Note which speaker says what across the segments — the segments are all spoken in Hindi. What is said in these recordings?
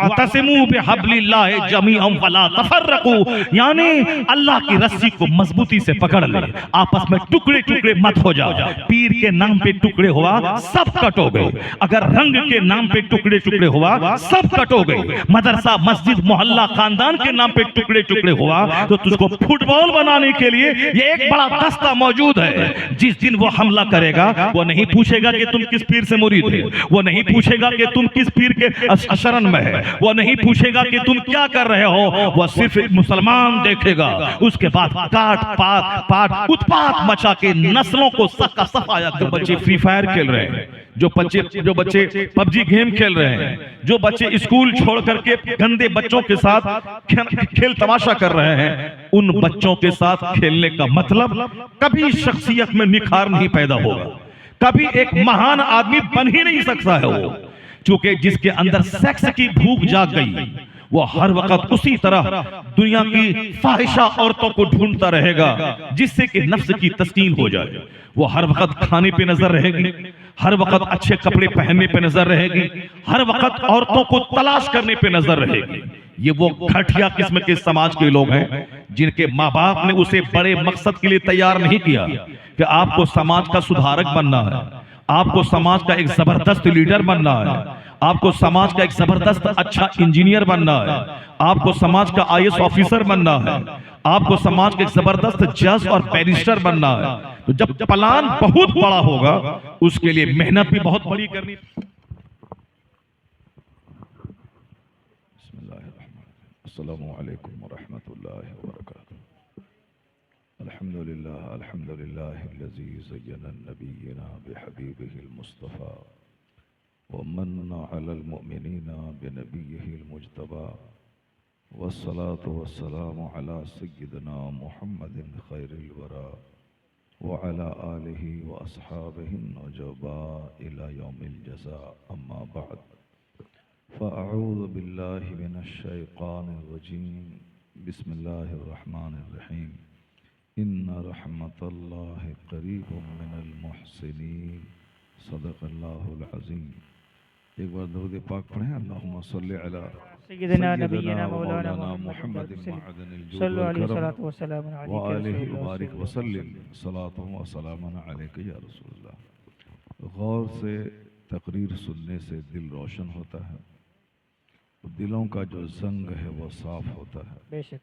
Speaker 1: वातसिमू बिहब्लिल्लाहि जमीअन वला तफर्रकू, यानी अल्लाह की रस्सी को मजबूती से पकड़ ले, आपस में टुकड़े टुकड़े मत हो जाओ। पीर के नाम पे टुकड़े हुआ सब कटोगे, अगर रंग के नाम पे टुकड़े टुकड़े हुआ सब कटोगे, मदरसा मस्जिद मोहल्ला खानदान के नाम पे टुकड़े टुकड़े हुआ तो तुझको फुटबॉल बनाने के लिए ये एक बड़ा दस्ता मौजूद है। जिस दिन वो हमला करेगा वो नहीं पूछेगा कि तुम किस पीर से मुरीद है, वो नहीं पूछेगा कि तुम किस पीर के शरण में है, वो नहीं पूछेगा कि तुम क्या कर रहे हो, वो सिर्फ मुसलमान देखेगा। उसके बाद काट पाट पाट उत्पात मचा के नस्लों को सका सफाया। जो बच्चे फ्री फायर खेल रहे हैं, जो बच्चे पबजी गेम खेल रहे हैं, जो बच्चे स्कूल छोड़ करके गंदे बच्चों के साथ खेल तमाशा कर रहे हैं, उन बच्चों के साथ खेलने का मतलब कभी शख्सियत में निखार नहीं पैदा होगा, कभी एक महान आदमी बन ही नहीं सकता है वो। क्योंकि जिसके अंदर सेक्स की भूख जाग गई वो हर वक्त उसी तरह दुनिया की फाहिशा औरतों को ढूंढता रहेगा जिससे कि नफ्स की तस्कीन हो जाए। वो हर वक्त खाने पे नजर रहेगी, हर वक्त अच्छे कपड़े पहनने पे नजर रहेगी, हर वक्त औरतों को तलाश करने पे नजर रहेगी। ये वो घटिया किस्म के समाज के लोग हैं जिनके माँ बाप ने उसे बड़े मकसद के लिए तैयार नहीं किया कि आपको समाज का सुधारक बनना है, आपको समाज का एक जबरदस्त लीडर बनना है, आपको समाज का एक जबरदस्त अच्छा इंजीनियर बनना है, आपको समाज का आईएएस ऑफिसर बनना है, आपको समाज का एक जबरदस्त जज और बैरिस्टर बनना है। तो जब प्लान बहुत बड़ा होगा उसके लिए मेहनत भी बहुत बड़ी करनी। अस्सलामु अलैकुम वरहमतुल्लाहि वबरकातुहू। अल्हम्दुलिल्लाह अल्हम्दुलिल्लाहिल्लज़ी ज़य्यना नबिय्यना बिहबीबिहिल मुस्तफ़ा व मन्ना अलल मुमिनीना बिनबिय्यिहिल मुज्तबा वस्सलातु वस्सलामु अला सय्यिदिना मुहम्मदिन खैरिल वरा व अला आलिहि व अस्हाबिहिन नजबा इला यौमिल जज़ा, अम्मा बाद। फ़अऊज़ु बिल्लाहि मिनश शैतानिर रजीम, बिस्मिल्लाहिर रहमानिर रहीम। इन्ना रहमतल्लाहि क़रीबुम मिनल मुहसिनीन, सदक़ल्लाहुल अज़ीम। एक बार दरूद पाक पढ़ें। अल्लाहुम्मा सल्लि अला
Speaker 2: सय्यिदना नबिय्यना मौलाना
Speaker 1: मुहम्मदिन मअदनिल जूद
Speaker 2: सल्लल्लाहु
Speaker 1: वल
Speaker 2: अलैहि
Speaker 1: करम
Speaker 2: वसल्लम
Speaker 1: व आलिहि व बारिक व सल्लिम सलातु व सलामुन अलैका या रसूलल्लाह। गौर से तकरीर सुनने से दिल रोशन होता है, दिलों का जो जंग है वो साफ होता है,
Speaker 2: बेशक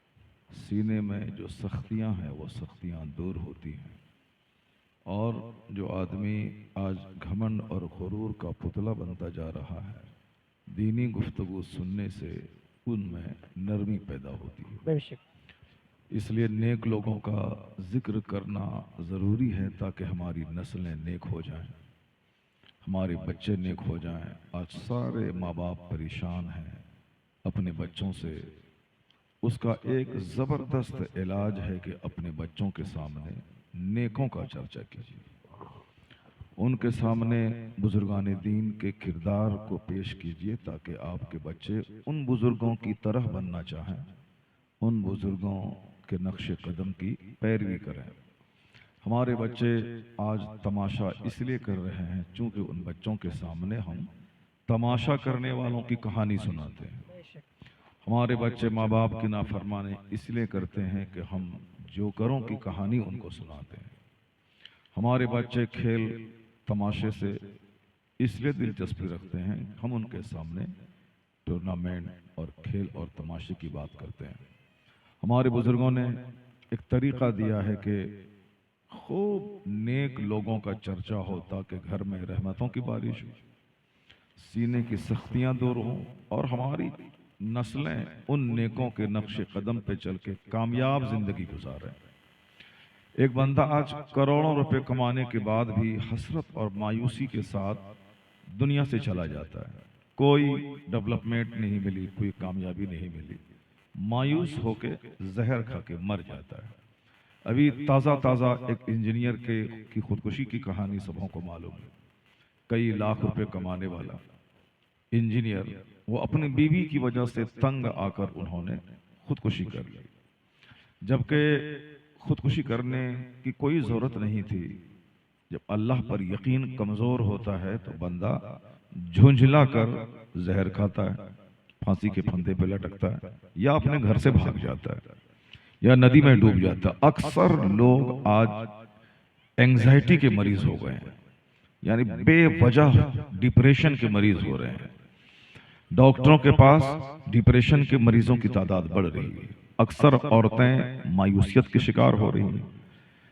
Speaker 1: सीने में जो सख्तियां हैं वो सख्तियां दूर होती हैं। और जो आदमी आज घमंड और गुरूर का पुतला बनता जा रहा है, दीनी गुफ्तगू सुनने से उनमें नरमी पैदा होती है।
Speaker 2: बेशक
Speaker 1: इसलिए नेक लोगों का जिक्र करना ज़रूरी है ताकि हमारी नस्लें नेक हो जाएं, हमारे बच्चे नेक हो जाएं। आज सारे माँ बाप परेशान हैं अपने बच्चों से। उसका एक ज़बरदस्त इलाज है कि अपने बच्चों के सामने नेकों का चर्चा कीजिए, उनके सामने बुजुर्गान दीन के किरदार को पेश कीजिए ताकि आपके बच्चे उन बुजुर्गों की तरह बनना चाहें, उन बुजुर्गों के नक्शे कदम की पैरवी करें। हमारे बच्चे आज तमाशा इसलिए कर रहे हैं चूंकि उन बच्चों के सामने हम तमाशा करने वालों की कहानी सुनाते हैं। हमारे बच्चे माँ बाप की नाफरमानी इसलिए करते हैं कि हम जोकरों की कहानी उनको सुनाते हैं। हमारे बच्चे खेल तमाशे से इसलिए दिलचस्पी रखते हैं हम उनके सामने टूर्नामेंट और खेल और तमाशे की बात करते हैं। हमारे बुजुर्गों ने एक तरीका दिया है कि खूब नेक लोगों का चर्चा हो ताकि घर में रहमतों की बारिश हो, सीने की सख्तियां दूर हों और हमारी नस्लें उन नेकों के नक्शे कदम पे चल के कामयाब जिंदगी गुजारें। एक बंदा आज करोड़ों रुपए कमाने के बाद भी हसरत और मायूसी के साथ दुनिया से चला जाता है। कोई डेवलपमेंट नहीं मिली, कोई कामयाबी नहीं मिली, मायूस होके जहर खा के मर जाता है। अभी ताज़ा ताज़ा एक इंजीनियर की खुदकुशी की कहानी सबों को मालूम है। कई लाख रुपए कमाने वाला इंजीनियर, वो अपनी बीवी की वजह से तंग आकर उन्होंने खुदकुशी कर ली, जबकि खुदकुशी करने की कोई ज़रूरत नहीं थी। जब अल्लाह पर यकीन कमज़ोर होता है तो बंदा झुंझला कर जहर खाता है, फांसी के फंदे पे लटकता है या अपने घर से भाग जाता है या नदी में डूब जाता है। अक्सर लोग आज एंजाइटी के मरीज हो गए हैं, यानी बेवजह डिप्रेशन के मरीज हो रहे हैं। डॉक्टरों के पास डिप्रेशन के मरीजों की तादाद बढ़ रही है। अक्सर औरतें मायूसियत के शिकार हो रही हैं।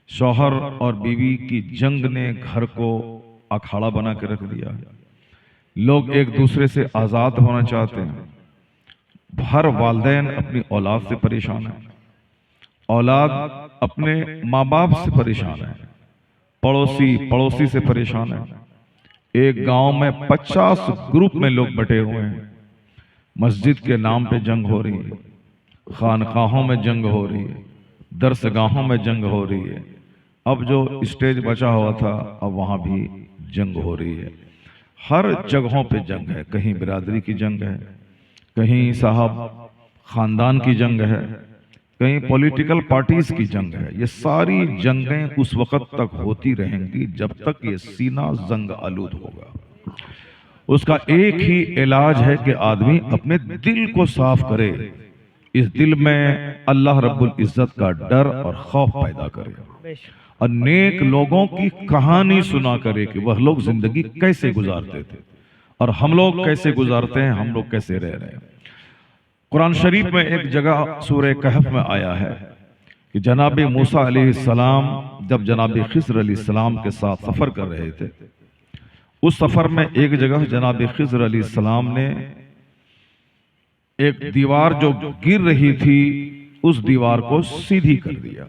Speaker 1: शौहर और बीवी की जंग ने घर को अखाड़ा बना के रख दिया है। लोग एक दूसरे से आजाद होना चाहते हैं। हर वालिदैन अपनी औलाद से परेशान है, औलाद अपने माँ बाप से परेशान है, पड़ोसी पड़ोसी से परेशान है। एक गांव में 50 ग्रुप में लोग बटे हुए हैं। मस्जिद के नाम पे जंग हो रही है, खानकाहों में जंग हो रही है, दरसगाहों में जंग हो रही है। अब जो स्टेज बचा हुआ था अब वहां भी जंग हो रही है। हर जगहों पे जंग है। कहीं बिरादरी की जंग है, कहीं साहब खानदान की जंग है, कहीं पॉलिटिकल पार्टीज की जंग है। ये सारी जंगें उस वक्त तक होती रहेंगी जब तक ये सीना जंग आलूद होगा। उसका एक ही इलाज है कि आदमी अपने दिल को साफ करे, इस दिल में अल्लाह रब्बुल इज्जत का डर और खौफ पैदा करे और नेक लोगों की कहानी सुना करे कि वह लोग जिंदगी कैसे गुजारते थे और हम लोग कैसे गुजारते हैं, हम लोग कैसे रह रहे हैं। कुरान शरीफ में एक जगह सूरह कहफ में आया है कि जनाब मूसा अलैहिस्सलाम जब जनाब खिज़र अलैहिस्सलाम के साथ सफर कर रहे थे, उस सफर में एक जगह जनाब खिज़र अलैहिस्सलाम ने एक दीवार जो गिर रही थी उस दीवार को सीधी कर दिया,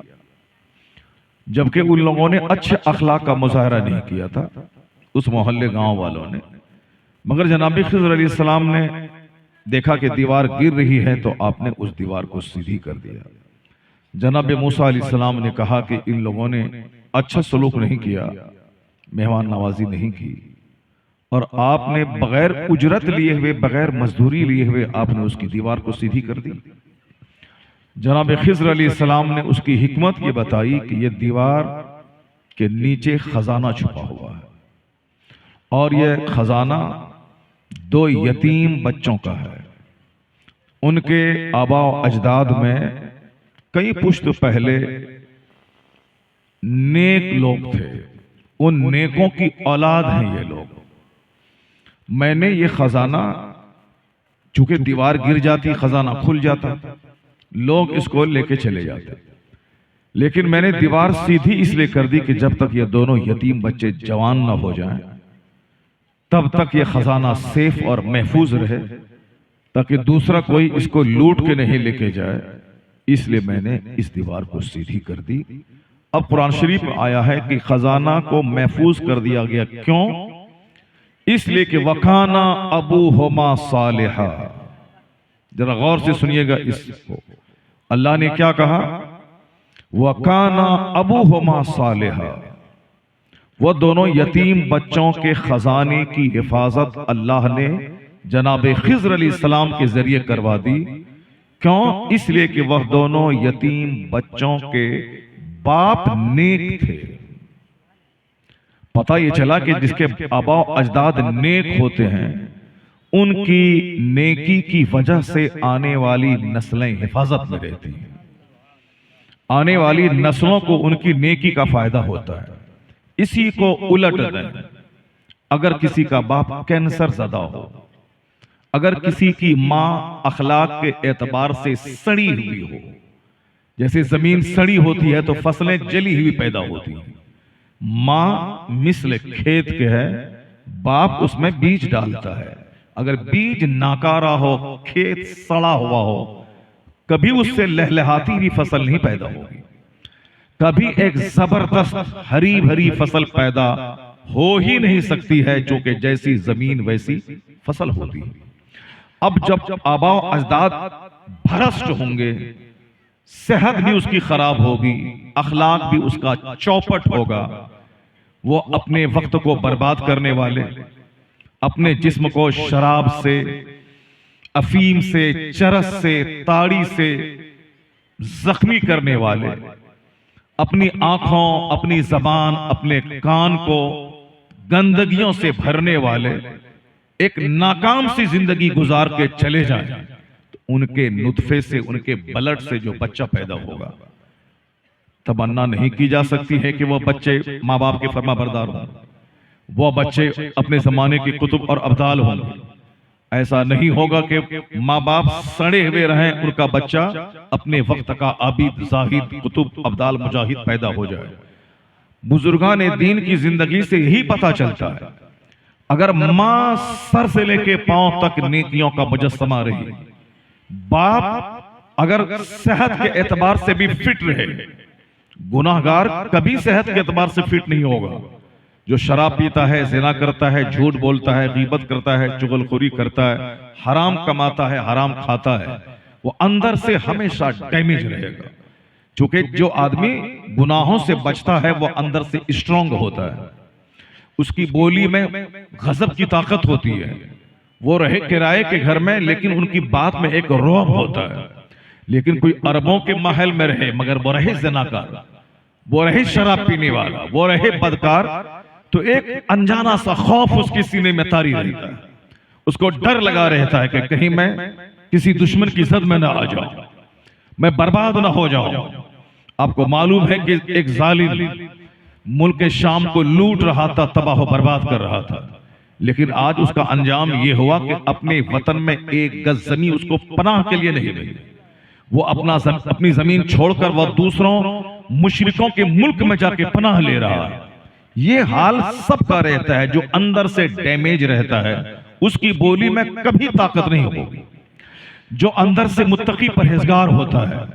Speaker 1: जबकि उन लोगों ने अच्छे अखलाक का मुजाहरा नहीं किया था उस मोहल्ले गांव वालों ने। मगर जनाब खिज़र अलैहिस्सलाम ने देखा कि दीवार गिर रही है तो आपने उस दीवार को सीधी कर दिया। जनाब मूसा अलैहिस्सलाम ने कहा कि इन लोगों ने अच्छा सलूक नहीं किया, मेहमान नवाजी नहीं की और आपने बगैर उजरत लिए हुए, बगैर मजदूरी लिए हुए आपने उसकी दीवार को सीधी कर दी। जनाब खिज़र अलैहिस्सलाम ने उसकी हिकमत ये बताई कि ये दीवार के नीचे खजाना छुपा हुआ है और यह खजाना 2 यतीम बच्चों का है। उनके आबा अजदाद में कई पुश्त पहले नेक लोग थे, उन नेकों की औलाद हैं ये लोग। मैंने ये खजाना, चूंकि दीवार गिर जाती खजाना खुल जाता, लोग इसको लेके चले जाते, लेकिन मैंने दीवार सीधी इसलिए कर दी कि जब तक ये दोनों यतीम बच्चे जवान ना हो जाएं तब तक ये खजाना सेफ और महफूज रहे, ताकि दूसरा कोई इसको लूट के नहीं लेके जाए। इसलिए मैंने इस दीवार को सीधी कर दी। अब कुरान शरीफ में आया है कि खजाना को महफूज कर दिया गया, क्यों? इसलिए कि वकाना अबूहुमा सालिहा। जरा गौर से सुनिएगा इसको। अल्लाह ने क्या कहा? वकाना अबूहुमा सालिहा। वो दोनों यतीम बच्चों के खजाने की हिफाजत अल्लाह ने जनाब खिज़र अलैहिस्सलाम के जरिए करवा दी। क्यों? इसलिए कि वह दोनों यतीम बच्चों के बाप नेक थे। पता ये चला कि जिसके आबा अजदाद नेक होते हैं उनकी नेकी की वजह से आने वाली नस्लें हिफाजत में रहती हैं, आने वाली नस्लों को उनकी नेकी का फायदा होता है। इसी को उलट दें, अगर किसी का बाप कैंसर ज़दा हो, अगर किसी की मां अखलाक के एतबार से सड़ी हुई हो, जैसे जमीन सड़ी होती है तो फसलें जली हुई पैदा होती हैं, मां मिसल खेत के है, बाप उसमें बीज डालता है। अगर बीज नाकारा हो, खेत सड़ा हुआ हो, कभी उससे लहलहाती हुई फसल नहीं पैदा होगी, कभी एक जबरदस्त हरी भरी फसल पैदा हो ही नहीं सकती है, जो कि जैसी जमीन वैसी फसल होती है। अब जब आबा अजदाद भ्रष्ट होंगे, सेहत भी उसकी खराब होगी, अखलाक भी उसका चौपट होगा, वो अपने वक्त को बर्बाद करने वाले, अपने जिस्म को शराब से, अफीम से, चरस से, ताड़ी से जख्मी करने वाले, अपनी आंखों, अपनी जबान, अपने कान को गंदगियों से भरने वाले, एक नाकाम सी जिंदगी गुजार के चले जाएं, तो उनके नुतफे से, उनके ब्लड से जो बच्चा पैदा होगा, तमन्ना नहीं की जा सकती है कि वह बच्चे माँ बाप के फर्माबरदार हों, वह बच्चे अपने जमाने के कुतुब और अब्दाल होंगे। ऐसा नहीं होगा कि माँ बाप सड़े हुए रहें, उनका बच्चा अपने वक्त का आबिद, जाहिद, कुतुब, अब्दाल, मुजाहिद पैदा हो जाए। बुजुर्गान दीन की जिंदगी से यही पता चलता है। अगर माँ सर से लेके पांव तक नेकियों का मुजस्समा रही, बाप अगर सेहत के एतबार से भी फिट रहे, गुनाहगार कभी सेहत के एतबार से फिट नहीं होगा। जो शराब पीता है, जिना करता है, झूठ बोलता है, गीबत करता है, चुगलखोरी करता है, हराम कमाता है, हराम खाता है, वो अंदर से हमेशा डैमेज रहेगा। क्योंकि जो आदमी गुनाहों से बचता है वो अंदर से स्ट्रांग होता है, उसकी बोली में गजब की ताकत होती है। वो रहे किराए के घर में, लेकिन उनकी बात में एक रौब होता है। लेकिन कोई अरबों के महल में रहे, मगर वो रहे ज़नाकार, वो रहे शराब पीने वाला, वो रहे बदकार, तो एक अनजाना सा खौफ उसके सीने में तारी रहता है। उसको डर लगा रहता है कि कहीं मैं किसी दुश्मन की जद में ना आ जाऊं, मैं बर्बाद ना हो जाऊं। आपको मालूम है कि एक जालिम मुल्क शाम को लूट रहा था, तबाह बर्बाद कर रहा था, लेकिन आज उसका अंजाम यह हुआ कि अपने वतन में एक गज जमीन उसको पनाह के लिए नहीं मिली। वो अपनी जमीन छोड़कर वह दूसरों मुशरिकों के मुल्क में जाके पनाह ले रहा है। ये हाल सबका रहता है। जो अंदर से डैमेज रहता है उसकी बोली में कभी ताकत नहीं होगी। जो अंदर से मुत्तकी परहेजगार होता है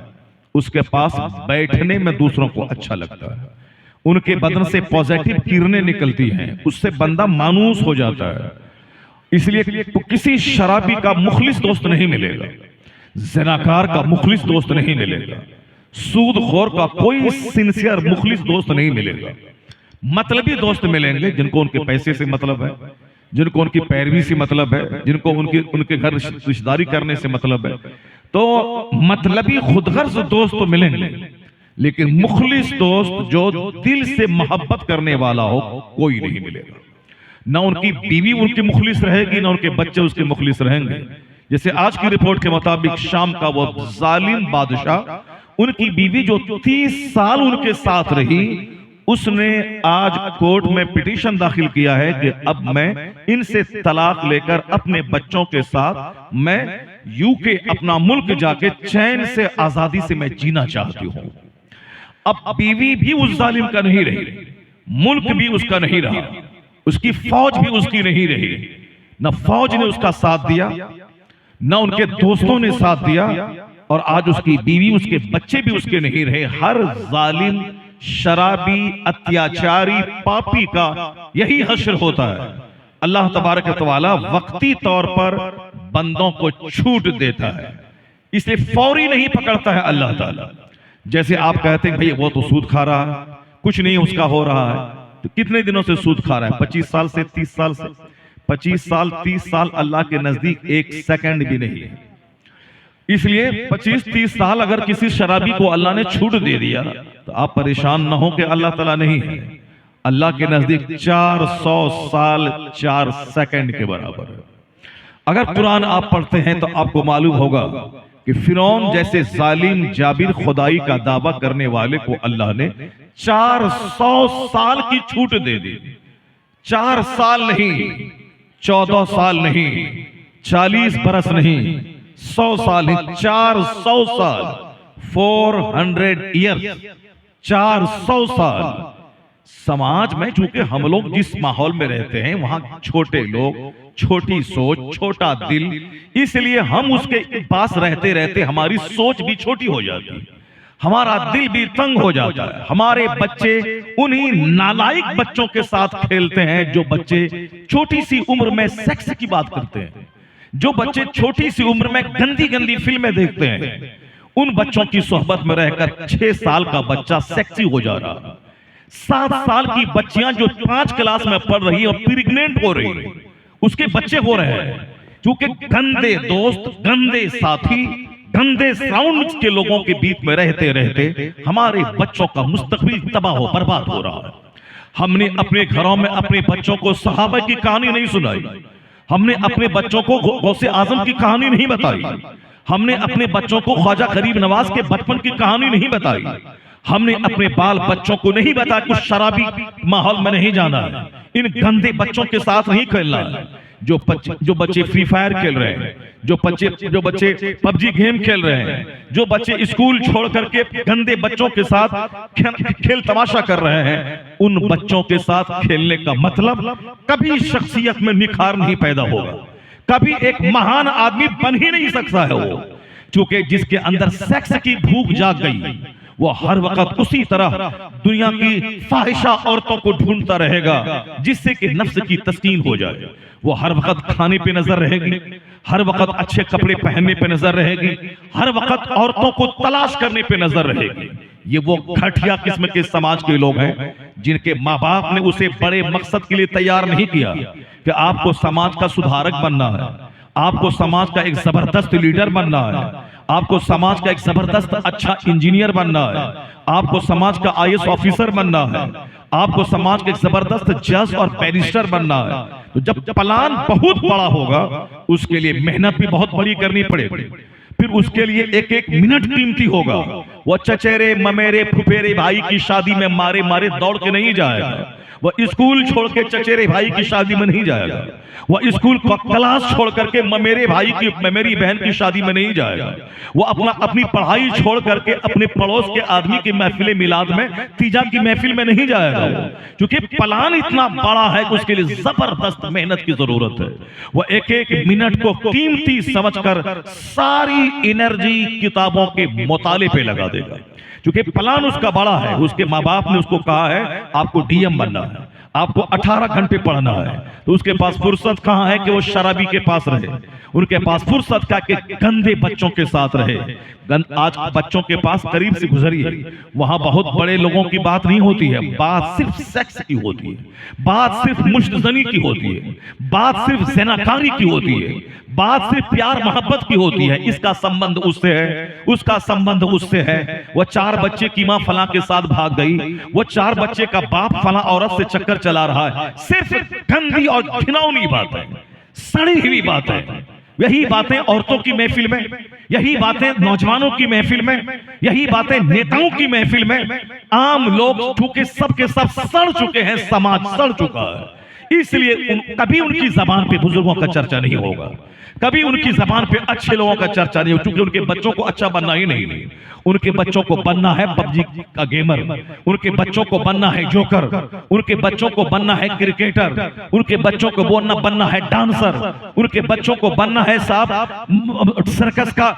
Speaker 1: उसके पास बैठने में दूसरों को अच्छा लगता है, उनके बदन से पॉजिटिव किरणें निकलती हैं, उससे बंदा मानूस हो जाता है। इसलिए तो किसी शराबी का मुखलिस दोस्त नहीं मिलेगा, ज़नाकार का मुखलिस दोस्त नहीं मिलेगा, सूदखोर का कोई सिंसियर मुखलिस दोस्त नहीं मिलेगा। मतलबी दोस्त मिलेंगे जिनको उनके पैसे से मतलब है, जिनको उनकी पैरवी से मतलब है, जिनको उनके घर रिश्तेदारी करने से मतलब है। तो मतलबी खुदगर्ज दोस्त तो मिलेंगे, लेकिन मुखलिस दोस्त जो दिल से मोहब्बत करने वाला हो कोई नहीं मिलेगा। ना उनकी बीवी उनकी मुखलिस रहेगी, ना उनके बच्चे उसके मुखलिस रहेंगे। जैसे आज की रिपोर्ट के मुताबिक शाम का वो जालिम बादशाह, उनकी बीवी जो 30 साल उनके साथ रही, उसने आज कोर्ट में पिटीशन दाखिल किया है कि अब मैं इनसे तलाक लेकर अपने बच्चों के साथ मैं यूके अपना मुल्क जाके चैन से आजादी से मैं जीना चाहती हूं। अब बीवी भी उस जालिम का नहीं रही, मुल्क भी उसका नहीं रहा, उसकी फौज भी उसकी नहीं रही। न फौज ने उसका साथ दिया, न उनके दोस्तों ने साथ दिया, और आज उसकी बीवी उसके बच्चे भी उसके नहीं रहे। हर जालिम, शराबी, अत्याचारी, पापी का यही हश्र होता है। अल्लाह तबारक व तआला वक्ती तौर पर बंदों को छूट देता है, इसलिए फौरी नहीं पकड़ता है अल्लाह ताला। जैसे आप कहते हैं भाई वो तो सूद खा रहा है, कुछ नहीं उसका हो रहा है, तो कितने दिनों से सूद खा रहा है? 25 साल से, 30 साल से। 25 साल 30 साल अल्लाह के नजदीक एक सेकंड भी नहीं है। इसलिए 25-30 साल अगर किसी शराबी को अल्लाह ने छूट दे दिया तो आप परेशान ना हो कि अल्लाह ताला नहीं है। अल्लाह के नजदीक 400 साल 4 सेकंड के बराबर है। अगर कुरान आप पढ़ते हैं तो आपको मालूम होगा कि फिरौन जैसे जालिम जाबिर खुदाई का दावा करने वाले को अल्लाह ने 400 साल की छूट दे दी। 4 साल नहीं, 14 साल नहीं, 40 बरस नहीं, 100 साल नहीं, 400 साल, 400 ईयर, 400 साल। समाज में चूंकि हम लोग जिस माहौल में रहते हैं वहां छोटे लोग, छोटी सोच, छोटा दिल, इसलिए हम उसके पास रहते रहते हमारी सोच भी छोटी हो जाती है, हमारा दिल भी तंग हो जाता है। हमारे बच्चे उन्हीं नालायक बच्चों के साथ खेलते हैं जो बच्चे छोटी सी उम्र में सेक्स की बात करते हैं, जो बच्चे छोटी सी उम्र में गंदी गंदी फिल्में देखते हैं। उन बच्चों की सोहबत में रहकर 6 साल का बच्चा सेक्सी हो जा रहा है। 7 साल की बच्चियां जो 5 क्लास में पढ़ रही और प्रेग्नेंट हो रही, उसके बच्चे हो रहे हैं, क्योंकि गंदे दोस्त, गंदे साथी, गंदे साउंड के लोगों के बीच में रहते रहते हमारे बच्चों का मुस्तकबिल तबाह हो बर्बाद हो रहा है। हमने अपने घरों में अपने बच्चों को सहाबा की कहानी नहीं सुनाई, हमने अपने बच्चों को गौसे आजम की कहानी नहीं बताई, हमने अपने बच्चों को ख्वाजा गरीब नवाज के बचपन की कहानी नहीं बताई, हमने अपने बाल बच्चों को नहीं बताया कुछ शराबी माहौल में नहीं जाना है, इन गंदे बच्चों के साथ नहीं खेलना है। जो बच्चे फ्री फायर खेल रहे हैं, जो बच्चे पबजी गेम खेल रहे हैं, जो बच्चे स्कूल छोड़ करके गंदे बच्चों के साथ खेल तमाशा कर रहे हैं, उन बच्चों के साथ खेलने का मतलब कभी शख्सियत में निखार नहीं पैदा होगा, कभी एक महान आदमी बन ही नहीं सकता है वो। क्योंकि जिसके अंदर सेक्स की भूख जाग गई वो हर वक्त उसी तरह दुनिया की फाहिशा औरतों को ढूंढता रहेगा जिससे कि नफ्स की तस्कीन हो जाए। वो हर वक्त खाने पे नजर रहेगी, हर वक्त अच्छे कपड़े पहनने पे नजर रहेगी, हर वक्त औरतों को तलाश करने पे नजर रहेगी। ये वो घटिया किस्म के समाज के लोग हैं जिनके माँ बाप ने उसे बड़े मकसद के लिए तैयार नहीं किया कि आपको समाज का सुधारक बनना है, आपको समाज का एक जबरदस्त लीडर बनना है, आपको समाज का एक जबरदस्त अच्छा इंजीनियर बनना है, आपको समाज का IAS ऑफिसर बनना है, आपको समाज का एक जबरदस्त जज और बैरिस्टर बनना है। तो जब प्लान बहुत बड़ा होगा उसके लिए मेहनत भी बहुत बड़ी करनी पड़ेगी, फिर उसके लिए एक एक मिनट कीमती होगा। वो चचेरे ममेरे फुफेरे भाई की शादी में मारे मारे दौड़ के नहीं जाएगा, वह स्कूल छोड़ के चचेरे भाई की शादी में नहीं जाएगा, वह स्कूल क्लास छोड़ करके ममेरे भाई की ममेरी बहन की शादी में नहीं जाएगा, वो अपनी पढ़ाई छोड़ करके अपने पड़ोस के आदमी की महफिल मिलाद में तीजा की महफिल में नहीं जाएगा। क्योंकि प्लान इतना बड़ा है कि उसके लिए जबरदस्त मेहनत की जरूरत है। वह एक एक मिनट को कीमती समझकर सारी एनर्जी किताबों के मुताले पे लगा देगा। क्योंकि प्लान उसका बड़ा है, उसके माँ बाप ने उसको कहा है आपको DM बनना है, आपको 18 घंटे पढ़ना है, तो उसके पास फुर्सत कहाँ है कि वो शराबी के पास रहे, उनके पास फुर्सत का कि गंदे बच्चों के साथ रहे। आज बच्चों के पास करीब से गुजरिए, वहां बहुत बड़े लोगों की बात नहीं होती है, बात सिर्फ सेक्स की होती है, बात सिर्फ मुश्तजनी की होती है, बात सिर्फ ज़िनाकारी की होती है, बात सिर्फ प्यार मोहब्बत की होती है। इसका संबंध उससे है, उसका संबंध उससे है। वो 4 बच्चे की मां फलां के साथ भाग गई, वो 4 बच्चे का बाप फलां औरत से चक्कर चला रहा है। सिर्फ गंदी और घिनौनी बात है, सड़ी हुई बात है। यही बातें औरतों की महफिल में, यही बातें नौजवानों की महफिल में, यही बातें नेताओं की महफिल में। आम लोग चूंकि सबके सब सड़ चुके हैं, समाज सड़ चुका है, इसलिए कभी उनकी जबान पे बुजुर्गों का चर्चा नहीं होगा, कभी उनकी जबान पे अच्छे लोगों का चर्चा नहीं होगा, क्योंकि उनके बच्चों को अच्छा बनना ही नहीं। उनके बच्चों को बनना है पबजी का गेमर, उनके बच्चों को बनना है जोकर, उनके बच्चों को बनना है क्रिकेटर, उनके बच्चों को बनना है डांसर, उनके बच्चों को बनना है साहब सर्कस का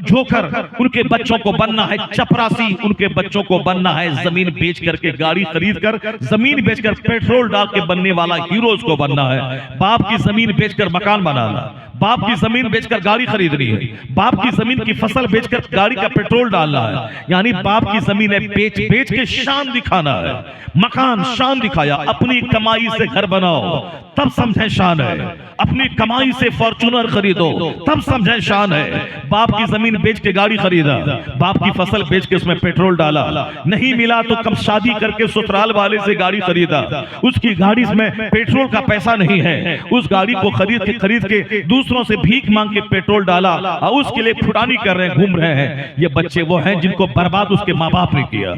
Speaker 1: जोकर, उनके बच्चों को बनना है चपरासी, उनके बच्चों को बनना है जमीन बेच करके गाड़ी खरीद कर, जमीन बेचकर पेट्रोल डाल के बनने वाला हीरोज को बनना है। बाप की जमीन बेचकर मकान बनाना, बाप की जमीन बेचकर गाड़ी खरीदनी है, बाप की जमीन की फसल बेचकर गाड़ी का पेट्रोल डालना है। यानी बाप की जमीनें बेच बेच के शान दिखाना है। मकान शान दिखाया, अपनी कमाई से घर बनाओ तब समझे शान है, अपनी कमाई से फॉर्च्यूनर खरीदो तब समझे शान है। बाप की जमीन बेच के गाड़ी खरीदा, बाप की फसल बेच के उसमें पेट्रोल डाला, नहीं मिला तो कब शादी करके ससुराल वाले से गाड़ी खरीदा, उसकी गाड़ी में पेट्रोल का पैसा नहीं है, उस गाड़ी को खरीद के दूसरों से भीख मांग के पेट्रोल डाला और उसके लिए फुटानी कर रहे हैं, घूम रहे हैं। ये बच्चे वो हैं जिनको बर्बाद उसके माँ बाप ने किया,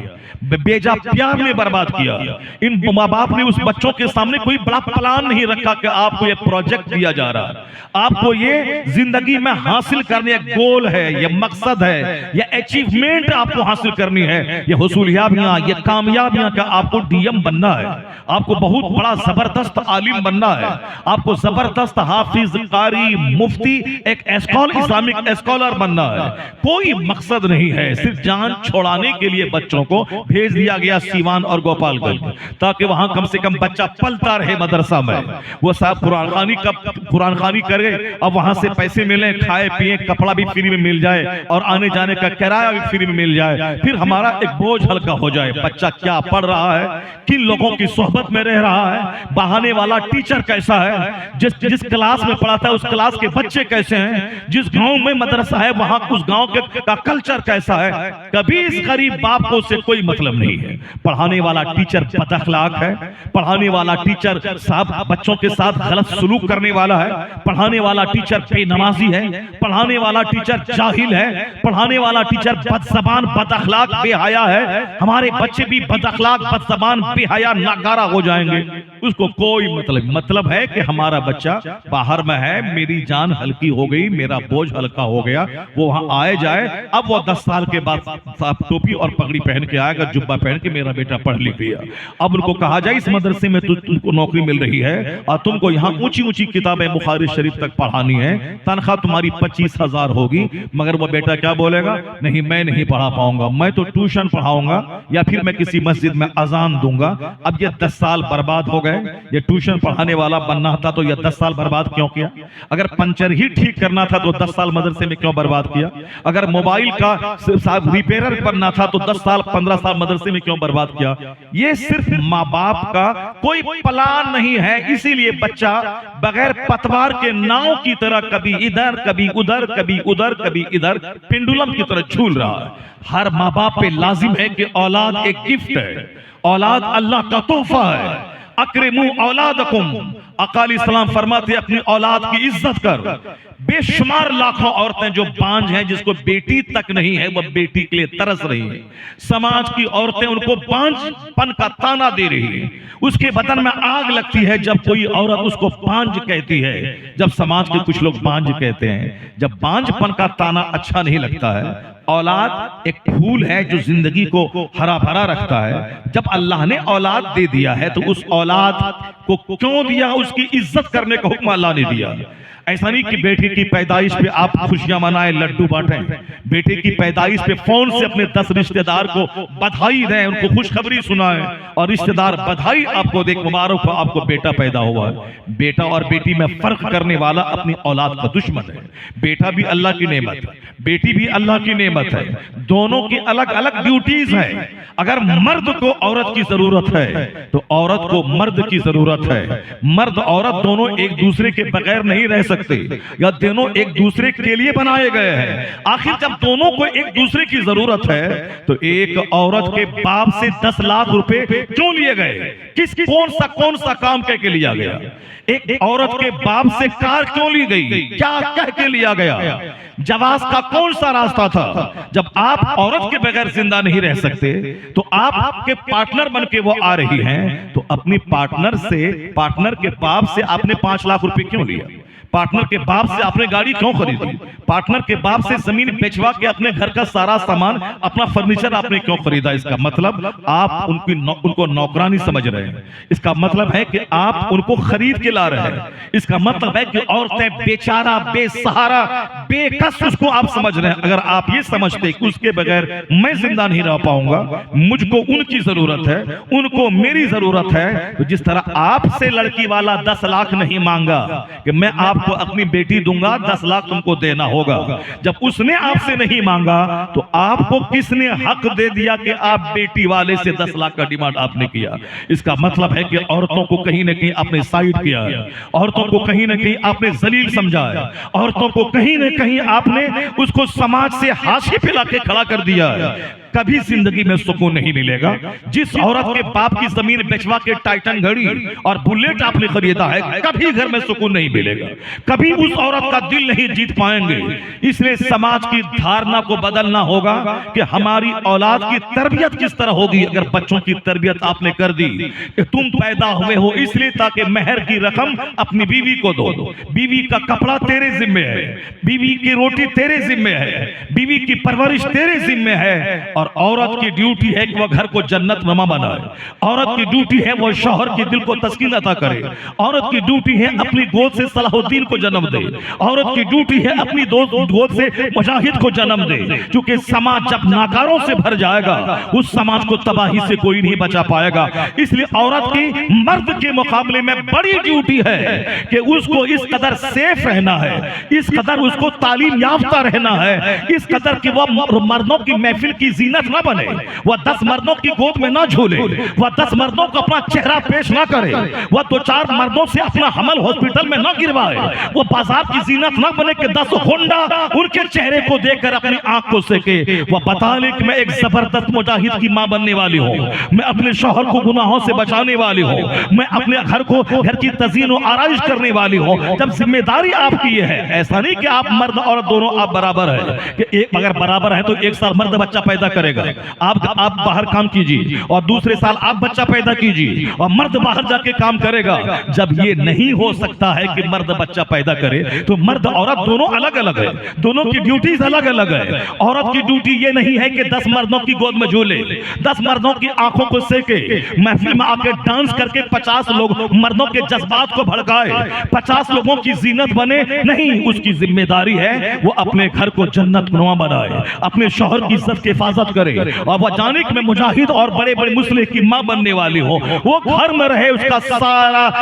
Speaker 1: बेजा प्यार ने बर्बाद किया। इन माँ बाप ने उस बच्चों के सामने कोई बड़ा प्लान नहीं रखा कि आपको ये प्रोजेक्ट दिया जा रहा है, आपको ये जिंदगी में हासिल करने गोल है, ये मकसद है, ये अचीवमेंट आपको हासिल करनी है, ये हुसूलियाबियां, ये कामयाबियां का आपको DM बनना है, आपको बहुत बड़ा जबरदस्त आलिम बनना है, आपको जबरदस्त हाफिज, कारी, मुफ्ती, एक इस्लामिक स्कॉलर बनना है। कोई मकसद नहीं है, सिर्फ जान छोड़ाने के लिए बच्चों को भेज दिया गया सीवान और गोपालगंज, ताकि वहां कम से कम बच्चा पलता रहे मदरसा में। वो साहब कुरान खानी करे, अब वहां से पैसे मिले, खाए पिए, कपड़ा भी फ्री में मिल जाए और आने जाने का किराया भी फ्री में मिल जाए, फिर हमारा एक बोझ हल्का हो जाए। बच्चा क्या पढ़ रहा है, किन लोगों की सोहबत में रह रहा है, पढ़ाने वाला टीचर कैसा है, जिस क्लास में पढ़ाता है उस क्लास के बच्चे कैसे हैं, जिस गांव में मदरसा है वहां उस गांव का कल्चर कैसा है। कभी इस गरीब बाप को से कोई मतलब नहीं है। पढ़ाने वाला टीचर बदअखलाक है, पढ़ाने वाला टीचर साहब बच्चों के साथ गलत सलूक करने वाला है, पढ़ाने वाला टीचर बेनमाजी है, पढ़ाने वाला टीचर जाहिल है, पढ़ाने वाला टीचर बदज़बान बदअखलाक बेहया है। हमारे बच्चे भी बदअखलाक बदज़बान बेहया नाकारा हो जाएंगे, उसको कोई मतलब है कि हमारा बच्चा बाहर में है, मेरी जान हल्की हो गई, मेरा बोझ हल्का हो गया, वो वहां आए जाए। अब वो 10 साल के बाद साहब टोपी और पगड़ी पहन के आएगा, जुब्बा पहन के, मेरा बेटा पढ़ लिख गया। अब उनको कहा जाए इस मदरसे में तुमको नौकरी मिल रही है और तुमको यहाँ ऊंची ऊंची किताबें बुखारी शरीफ तक पढ़ानी है, तनख्वाह तुम्हारी 25,000 होगी। मगर वो बेटा क्या बोलेगा, नहीं मैं नहीं पढ़ा पाऊंगा, मैं तो ट्यूशन पढ़ाऊंगा या फिर मैं किसी मस्जिद में अजान दूंगा। अब ये 10 साल बर्बाद हो गए। ये ट्यूशन पढ़ाने वाला बनना था तो ये 10 साल बर्बाद क्यों किया? अगर पंचर ही ठीक करना था तो 10 साल मदरसे में क्यों बर्बाद किया? अगर मोबाइल का रिपेयरर बनना था तो 10 साल 15 साल मदरसे में क्यों बर्बाद किया? ये सिर्फ माँ बाप का कोई प्लान नहीं है, इसीलिए बच्चा बगैर पतवार के नाव की तरह कभी इधर कभी उधर कभी उधर कभी इधर पेंडुलम की तरह झूल रहा है। हर माँ बाप पे लाजिम है कि औलाद एक गिफ्ट है, औलाद अल्लाह का तोहफा है। अक्रिमू औलादकुम, आका अलैहिस्सलाम फरमाते अपनी औलाद की इज्जत कर। बेशुमार लाखों औरतें जो बांझ हैं, जिसको बेटी तक नहीं है, वह बेटी के लिए तरस रही है। समाज की औरतें उनको बांझपन का ताना दे रही है। उसके बदन में आग लगती है जब कोई औरत उसको बांझ कहती है। जब समाज के कुछ लोग बांझ कहते हैं, जब बांझपन का ताना अच्छा नहीं लगता है। औलाद एक फूल है जो जिंदगी को हरा भरा रखता है। जब अल्लाह ने औलाद दे दिया है तो उस औलाद को क्यों दिया, उसकी इज्जत करने का हुक्म अल्लाह ने दिया। ऐसा नहीं कि बेटे की पैदाइश पे आप खुशियां मनाएं, लड्डू बांटें। बेटे की पैदाइश पे फोन से अपने 10 रिश्तेदार को बधाई दें, उनको खुशखबरी सुनाएं और रिश्तेदार बधाई आपको देख, मुबारक हो आपको बेटा पैदा हुआ है। बेटा और बेटी में फर्क करने वाला अपनी औलाद का दुश्मन है। बेटा भी अल्लाह की नेमत है, बेटी भी अल्लाह की नेमत है। दोनों की अलग अलग ड्यूटीज है। अगर मर्द को औरत की जरूरत है तो औरत को मर्द की जरूरत है। मर्द औरत दोनों एक दूसरे के बगैर नहीं रह सकते, या दोनों एक दूसरे के लिए बनाए गए हैं। आखिर जब दोनों को एक दूसरे की जरूरत है तो एक औरत के बाप से 10 लाख रुपए क्यों लिए गए? कौन सा काम कह के लिया गया? एक औरत के बाप से कार क्यों ली गई? क्या कह के लिया गया? जवाज का कौन सा रास्ता था? जब आप औरत के बगैर जिंदा नहीं रह सकते तो आप आपके पार्टनर बन के वो आ रही हैं, तो अपनी पार्टनर के बाप से आपने 5 लाख रुपए क्यों लिया? पार्टनर के बाप से आपने गाड़ी क्यों खरीदी? पार्टनर के बाप से जमीन बेचवा के अपने घर का सारा सामान, अपना फर्नीचर आपने क्यों खरीदा? इसका मतलब आप उनको नौकरानी समझ रहे हैं। इसका मतलब है कि आप उनको खरीद के ला रहे हैं। इसका मतलब है कि औरतें बेचारा, बेसहारा, बेकस उसको आप समझ रहे हैं। अगर आप ये समझते कि उसके बगैर मैं जिंदा नहीं रह पाऊंगा, मुझको उनकी जरूरत है, उनको मेरी जरूरत है, तो जिस तरह आपसे लड़की वाला 10 लाख नहीं मांगा कि मैं आपको अपनी बेटी दूंगा, 10 लाख तुमको देना होगा। जब उसने आपसे नहीं मांगा तो आपको किसने हक दे दिया कि आप बेटी वाले से 10 लाख का डिमांड आपने किया? इसका मतलब है कि औरतों को कहीं ना कहीं आपने साइड किया है, औरतों को कहीं ना कहीं आपने जलील समझा है, औरतों को कहीं ना कहीं आपने उसको समाज से हाशिए पे लाके खड़ा कर दिया है। कभी जिंदगी में सुकून नहीं मिलेगा। जिस औरत के बाप की जमीन बेचवा के टाइटन घड़ी और बुलेट आपने खरीदा है, कभी घर में सुकून नहीं मिलेगा। कभी उस औरत का दिल नहीं जीत पाएंगे। इसलिए समाज की धारणा को बदलना होगा कि हमारी औलाद की तरबियत किस तरह होगी। अगर बच्चों की तरबियत आपने कर दी कि तुम पैदा हुए हो इसलिए ताकि मेहर की रकम अपनी बीवी को दो, बीवी का कपड़ा तेरे जिम्मे है, बीवी की रोटी तेरे जिम्मे है, बीवी की परवरिश तेरे जिम्मे है, और औरत की ड्यूटी है कि वह घर को जन्नत नमा बनाए। औरत की ड्यूटी है वह शौहर के दिल को तस्कीन अता करे। औरत की ड्यूटी है अपनी गोद से सलाहुद्दीन को जन्म दे। औरत की ड्यूटी है अपनी गोद से मुजाहिद को जन्म दे। क्योंकि समाज जब नाकारों से भर जाएगा उस समाज को तबाही से कोई नहीं बचा पाएगा। इसलिए औरत की मर्द के मुकाबले में बड़ी ड्यूटी है कि उसको इस कदर सेफ रहना है, इस कदर उसको तालीम याफ्ता रहना है, इस कदर कि वह मर्दों की महफिल की जीनत ना बने, वह 10 मर्दों की गोद में ना झूले, वह 10 मर्दों को अपना चेहरा पेश ना करे, वह 2-4 मर्दों से अपना हमल हॉस्पिटल में ना गिरवाए, वह बाजार की जीनत ना बने कि 10 गुंडा उनके चेहरे को देखकर अपनी आंख को सेके। वह बता ले कि मैं एक जबरदस्त मुजाहिद की मां बनने वाली हूं, मैं अपने शौहर को गुनाहों से बचाने वाली हूं, मैं अपने घर की तज़ीन और आराइश करने वाली हूं। जब जिम्मेदारी आपकी है, ऐसा नहीं कि आप मर्द और दोनों आप बराबर है कि एक अगर बराबर है तो एक साल मर्द बच्चा पैदा करेगा, आप बाहर काम कीजिए और दूसरे साल आप बच्चा पैदा कीजिए और मर्द बाहर जाके काम करेगा। जब ये नहीं हो सकता है कि मर्द बच्चा पैदा करे तो मर्द औरत दोनों अलग अलग है, दोनों की ड्यूटीज अलग अलग है। औरत की ड्यूटी ये नहीं है कि 10 मर्दों की गोद में झूले, 10 मर्दों की आंखों को सेके, महफिल में आके डांस करके 50 लोग मर्दों के जज्बात को भड़काए, 50 लोगों की जीनत बने। नहीं, उसकी जिम्मेदारी है वो अपने घर को जन्नत नुमा बनाए, अपने शौहर की इज्जत की हिफाजत करे और वह जाने कि मैं मुजाहिद और बड़े बड़े मुस्लिम की मां बनने वाली हूं। वो घर में रहे, उसका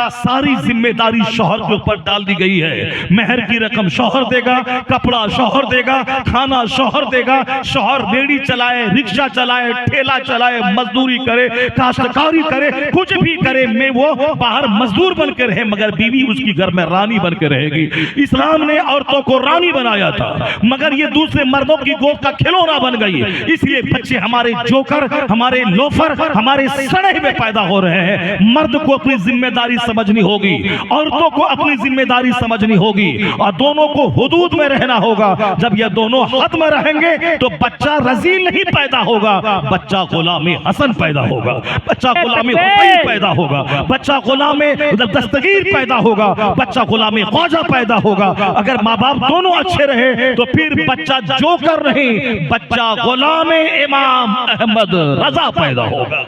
Speaker 1: सारी जिम्मेदारी शौहर के ऊपर डाल दी गई है। मेहर की रकम शौहर देगा, कपड़ा शौहर देगा, खाना शौहर देगा। शौहर रेडी चलाए, रिक्शा चलाए, ठेला चलाए, मजदूरी करे, काश्तकारी करे, कुछ भी करे, मैं वो बाहर मजदूर बन के रहे मगर बीवी उसकी घर में रानी बन के रहेगी। इस्लाम ने औरतों को रानी बनाया था मगर ये दूसरे मर्दों की गोद का खिलौना बन गई। इसलिए बच्चे हमारे जोकर, हमारे लोफर, हमारे सड़े में पैदा हो रहे हैं। मर्द को अपनी जिम्मेदारी समझनी होगी, औरतों को अपनी जिम्मेदारी समझनी होगी और दोनों को हुदूद में रहना होगा। जब ये दोनों हद में रहेंगे तो बच्चा रजील नहीं पैदा होगा, बच्चा गुलामी हसन पैदा होगा, बच्चा गुलामी हुसैन पैदा होगा, बच्चा गुलामी दस्तगीर पैदा होगा, बच्चा गुलामी ख्वाजा पैदा होगा। अगर माँ बाप दोनों अच्छे रहे तो फिर बच्चा जोकर नहीं, बच्चा गुलाम इमाम अहमद रजा पैदा होगा।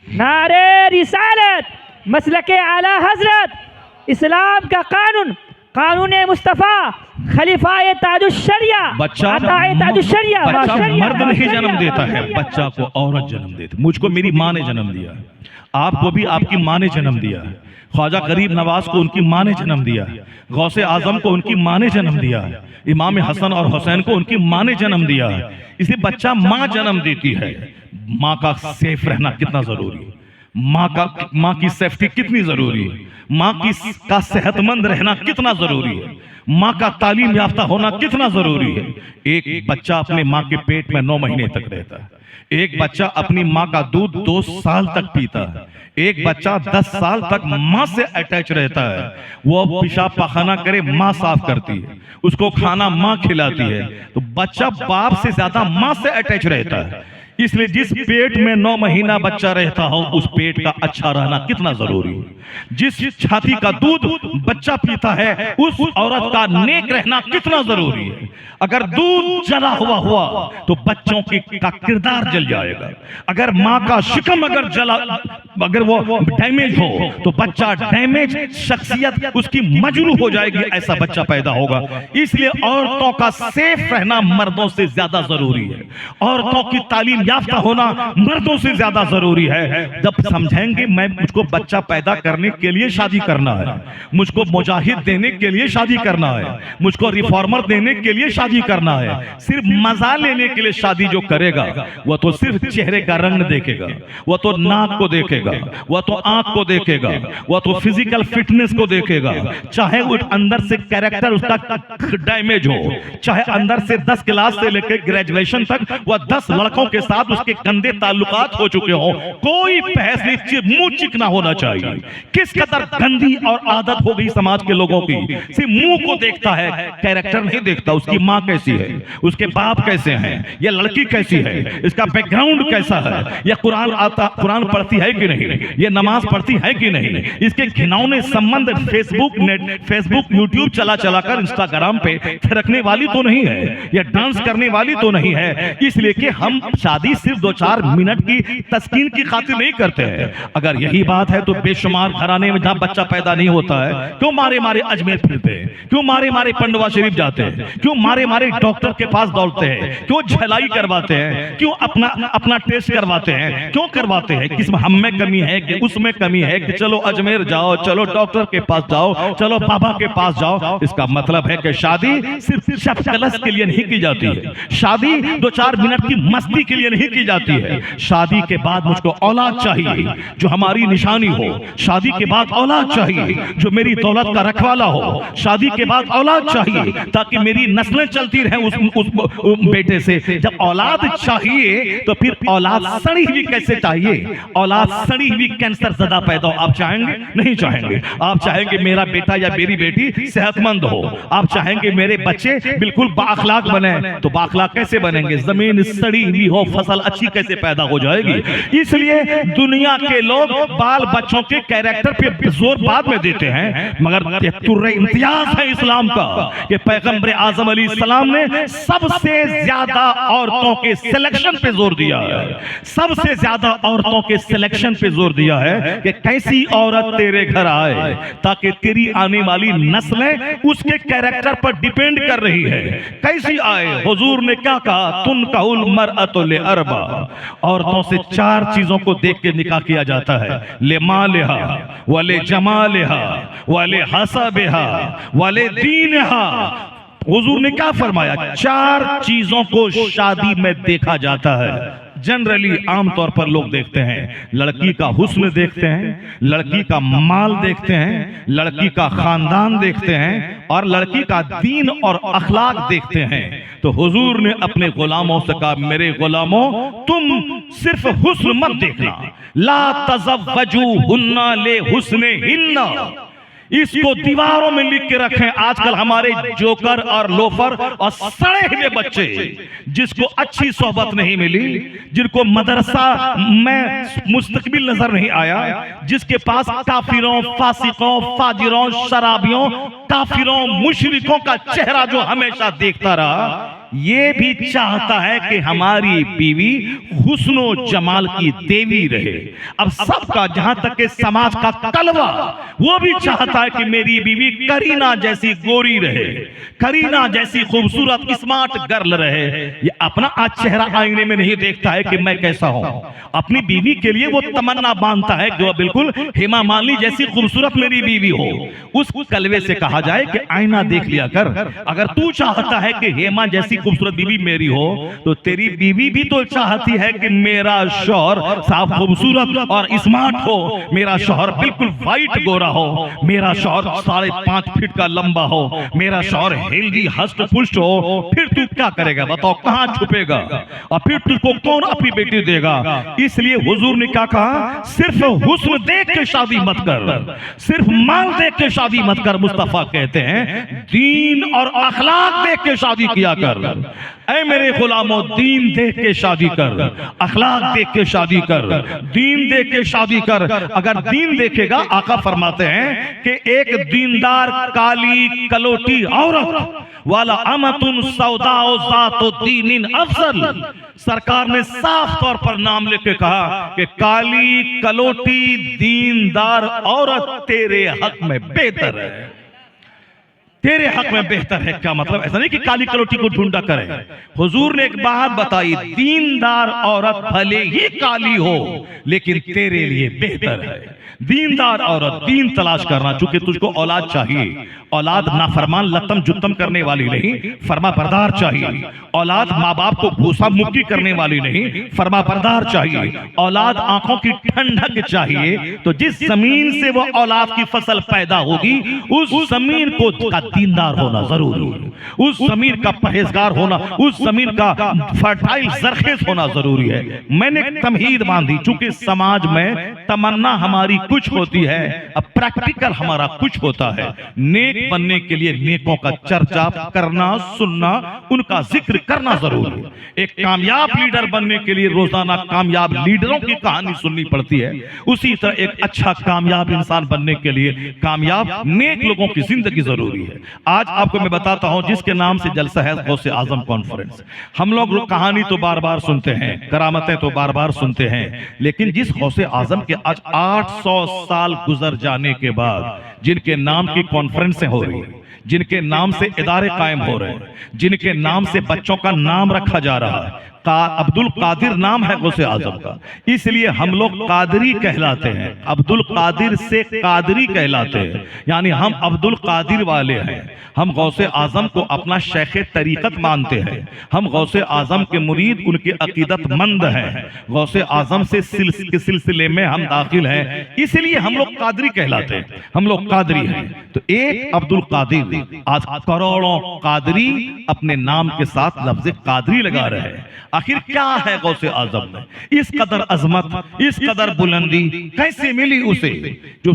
Speaker 2: नारे रिसालत, मसलके आला हजरत, इस्लाम का कानून, कानून मुस्तफा, खलीफा ताजुशरिया,
Speaker 1: बच्चा मर्द नहीं जन्म देता है, बच्चा को औरत जन्म देती। मुझको मेरी माँ ने जन्म दिया, आपको भी आपकी माँ ने जन्म दिया, ख्वाजा गरीब नवाज को उनकी माँ ने जन्म दिया, गौसे आजम को उनकी माँ ने जन्म दिया, इमाम हसन और हुसैन को उनकी माँ ने जन्म दिया। इसलिए बच्चा माँ जन्म देती है। माँ का सेफ रहना कितना जरूरी है, माँ की सेफ्टी कितनी जरूरी है, माँ का सेहतमंद रहना कितना जरूरी है, माँ का तालीम याफ्ता होना कितना जरूरी है। एक बच्चा अपने माँ के पेट में 9 महीने तक रहता है, एक बच्चा अपनी माँ का दूध 2 साल तक पीता है, एक बच्चा 10 साल तक माँ से अटैच रहता है। वो पेशाब पाखाना करे, माँ साफ करती है, उसको खाना माँ खिलाती है। तो बच्चा बाप से ज्यादा माँ से अटैच रहता है। इसलिए जिस पेट में 9 महीना बच्चा रहता हो उस पेट का अच्छा रहना कितना जरूरी है। जिस छाती का दूध बच्चा पीता है उस औरत का नेक रहना कितना जरूरी है। अगर दूध जला हुआ तो बच्चों का किरदार जल जाएगा। अगर माँ का शिकम अगर वो डैमेज हो तो बच्चा डैमेज, शख्सियत उसकी मजरूह हो जाएगी, ऐसा बच्चा पैदा होगा। इसलिए औरतों का सेफ रहना मर्दों से ज्यादा जरूरी है, औरतों की तालीम याफ्ता होना मर्दों से ज्यादा जरूरी है। जब समझेंगे मुझको बच्चा पैदा करने के लिए शादी करना है, मुझको मुजाहिद देने के लिए शादी करना है, मुझको रिफॉर्मर देने के लिए शादी करना है, सिर्फ मजा लेने के लिए शादी जो करेगा वो तो सिर्फ चेहरे का रंग देखेगा, वो तो नाक को देखेगा, वो तो आंख को देखेगा, वो तो फिजिकल फिटनेस को देखेगा। चाहे वो अंदर से कैरेक्टर उसका डैमेज हो, चाहे अंदर से 10 क्लास से लेकर ग्रेजुएशन तक वह 10 लड़कों के साथ
Speaker 3: साथ उसके गंदे ताल्लुकात हो चुके हो, कोई बहस नहीं, मुंह चिकना होना चाहिए। किस कदर गंदी और आदत हो गई समाज के लोगों की, सिर्फ मुंह को देखता है, कैरेक्टर नहीं देखता। उसकी माँ कैसी है, उसके बाप कैसे हैं, ये लड़की कैसी है, इसका बैकग्राउंड कैसा है, ये कुरान पढ़ती है कि नहीं, ये नमाज पढ़ती है कि नहीं, इसके घिनौने संबंध फेसबुक यूट्यूब चला कर इंस्टाग्राम पे रखने वाली तो नहीं है, ये डांस करने वाली तो नहीं है। इसलिए कि हम शादी सिर्फ 2-4 मिनट की तस्कीन की खातिर नहीं करते हैं। अगर यही बात है तो बेशुमार घराने में जहां बच्चा पैदा नहीं होता है, क्यों मारे मारे अजमेर फिरते हैं, क्यों मारे मारे पंडवा शरीफ जाते हैं, क्यों मारे मारे डॉक्टर के पास दौड़ते हैं, क्यों झलाई करवाते हैं, क्यों अपना टेस्ट करवाते हैं, क्यों करवाते हैं? किसमें हम में कमी है कि उसमें कमी है कि चलो अजमेर जाओ, चलो डॉक्टर के पास जाओ, चलो बाबा के पास जाओ। इसका मतलब है कि शादी सिर्फ शक्लस के लिए नहीं की जाती है, शादी 2-4 मिनट की मस्ती के लिए नहीं की जाती है। शादी के बाद मुझको औलाद चाहिए जो हमारी निशानी हो, शादी के बाद औलाद चाहिए जो मेरी दौलत का रखवाला हो, शादी के बाद औलाद चाहिए ताकि मेरी नस्लें चलती रहें उस बेटे से। जब औलाद चाहिए तो फिर औलाद सड़ी हुई कैसे चाहिए? औलाद सड़ी हुई कैंसर ज़दा पैदा हो, आप चाहेंगे? नहीं चाहेंगे। आप चाहेंगे मेरा बेटा या मेरी बेटी सेहतमंद हो, आप चाहेंगे मेरे बच्चे बिल्कुल बाअखलाक बने, तो बाअखलाक कैसे बनेंगे? जमीन सड़ी हुई हो, फसल अच्छी कैसे पैदा हो जाएगी? इसलिए दुनिया के लोग बाल बच्चों के कैरेक्टर पे जोर बाद में देते हैं, मगर तुर्रे इम्तियाज है इस्लाम का कि पैगंबर आजम अलैहिस्सलाम ने सबसे ज्यादा औरतों के सिलेक्शन पे जोर दिया है, सबसे ज्यादा औरतों के सिलेक्शन पे जोर दिया है कि कैसी औरत तेरे घर आए ताकि तेरी आने वाली नस्लें उसके कैरेक्टर पर डिपेंड कर रही है। कैसी आए? हुजूर ने क्या कहा? तुन कहूल मरअतु ले अरबा, औरतों से 4 चीजों को देख के निकाह किया जाता है, ले मालिहा वले जमालिहा वले हसबिहा वले दीनहा। हुजूर ने क्या फरमाया? 4 चीजों को शादी में देखा जाता है। जनरली आमतौर पर लोग देखते हैं, लड़की का हुस्न देखते हैं, लड़की का माल देखते हैं, लड़की का खानदान देखते हैं और लड़की का दीन और अखलाक देखते हैं। तो हुजूर ने अपने गुलामों से कहा, मेरे गुलामों तुम सिर्फ हुस्न मत देखना, ला तज़व्वजुहुन्ना ले हुस्निहिन्ना, इसको दीवारों में लिख के रखें। आजकल हमारे जोकर और लोफर और सड़े हुए बच्चे जिसको अच्छी सोहबत नहीं मिली, जिनको मदरसा में मुस्तकबिल नजर नहीं आया, जिसके पास काफिरों, फासिकों, फाजिरों, शराबियों, काफिरों, मुशरिकों का चेहरा जो हमेशा देखता रहा, ये भी चाहता है कि हमारी बीवी हुस्नो जमाल की देवी रहे। अब सबका, जहां तक के समाज का कलवा, वो भी चाहता है कि मेरी बीवी करीना जैसी गोरी रहे, करीना जैसी खूबसूरत स्मार्ट गर्ल रहे। ये अपना आज चेहरा आईने में नहीं देखता है कि मैं कैसा हूं, अपनी बीवी के लिए वो तमन्ना बांधता है कि वो बिल्कुल हेमा मालिनी जैसी खूबसूरत मेरी बीवी हो। उस कलवे से कहा जाए कि आईना देख लिया कर। अगर तू चाहता है कि हेमा जैसी खूबसूरत बीवी मेरी हो, तो तेरी बीवी भी तो चाहती है कि मेरा शौहर साफ खूबसूरत और स्मार्ट हो, मेरा शौहर बिल्कुल वाइट गोरा हो, मेरा शौहर 5.5 फीट का लंबा हो, मेरा शौहर हेल्दी हष्ट पुष्ट हो। फिर तू क्या करेगा बताओ? कहां छुपेगा? और फिर तुझको कौन अपनी बेटी देगा? इसलिए हुजूर ने क्या कहा? सिर्फ हुस्न देख के शादी मत कर, सिर्फ माल देख के शादी मत कर। मुस्तफा कहते हैं दीन और अखलाक देख के शादी किया कर। ऐ मेरे गुलामों, दीन देख के शादी कर, अखलाक देख के शादी कर, दीन देख के शादी कर। अगर दीन देखेगा, आका फरमाते हैं कि एक दीनदार काली कलोटी औरत वाला अमतुन सौदाओ ज़ातो दीनिन अफजल, सरकार ने साफ तौर पर नाम लेके कहा कि काली कलोटी दीनदार औरत तेरे हक में बेहतर है, तेरे हक में बेहतर है। क्या मतलब? ऐसा नहीं कि काली कलोटी को ढूंढा करे। हुजूर ने एक बात बताई, दीनदार औरत भले ही काली हो लेकिन तेरे लिए बेहतर है। दीनदार औरत, दीन तलाश करना। चूंकि तुझको औलाद चाहिए, औलाद नाफरमान लतम जुत्तम करने वाली नहीं, फरमा बरदार चाहिए। औलाद माँ बाप को भूसा मुक्की करने वाली नहीं, फरमा बरदार चाहिए। औलाद आंखों की ठंडक चाहिए। तो जिस जमीन से वो औलाद की फसल पैदा होगी, उस जमीन को दीनदार होना जरूरी है, उस जमीन का परहेजगार होना, उस जमीन का फर्टाइल जरखेज होना जरूरी है। मैंने एक तमहीद बांधी, चूंकि समाज में तमन्ना हमारी कुछ होती है, अब प्रैक्टिकल हमारा कुछ होता है। नेक बनने के लिए नेकों का चर्चा करना, सुनना, उनका जिक्र करना जरूरी है। एक कामयाब लीडर बनने के लिए रोजाना कामयाब लीडरों की कहानी सुननी पड़ती है। उसी तरह एक अच्छा कामयाब इंसान बनने के लिए कामयाब नेक लोगों की जिंदगी जरूरी है। आज आपको मैं बताता हूं, जिसके नाम से जलसा है गौसे आजम कॉन्फ्रेंस। हम लोग कहानी तो बार बार सुनते हैं, करामतें तो बार बार सुनते हैं, लेकिन जिस गौसे आजम के आज 800 साल गुजर जाने के बाद जिनके नाम की कॉन्फ्रेंसें हो रही है, जिनके नाम से इदारे कायम हो रहे हैं, जिनके नाम से बच्चों का नाम रखा जा रहा है, अब्दुल कादिर नाम है गौसे आजम का, इसलिए हम लोग कादरी कहलाते हैं। अब्दुल कादिर से कादरी कहलाते हैं, यानी हम अब्दुल कादिर वाले हैं। हम गौसे आजम को अपना शेख तरीकत मानते हैं। हम गौसे आजम के मुरीद, उनके अकीदतमंद हैं। गौसे आजम से के सिलसिले में हम दाखिल हैं, इसलिए हम लोग कादरी कहलाते हैं, हम लोग कादरी हैं। तो एक अब्दुल कादिर, आज करोड़ों कादरी अपने नाम के साथ लफ्ज कादरी लगा रहे हैं। आखिर क्या है गौसे आजम में? इस कदर अजमत, इस कदर बुलंदी कैसे मिली उसे? जो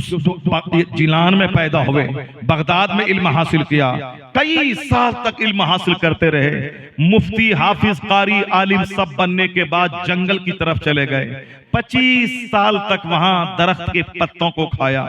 Speaker 3: जिलान में पैदा हुए, बगदाद में इल्म हासिल किया, कई साल तक इल्म हासिल करते रहे, मुफ्ती, हाफिज, कारी, आलिम सब बनने के बाद जंगल की तरफ चले गए। 25 साल तक वहां दरख्त के पत्तों को खाया,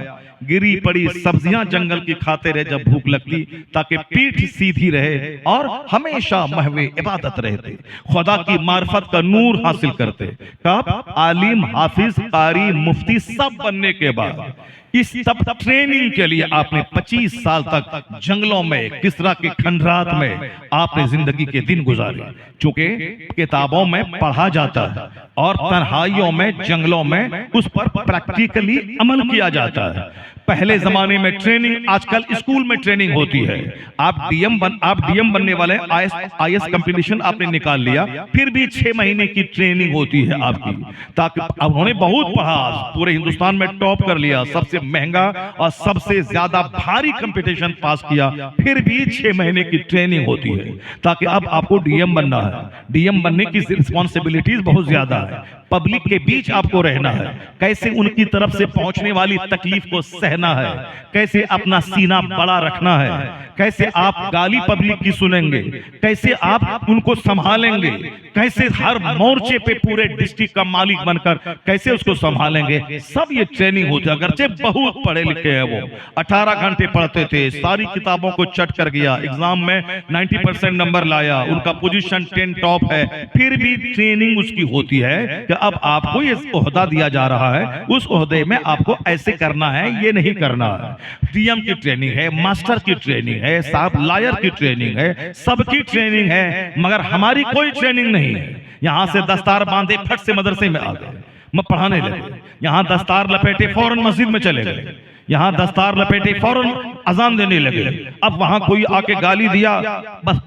Speaker 3: गिरी पड़ी सब्जियां जंगल की खाते रहे जब भूख लगती, ताकि पीठ सीधी रहे और हमेशा महवे इबादत रहते, खुदा की मार्फत का नूर हासिल करते। कब? आलिम, हाफिज, कारी, मुफ्ती सब बनने के बाद। इस सब ट्रेनिंग के लिए आपने 25 साल तक जंगलों में, किसरा के खंडरात में आपने जिंदगी के दिन गुजारे। चूंकि किताबों में पढ़ा जाता है और तन्हाइयों में, जंगलों में उस पर प्रैक्टिकली अमल किया जाता है। पहले जमाने में ट्रेनिंग, आजकल स्कूल में ट्रेनिंग होती है। आप डीएम बनने वाले, आईएएस कंपटीशन आपने निकाल लिया, फिर भी 6 महीने की ट्रेनिंग होती है आपकी, ताकि उन्होंने बहुत पढ़ा, पूरे हिंदुस्तान में टॉप कर लिया, सबसे महंगा और सबसे ज्यादा भारी कंपटीशन पास किया, फिर भी 6 महीने की ट्रेनिंग होती है, ताकि अब आपको डीएम बनना है। डीएम बनने की रिस्पॉन्सिबिलिटीज बहुत ज्यादा है, पब्लिक के बीच आपको रहना है, कैसे उनकी तरफ से पहुंचने वाली तकलीफ को सहना है, कैसे अपना सीना बड़ा रखना है, कैसे आप गाली पब्लिक की सुनेंगे, कैसे आप उनको संभालेंगे, कैसे हर मोर्चे पे पूरे डिस्ट्रिक्ट का मालिक बनकर कैसे उसको संभालेंगे, सब ये ट्रेनिंग होती है। अगरचे बहुत पढ़े लिखे हैं वो, 18 घंटे पढ़ते थे, सारी किताबों को चट कर गया, एग्जाम में 90% नंबर लाया, उनका पोजीशन 10 टॉप है, फिर भी ट्रेनिंग उसकी होती है कि अब आपको ये ओहदा दिया जा रहा है, उस ओहदे में आपको ऐसे करना है, ये नहीं करना है। डीएम की ट्रेनिंग है, मास्टर की ट्रेनिंग है, साहब लायर की ट्रेनिंग है, सबकी ट्रेनिंग है, मगर हमारी कोई ट्रेनिंग नहीं है। यहां से दस्तार बांधे फट से मदरसे में आ गए, मैं पढ़ाने लगे, यहां दस्तार लपेटे फौरन मस्जिद में चले गए, यहां दस्तार लपेटे फौरन अजान देने लगे। अब वहां कोई आके गाली दिया, बस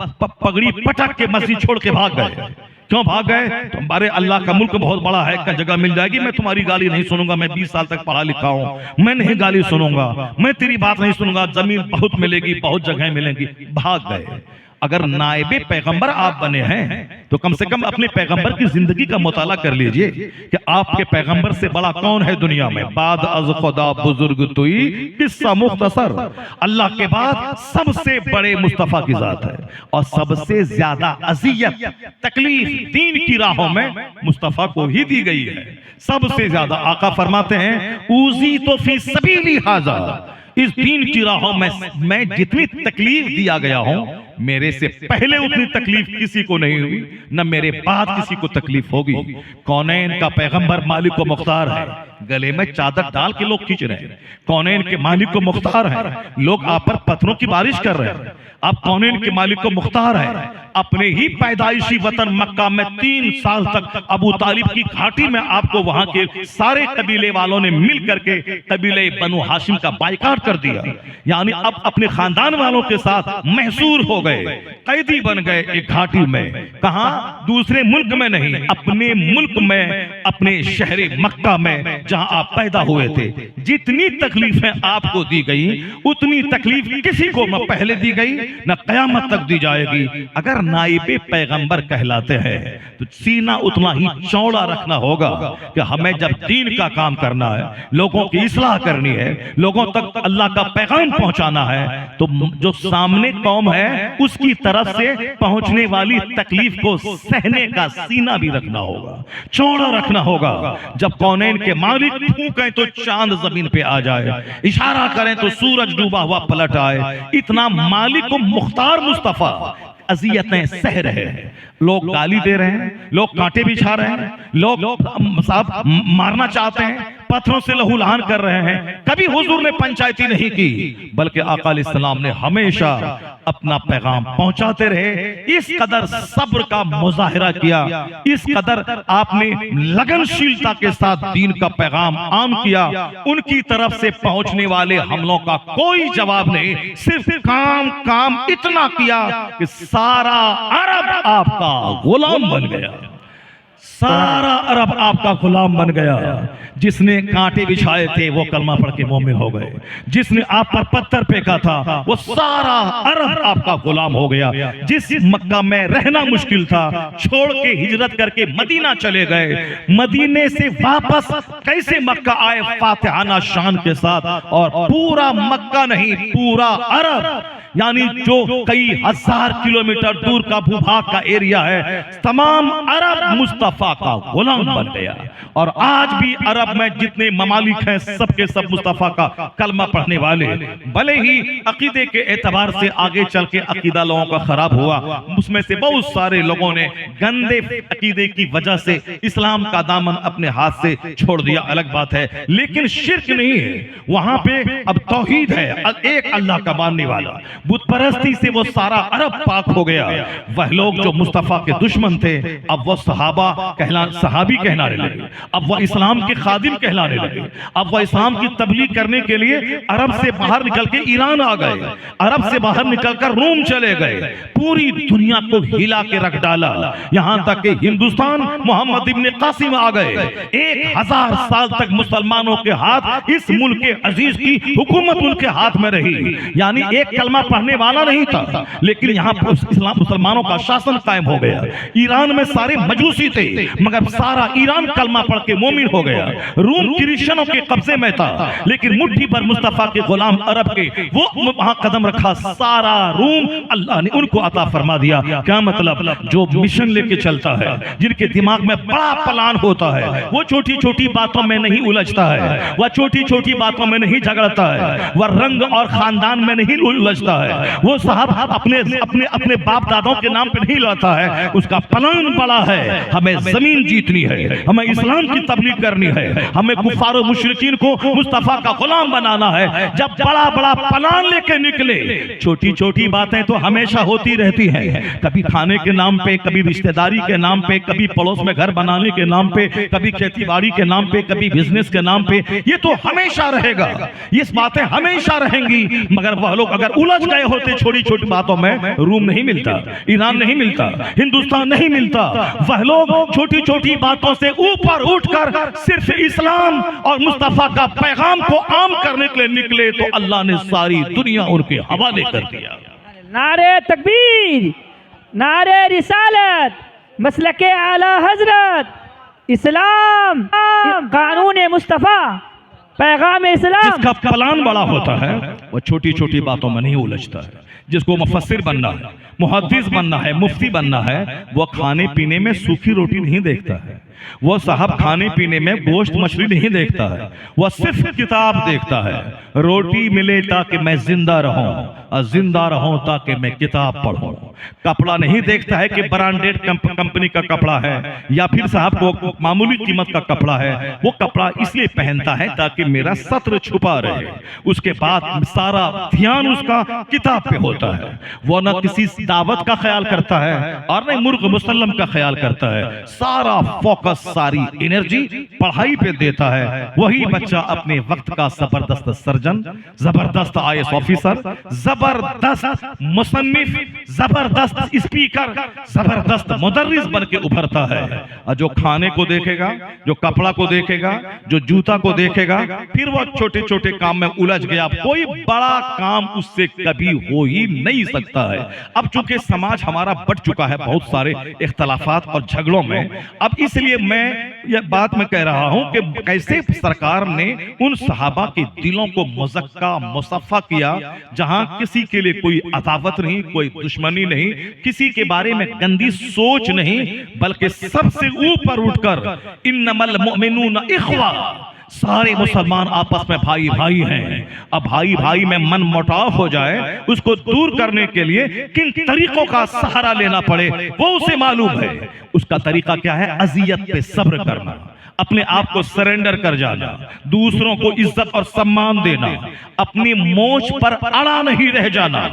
Speaker 3: पगड़ी पटक के मस्जिद छोड़ के भाग गए। क्यों भाग गए? तो हमारे अल्लाह का मुल्क बहुत बड़ा है, का जगह मिल जाएगी, मैं तुम्हारी गाली नहीं सुनूंगा, मैं 20 साल तक पढ़ा लिखा हूं, मैं नहीं गाली सुनूंगा, मैं तेरी बात नहीं सुनूंगा, जमीन बहुत मिलेगी, बहुत जगह मिलेंगी, भाग गए। अगर नायबे पैगंबर आप बने हैं तो कम से कम अपने पैगंबर की जिंदगी का मुताला कर लीजिए कि आपके पैगंबर से बड़ा कौन है दुनिया में। बाद अज खुदा बुजुर्ग तुई किस्सा मुख्तसर, अल्लाह के बाद सबसे बड़े मुस्तफा की जात है और सबसे ज्यादा अजियत, तकलीफ दीन की राहों में मुस्तफा को ही दी गई है। सबसे ज्यादा आका फरमाते हैं, ऊजी तो फी सबीली हाजा, इस दीन की राहों में मैं जितनी तकलीफ दिया गया हूं, मेरे से पहले उतनी तकलीफ किसी को नहीं हुई, न मेरे बाद किसी को तकलीफ होगी। कौनैन का पैगंबर मालिक को मुख्तार है, गले में चादर डाल के लोग खींच रहे हैं, कौनैन के मालिक को मुख्तार है, लोग आप पर पत्थरों की बारिश कर रहे हैं। आप कौनेन के मालिक को मुख्तार है। अपने ही पैदाइशी वतन मक्का में 3 साल तक अबू तालिब की घाटी में आपको वहां के सारे कबीले वालों ने मिल करके कबीले बनु हाशिम का बाइकाट कर दिया। यानी अब अपने खानदान वालों के साथ महसूर हो गए, कैदी बन गए एक घाटी में। कहा? दूसरे मुल्क में नहीं, अपने मुल्क में, अपने शहर मक्का में जहां आप पैदा हुए थे। जितनी तकलीफें आपको दी गई उतनी तकलीफ किसी को न पहले दी गई न कयामत तक दी जाएगी। अगर नाइबे पैगंबर कहलाते हैं तो सीना उतना ही चौड़ा रखना होगा कि हमें जब दीन का काम करना है, लोगों की इस्लाह करनी है, लोगों तक अल्लाह का पैगाम पहुंचाना है, तो जो सामने कौम है उसकी तरफ से पहुंचने वाली तकलीफ को सहने का सीना भी रखना होगा, चौड़ा रखना होगा। जब कौनैन के मालिक फूंकें तो चांद जमीन पे आ जाए, इशारा करें तो सूरज डूबा हुआ पलट आए, इतना मालिक को मुख्तार मुस्तफा अजियतें सह रहे हैं। लोग गाली दे रहे हैं, लोग कांटे बिछा रहे हैं, लोग साहब मारना चाहते हैं, पत्थरों से लहूलहान कर रहे हैं। कभी हुजूर ने पंचायती नहीं की, बल्कि आका अलैहिस्सलाम ने हमेशा अपना पैगाम पहुंचाते रहे। इस कदर सब्र का मुजाहिरा किया, इस कदर आपने लगनशीलता के साथ दीन का पैगाम आम किया। उनकी तरफ से पहुंचने वाले हमलों का कोई जवाब नहीं, सिर्फ काम काम इतना किया कि सारा अरब आपका गुलाम बन गया, सारा अरब आपका गुलाम बन गया। जिसने कांटे बिछाए थे वो कलमा पढ़ के मोमिन हो गए, जिसने आप पर पत्थर फेंका था वो सारा अरब आपका गुलाम हो गया। जिस मक्का में रहना मुश्किल था छोड़ के हिजरत करके मदीना चले गए, मदीने से वापस कैसे मक्का आए फातिहाना शान के साथ, और पूरा मक्का नहीं पूरा अरब, यानी जो कई हजार किलोमीटर दूर का भूभाग का एरिया है, तमाम अरब मुस्तफा का गुलाम बन गया। और आज भी अरब में जितने ममालिक हैं सबके सब मुस्तफा का कलमा पढ़ने वाले। भले ही अकीदे के एतबार से आगे चल के अकीदा लोगों का खराब हुआ, उसमें से बहुत सारे लोगों ने गंदे अकीदे की वजह से इस्लाम का दामन अपने हाथ से छोड़ दिया, अलग बात है, लेकिन शिर्क नहीं है वहां पे। अब तौहीद है, एक अल्लाह का मानने वाला। बुत परस्ती से वो सारा अरब पाक हो गया। वह लोग जो मुस्तफा के दुश्मन थे अब वो सहाबी कहलाने लगे, अब वह इस्लाम के खादिम कहलाने लगे, अब वह इस्लाम की तबलीग करने के लिए अरब से बाहर निकल के ईरान आ गए, अरब से बाहर निकलकर रोम चले गए, पूरी दुनिया को हिला के रख डाला। यहां तक कि हिंदुस्तान मोहम्मद इब्ने कासिम आ गए। 1000 साल तक मुसलमानों के हाथ, इस मुल्क के अजीज की हुकूमत उनके हाथ में रही। यानी एक कलमा पढ़ने वाला नहीं था, लेकिन यहाँ इस्लाम मुसलमानों का शासन कायम हो गया। ईरान में सारे मजूसी थे, मगर सारा ईरान कलमा पढ़ के मोमिन हो गया। रूम क्रिश्चियनों के कब्जे में था, लेकिन मुट्ठी पर मुस्तफा के गुलाम अरब के वो वहां कदम रखा, सारा रूम अल्लाह ने उनको अता फरमा दिया। क्या मतलब? जो मिशन लेके चलता है, जिनके दिमाग में बड़ा प्लान होता है, वो छोटी छोटी बातों में नहीं उलझता है, वह छोटी छोटी बातों में नहीं झगड़ता है, वह रंग और खानदान में नहीं उलझता है, वो साहब अपने अपने अपने बाप दादाओं के नाम पे नहीं लड़ता है। उसका प्लान बड़ा है, हमें जमीन जीतनी है, हमें इस्लाम की तबलीग करनी है, हमें कुफार और मुशरिकीन को मुस्तफा का गुलाम बनाना है। जब बड़ा बड़ा प्लान लेके निकले, छोटी छोटी बातें तो हमेशा होती रहती हैं, कभी खाने के नाम पे, कभी रिश्तेदारी के नाम पे, कभी पड़ोस में घर बनाने के नाम पे, कभी खेती बाड़ी के नाम पे, कभी बिजनेस के नाम पे, ये तो हमेशा रहेगा, ये बातें हमेशा रहेंगी। मगर वह लोग अगर उलझ गए होते छोटी छोटी बातों में, रूम नहीं मिलता, ईरान नहीं मिलता, हिंदुस्तान नहीं मिलता। वह लोग छोटी छोटी बातों से ऊपर उठकर सिर्फ इस्लाम और मुस्तफा का पैगाम को आम करने के लिए निकले, तो अल्लाह ने सारी दुनिया उनके हवाले कर दिया।
Speaker 2: नारे तकबीर, नारे रिसालत, मसलके आला हजरत, इस्लाम, कानून मुस्तफा, पैगाम इस्लाम।
Speaker 3: जिसका प्लान बड़ा होता है वो छोटी छोटी बातों में नहीं उलझता है। जिसको मुफस्सिर बनना है, मुहद्दिस बनना है, मुफ्ती बनना है, वो खाने पीने में सूखी रोटी नहीं देखता है, वो साहब खाने पीने में गोश्त मछली नहीं देखता है, वह सिर्फ किताब देखता है। रोटी मिले ताकि मैं जिंदा रहूं और जिंदा रहूं ताकि मैं किताब पढ़ूं। कपड़ा नहीं देखता है कि ब्रांडेड कंपनी का कपड़ा है या फिर साहब को मामूली कीमत का कपड़ा है। वो कपड़ा इसलिए पहनता है ताकि मेरा सत्र छुपा रहे। उसके बाद सारा ध्यान उसका किताब पे होता है। वो न किसी दावत का ख्याल करता है और न मुर्ग मुसल्लम का ख्याल करता है। सारा फोकस, सारी एनर्जी पढ़ाई पे देता है। वही बच्चा अपने वक्त का जबरदस्त सर्जन, जबरदस्त IAS ऑफिसर, जबरदस्त मुसन्निफ, जबरदस्त स्पीकर, जबरदस्त मुदर्रिस बन के उभरता है। और जो खाने को देखेगा, जो कपड़ा को देखेगा, जो जूता को देखेगा, फिर वो छोटे छोटे काम में उलझ गया। कोई बड़ा काम उससे कभी हो ही नहीं सकता है। अब चूंकि समाज हमारा बट चुका है बहुत सारे इख्तलाफात और झगड़ों में, अब इसलिए मैं यह बात मैं कह रहा हूं कि कैसे सरकार ने उन सहाबा के दिलों को मुज़क्का मुसफ़्फ़ा किया, जहां किसी के लिए कोई अदावत नहीं, कोई दुश्मनी नहीं, किसी के बारे में गंदी सोच नहीं, बल्कि सबसे ऊपर उठकर इन्नमल मुमिनून इख्वा, सारे मुसलमान आपस में भाई भाई हैं। अब भाई भाई में मन मुटाव हो जाए, उसको दूर करने के लिए किन तरीकों का सहारा लेना पड़े वो उसे मालूम है। उसका तरीका क्या है? अजियत पे सब्र करना, अपने आप को सरेंडर कर जाना, दूसरों को इज्जत और सम्मान देना, अपनी मोच पर अड़ा नहीं रह जाना।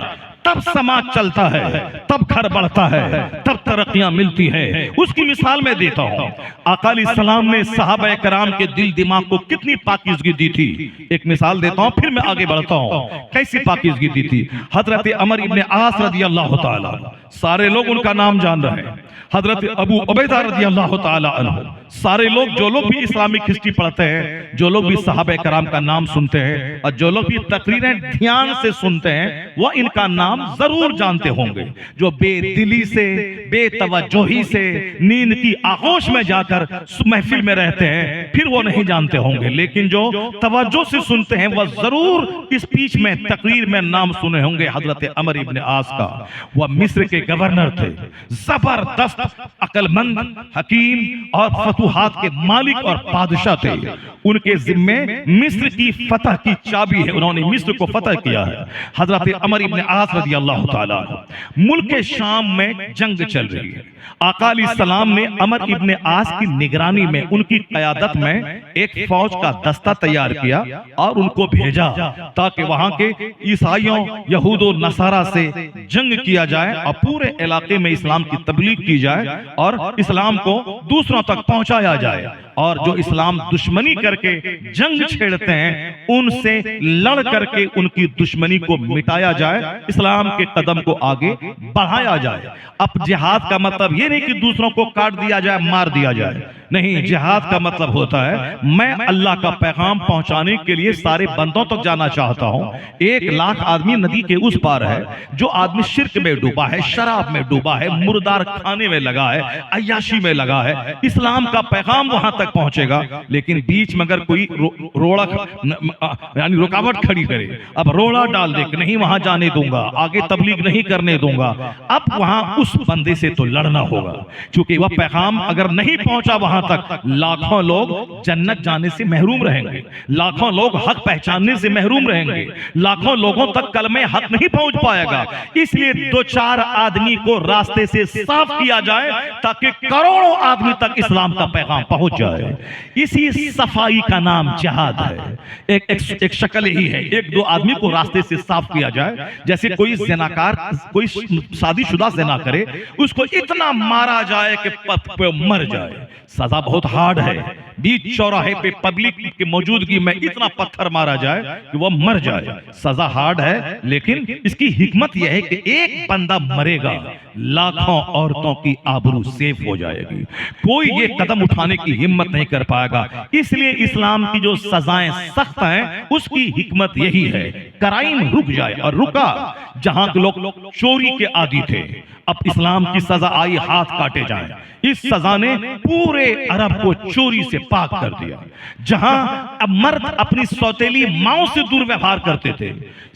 Speaker 3: तब समाज चलता है, तब घर बढ़ता है, तब तरक्कियां मिलती है। उसकी मिसाल मैं देता हूं। आका अलैहिस्सलाम ने सहाबा कराम के दिल दिमाग को कितनी पाकीज़गी दी थी। एक मिसाल देता हूं, फिर मैं आगे बढ़ता हूं। कैसी पाकीज़गी दी थी? हजरत अमर इब्ने आस रज़ियल्लाहु ताला, सारे लोग उनका नाम जान रहे हैं। हजरत अबू उबैदा रज़ियल्लाहु ताला अन्हु, सारे लोग, जो लोग भी इस्लामिक हिस्ट्री पढ़ते हैं, जो लोग भी सहाबा कराम का नाम सुनते हैं और जो लोग भी तकरीरें ध्यान से सुनते हैं, वह इनका नाम जरूर जानते होंगे। जो बेदिली से, बेतवज्जोही से, नींद की आगोश में जाकर महफिल में रहते हैं, फिर वो नहीं जानते होंगे। लेकिन जो तवज्जो से सुनते हैं, वह जरूर इस बीच में तकरीर में नाम सुने होंगे हजरत अमर इब्ने आस का। वह मिस्र के गवर्नर थे, जबरदस्त अक्लमंद, हकीम और फतूहात के मालिक और बादशाह थे। उनके जिम्मे मिस्र की फतह की चाबी है, उन्होंने मिस्र को फतह किया है। हजरत अमर इब्ने आस रज़ियल्लाहु ताला, मुल्क शाम में जंग चल रही है। आका अलैहिस्सलाम ने अमर इब्ने आस की निगरानी में, उनकी क़यादत में एक फौज का दस्ता तैयार किया और उनको भेजा ताकि वहां के ईसाइयों, यहूदो नसारा से जंग किया जाए और पूरे इलाके में इस्लाम की तबलीग की जाए और इस्लाम को दूसरों तक पहुंचाया जाए। और जो इस्लाम दुश्मनी करके जंग छेड़ते हैं, उनसे लड़ करके उनकी दुश्मनी को मिटाया जाए, इस्लाम के कदम को आगे बढ़ाया जाए। अब जिहाद का मतलब ये नहीं कि दूसरों को काट दिया जाए, मार दिया जाए, नहीं। जिहाद का मतलब होता है मैं अल्लाह का पैगाम पहुंचाने के लिए सारे बंदों तक जाना चाहता हूं। 1 लाख आदमी नदी के उस पार है, जो आदमी शिर्क में डूबा है, शराब में डूबा है, मुर्दार खाने में लगा है, अय्याशी में लगा है, इस्लाम का पैगाम वहां तक पहुंचेगा। लेकिन बीच में अगर कोई रोड़ा यानी रुकावट खड़ी करे, अब रोड़ा डाल दे, नहीं वहां जाने दूंगा, आगे तबलीग नहीं करने दूंगा, अब वहां उस बंदे से तो लड़ना होगा। क्योंकि वह पैगाम अगर नहीं पहुंचा वहां तक, लाखों लोग जन्नत जाने से महरूम रहेंगे, लाखों लोग हक पहचानने से महरूम रहेंगे, लाखों लोगों तक कलमे हक नहीं पहुंच पाएगा। इसलिए 2-4 आदमी को रास्ते से साफ किया जाए ताकि करोड़ों आदमी तक इस्लाम का पैगाम पहुंच जाए। इसी सफाई का नाम जिहाद है। एक शक्ल ही है, 1-2 आदमी को रास्ते से साफ किया जाए। जैसे कोई ज़िनाकार, कोई शादीशुदा ज़िना करे, उसको इतना मारा जाए कि पथ पे मर जाए। सजा बहुत हार्ड है, बीच चौराहे पे पब्लिक की मौजूदगी में इतना पत्थर मारा जाए कि वह मर जाए। सजा हार्ड है, लेकिन इसकी हिकमत यह है कि एक बंदा मरेगा, लाखों औरतों की आबरू सेफ हो जाएगी। कोई ये कदम उठाने की हिम्मत नहीं कर पाएगा। इसलिए इस्लाम की जो सजाएं सख्त हैं, उसकी हिकमत यही है, क्राइम रुक जाए। और रुका, जहां के लोग चोरी के आदी थे, अब इस्लाम की सजा आई हाथ काटे जाएं। इस सजा ने पूरे अरब को चोरी से पाक कर दिया। जहां अब मर्द अपनी सौतेली माओ से दुर्व्यवहार करते थे,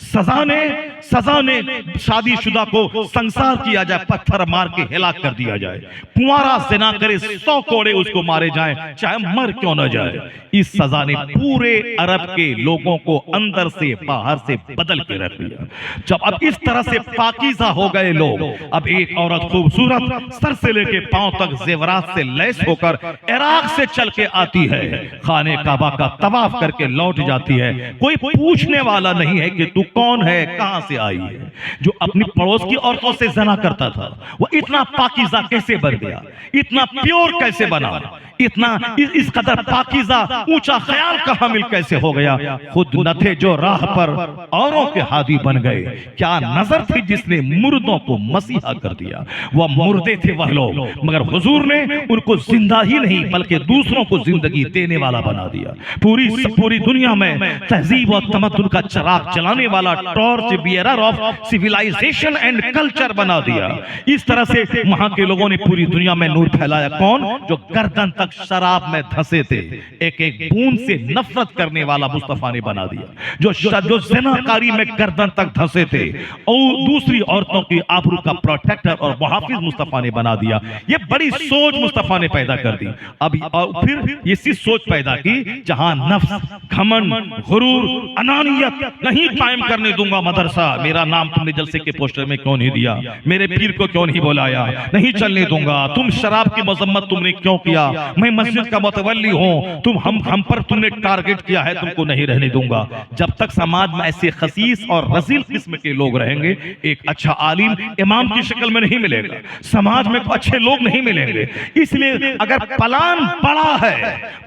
Speaker 3: सजा ने शादीशुदा को संसार किया जाए, पत्थर मार के हिलाक कर दिया जाए, कुंवारा जिना करे 100 कोड़े उसको मारे जाएं, चाहे मर क्यों न जाए। इस सजा ने पूरे अरब के लोगों को अंदर से बाहर से बदल के रख दिया। जब अब इस तरह से पाकीज़ा हो गए लोग, अब एक औरत खूबसूरत सर से लेके पांव तक जेवरात से लैस होकर इराक से चल के आती है, खाने काबा का तवाफ करके लौट जाती है, कोई पूछने वाला नहीं है कि तू कौन है, कहां से आई है। जो अपनी पड़ोस की औरतों से जना करता था, वो इतना पाकीज़ा कैसे बन गया, इतना प्योर कैसे बना, इतना इस कदर पाकीज़ा ऊंचा ख्याल का हामिल कैसे हो गया। खुद न थे जो राह पर औरों के हादी बन गए, क्या नजर थी जिसने मुर्दों को मसीहा कर दिया। वह मुर्दे थे वह लोग, मगर हुजूर ने उनको जिंदा ही नहीं बल्कि दूसरों को जिंदगी देने वाला बना दिया। पूरी दुनिया में तहजीब और तमद्दुन का चिराग जलाने वाला torch bearer of civilisation and culture बना दिया। इस तरह से वहां के लोगों ने पूरी दुनिया में नूर फैलाया। कौन? जो गर्दन तक शराब में धंसे थे, एक एक बूंद से नफरत करने वाला मुस्तफा ने बना दिया। जो ज़िनाकारी में गर्दन तक धंसे थे और दूसरी औरतों की आबरू का प्रोटेक्टर और मुहाफिज मुस्तफा ने बना दिया। ये बड़ी सोच मुस्तफा ने पैदा कर दी। अब और फिर इसी सोच पैदा की जहां नफ्स, घमंड, गुरूर, अनानियत, नहीं कायम करने दूंगा मदरसा, मेरा नाम तुमने जलसे के पोस्टर में क्यों नहीं दिया, मेरे पीर को क्यों नहीं बुलाया, नहीं चलने दूंगा, तुम शराब की मजम्मत तुमने क्यों किया, मैं मस्जिद का मुतवल्ली हूं, तुम हम पर तुमने टारगेट किया है, तुमको नहीं रहने दूंगा। जब तक समाज में ऐसे खसीस और रजील किस्म के लोग रहेंगे, एक अच्छा आलिम इमाम की शक्ल में नहीं मिलेगा, समाज में अच्छे लोग नहीं मिलेंगे। इसलिए अगर प्लान बड़ा है,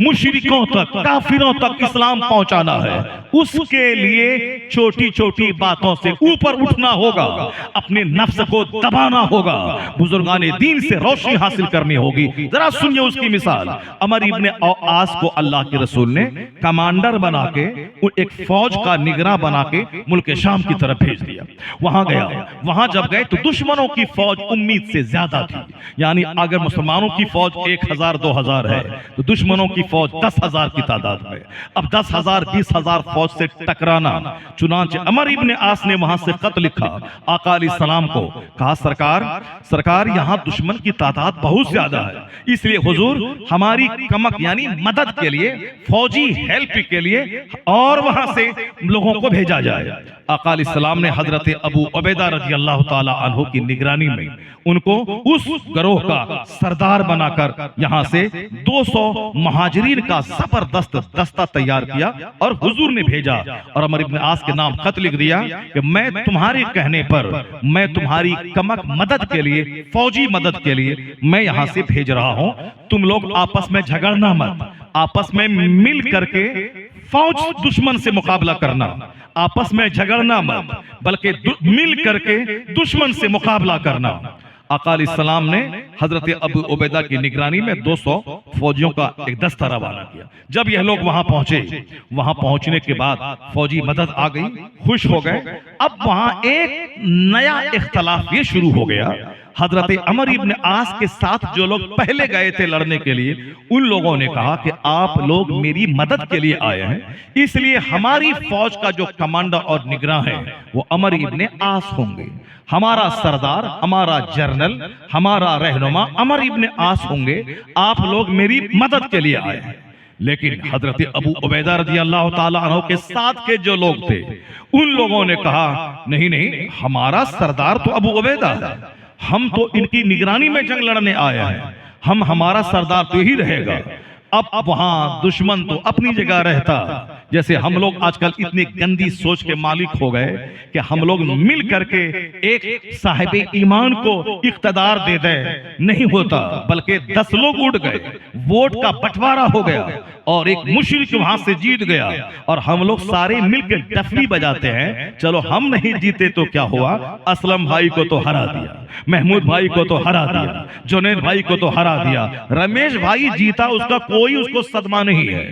Speaker 3: मुशरिकों तक, काफिरों तक इस्लाम पहुंचाना है, उसके लिए छोटी छोटी बातों से ऊपर उठना होगा, अपने नफ्स को दबाना होगा, बुजुर्गाने दीन से रोशनी हासिल करनी होगी। जरा सुनिए उसकी मिसाल। अमर इब्ने आस को अल्लाह के रसूल ने कमांडर बना के, एक फौज का निगरान बना के मुल्क शाम की तरफ भेज दिया। वहां गया, वहां जब गए तो दुश्मनों की फौज उम्मीद से ज्यादा थी। यानी अगर मुसलमानों की फौज 1000-2000 है तो दुश्मनों की फौज 10,000 की तादाद में। अब 10,000-20,000 फौज से टकराना, चुनांचे अमर इब्ने आस ने वहां से खत लिखा आका अलैहिस्सलाम को, कहा सरकार यहां दुश्मन की तादाद बहुत ज्यादा है, इसलिए हुजूर हमारी कमक यानी मदद के लिए, फौजी हेल्प के लिए और वहां से लोगों को भेजा जाए। आका अलैहिस्सलाम ने हजरत अबू उबैदा रजी अल्लाह ताला अन्हु की निगरानी में उनको उस गिरोह का सरदार बनाकर यहां से 200 मुहाजिरीन का जबरदस्त दस्ता तैयार किया और हुजूर ने भेजा और अमर इब्ने आस के नाम खत लिख दिया कि मैं तुम्हारे कहने पर, मैं तुम्हारी कमक मदद के लिए, फौजी मदद के लिए मैं यहां से भेज रहा हूं। तुम लोग आपस में झगड़ना मत, आपस में मिल करके फौज दुश्मन से मुकाबला करना, आपस में झगड़ना मत बल्कि मिल करके दुश्मन से मुकाबला करना। आका अलैहिस्सलाम ने हजरत अबू उबैदा की निगरानी में 200 फौजियों का एक दस्ता रवाना किया। जब यह लोग वहां पहुंचे, वहां पहुंचने के बाद फौजी मदद आ गई, खुश हो गए। अब वहां एक नया इख्तलाफ ये शुरू हो गया। हजरत अमर इब्ने आस के साथ जो लोग पहले गए थे लड़ने के लिए, उन लोगों ने कहा कि आप लोग मेरी मदद के लिए आए हैं, इसलिए हमारी फौज का जो कमांडर और निगरान है वो अमर इब्ने आस होंगे, हमारा सरदार, हमारा जनरल, हमारा रहनुमा अमर इब्ने आस होंगे, आप लोग मेरी मदद के लिए आए हैं। लेकिन हजरत अबू उबैदा रजी अल्लाह ताला अन्हु के साथ के जो लोग थे, उन लोगों ने कहा नहीं, हमारा सरदार तो अबू उबैदा है, हम तो इनकी निगरानी में जंग लड़ने आए हैं, हमारा सरदार तो ही रहेगा। अब वहां दुश्मन तो अपनी जगह रहता, जैसे हम लोग आजकल इतनी गंदी सोच के मालिक हो गए कि हम लोग मिल करके एक साहिब ईमान को इख्तदार दे दें, नहीं होता, बल्कि 10 लोग उड़ गए, वोट का बंटवारा हो गया, और एक मुशरिक वहां से जीत गया और हम लोग सारे मिलकर डफली बजाते हैं, चलो हम नहीं जीते तो क्या हुआ, असलम भाई को तो हरा दिया, महमूद भाई को तो हरा दिया, जुनैद भाई को तो हरा दिया, रमेश भाई जीता, उसका कोई उसको सदमा नहीं है,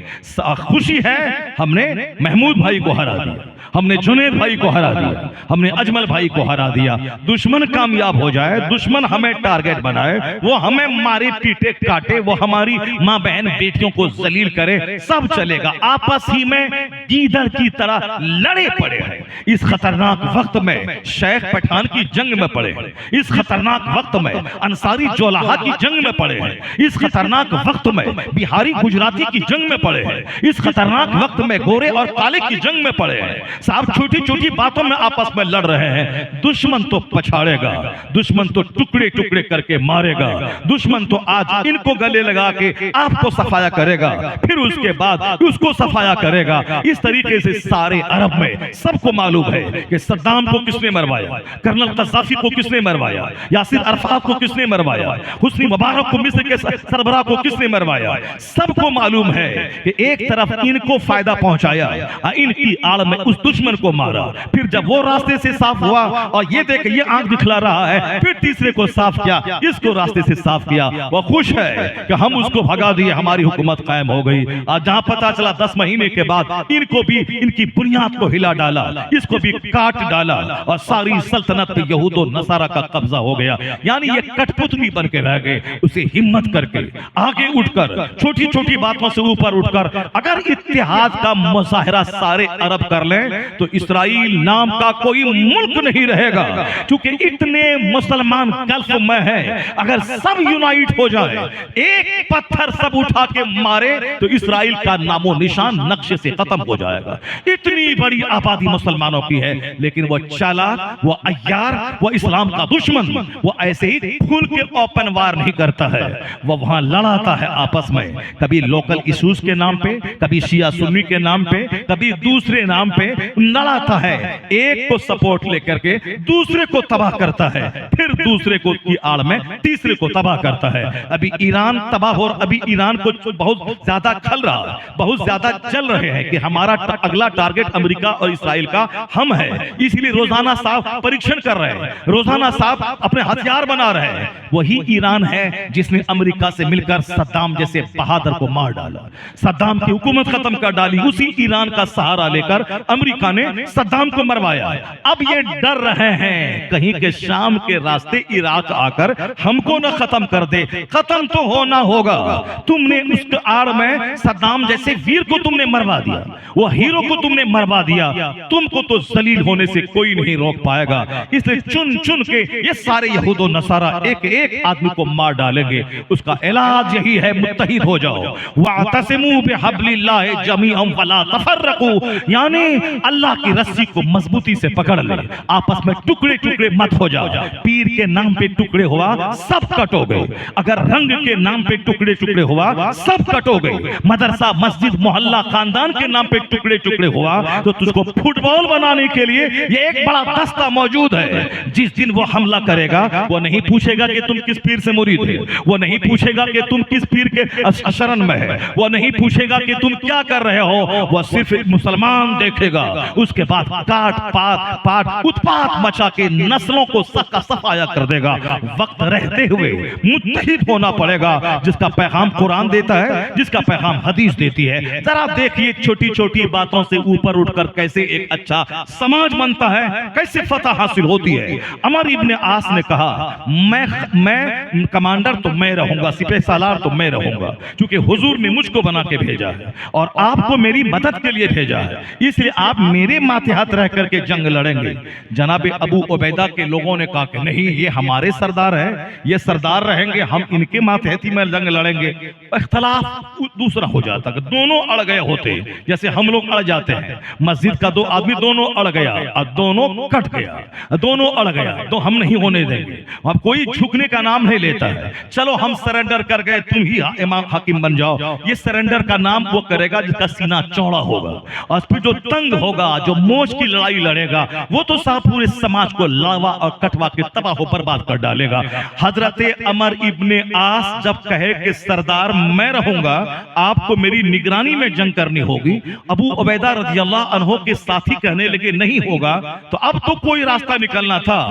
Speaker 3: खुशी है हमने महमूद भाई को हरा दिया, हमने जुनैद भाई को हरा दिया, हमने अजमल भाई को हरा दिया। दुश्मन कामयाब हो जाए, दुश्मन हमें टारगेट बनाए, वो हमें मारे पीटे काटे, वो हमारी माँ बहन बेटियों को जलील करे, सब चलेगा, आपस ही में गीदड़ की तरह लड़े पड़े हैं। इस खतरनाक वक्त में शेख पठान की जंग में पड़े हैं, इस खतरनाक वक्त में अंसारी जोलाहा की जंग में पड़े हैं, इस खतरनाक वक्त में बिहारी गुजराती की जंग में पड़े हैं, इस खतरनाक वक्त में गोरे और काले की जंग में पड़े हैं। साहब छोटी छोटी बातों में आपस में लड़ रहे हैं। दुश्मन तो पछाड़ेगा, दुश्मन तो टुकड़े टुकड़े करके मारेगा, दुश्मन तो आज इनको गले लगा के आपको सफाया करेगा, फिर उसके बाद उसको सफाया करेगा। इस तरीके से सारे अरब में सबको मालूम है कि सद्दाम को किसने मरवाया, कर्नल कज़्ज़ाफ़ी को किसने मरवाया, यासिर अरफ़ात को किसने मरवाया, हुस्नी मुबारक को मिस्र के सरबराह को किसने मरवाया। सबको मालूम है कि एक तरफ इनको फायदा पहुंचाया, इनकी आड़ में उस दुश्मन को मारा, फिर जब वो रास्ते से साफ हुआ और ये देख ये आंख दिखला रहा है, फिर तीसरे को साफ किया, इसको रास्ते से साफ किया। वो खुश है कि हम उसको भगा दिए, हमारी हुकूमत कायम हो गई। और जहां पता चला 10 महीने के बाद इनको भी इनकी बुनियाद को हिला डाला, इसको भी काट डाला और सारी सल्तनत पे यहूद और नसारा का कब्जा हो गया। यानी ये कठपुतली बन के रह गए। उसे हिम्मत करके आगे उठकर छोटी छोटी बातों से ऊपर उठकर अगर इत्तेहाद का मुजाहरा सारे अरब कर लें तो इस्राइल नाम का कोई मुल्क नहीं रहेगा, क्योंकि इतने मुसलमान गल्फ में हैं। अगर सब यूनाइट हो जाए, एक पत्थर सब उठा के मारे तो इस्राइल का नामो निशान नक्शे से खत्म हो जाएगा। इतनी बड़ी आबादी मुसलमानों की है, लेकिन वो चालाक, वो अय्यार, वो इस्लाम का दुश्मन, वो ऐसे ही खुल के ओपन वार नहीं करता है। वो वहां लड़ाता है आपस में, कभी लोकल इश्यूज के नाम पे, कभी शिया सुन्नी के नाम पे, कभी दूसरे नाम पे लड़ाता है। एक को सपोर्ट लेकर के दूसरे को तबाह करता है, फिर दूसरे को की आड़ में तीसरे को तबाह करता है। अभी ईरान तबाह हो, अभी ईरान को बहुत ज्यादा खल रहा, बहुत ज्यादा चल रहे हैं कि हमारा अगला टारगेट अमेरिका और इस्राइल का हम है, इसलिए रोजाना साहब परीक्षण कर रहे हैं, रोजाना साहब अपने हथियार बना रहे हैं। वही ईरान है जिसने अमेरिका से मिलकर सद्दाम जैसे बहादुर को मार डाला, सद्दाम की हुकूमत खत्म कर डाली। उसी ईरान का सहारा लेकर अमेरिका ने सद्दाम को मरवाया। अब ये डर रहे हैं कहीं के शाम के रास्ते इराक आकर हमको न खत्म कर दे। खत्म तो होना होगा। तुमने उसके आड़ में सद्दाम जैसे वीर को तुमने मरवा दिया, वो हीरो को तुमने मरवा दिया, तुमको तो जलील होने से कोई नहीं रोक पाएगा। इसलिए चुन चुन के ये सारे यहूद और नसारा एक एक आदमी को मार डालेंगे। उसका इलाज यही है, मुत्तहिद हो जाओ। वातसिमू बिहब्लिल्लाहि जमीअन वला तफर्रकू, यानी अल्लाह की रस्सी को मजबूती से पकड़ ले, आपस में टुकड़े टुकड़े मत हो जाओ। पीर के नाम पे टुकड़े हुआ सब कटो गए, अगर रंग के नाम पे टुकड़े टुकड़े हुआ सब कटो गए, मदरसा मस्जिद मोहल्ला खानदान के नाम पे टुकड़े टुकड़े हुआ तो तुझको फुटबॉल बनाने के लिए ये एक बड़ा दस्ता मौजूद है। जिस दिन वो हमला करेगा वो नहीं पूछेगा कि तुम किस पीर से मुरीद है, वो नहीं पूछेगा कि तुम किस पीर के शरण में है, वो नहीं पूछेगा कि तुम क्या कर रहे हो, वो सिर्फ मुसलमान देखेगा। उसके बाद काट पात पाट उत्पात मचा के नस्लों को सबका सफाया कर देगा। वक्त रहते हुए मुत्तहिद होना पड़ेगा, जिसका पैगाम कुरान देता है, जिसका पैगाम हदीस देती है। जरा देखिए छोटी छोटी बातों से ऊपर उठकर कैसे एक अच्छा समाज बनता है, कैसे फतह हासिल होती है। अमर इब्ने आस ने कहा, मैं कमांडर तो मैं रहूंगा, सिपह सालार तो मैं रहूंगा, क्योंकि हुजूर ने मुझको बना के भेजा है और आपको मेरी मदद के लिए भेजा है, इसलिए आप मेरे माथे हाथ रह करके जंग लड़ेंगे। जनाब अबू उबैदा के लोगों ने कहा कि नहीं, ये हमारे सरदार हैं, ये सरदार रहेंगे, हम इनके मातहती में जंग लड़ेंगे। इख्तलाफ दूसरा हो जाता कि दोनों अड़ गए होते, जैसे हम लोग अड़ जाते हैं। मस्जिद का दो आदमी दोनों अड़ गया और दोनों कट गया, दोनों अड़ गया, तो हम नहीं होने देंगे। अब कोई झुकने का नाम नहीं लेता है, चलो हम सरेंडर कर गए, तुम ही इमाम हाकिम बन जाओ। ये सरेंडर का नाम वो करेगा जिसका सीना चौड़ा होगा, और फिर जो तंग होगा, जो मोच की लड़ाई लड़ेगा, वो तो साहब पूरे समाज को लावा और कटवा के तबाह बर्बाद कर डालेगा। हजरत अमर इब्ने आस जब कहे कि सरदार मैं रहूंगा, आपको मेरी निगरानी में जंग करनी होगी। अबू उबैदा रज़ियल्लाहु अन्हु के साथी कहने लगे नहीं होगा। तो अब तो कोई रास्ता निकलना था।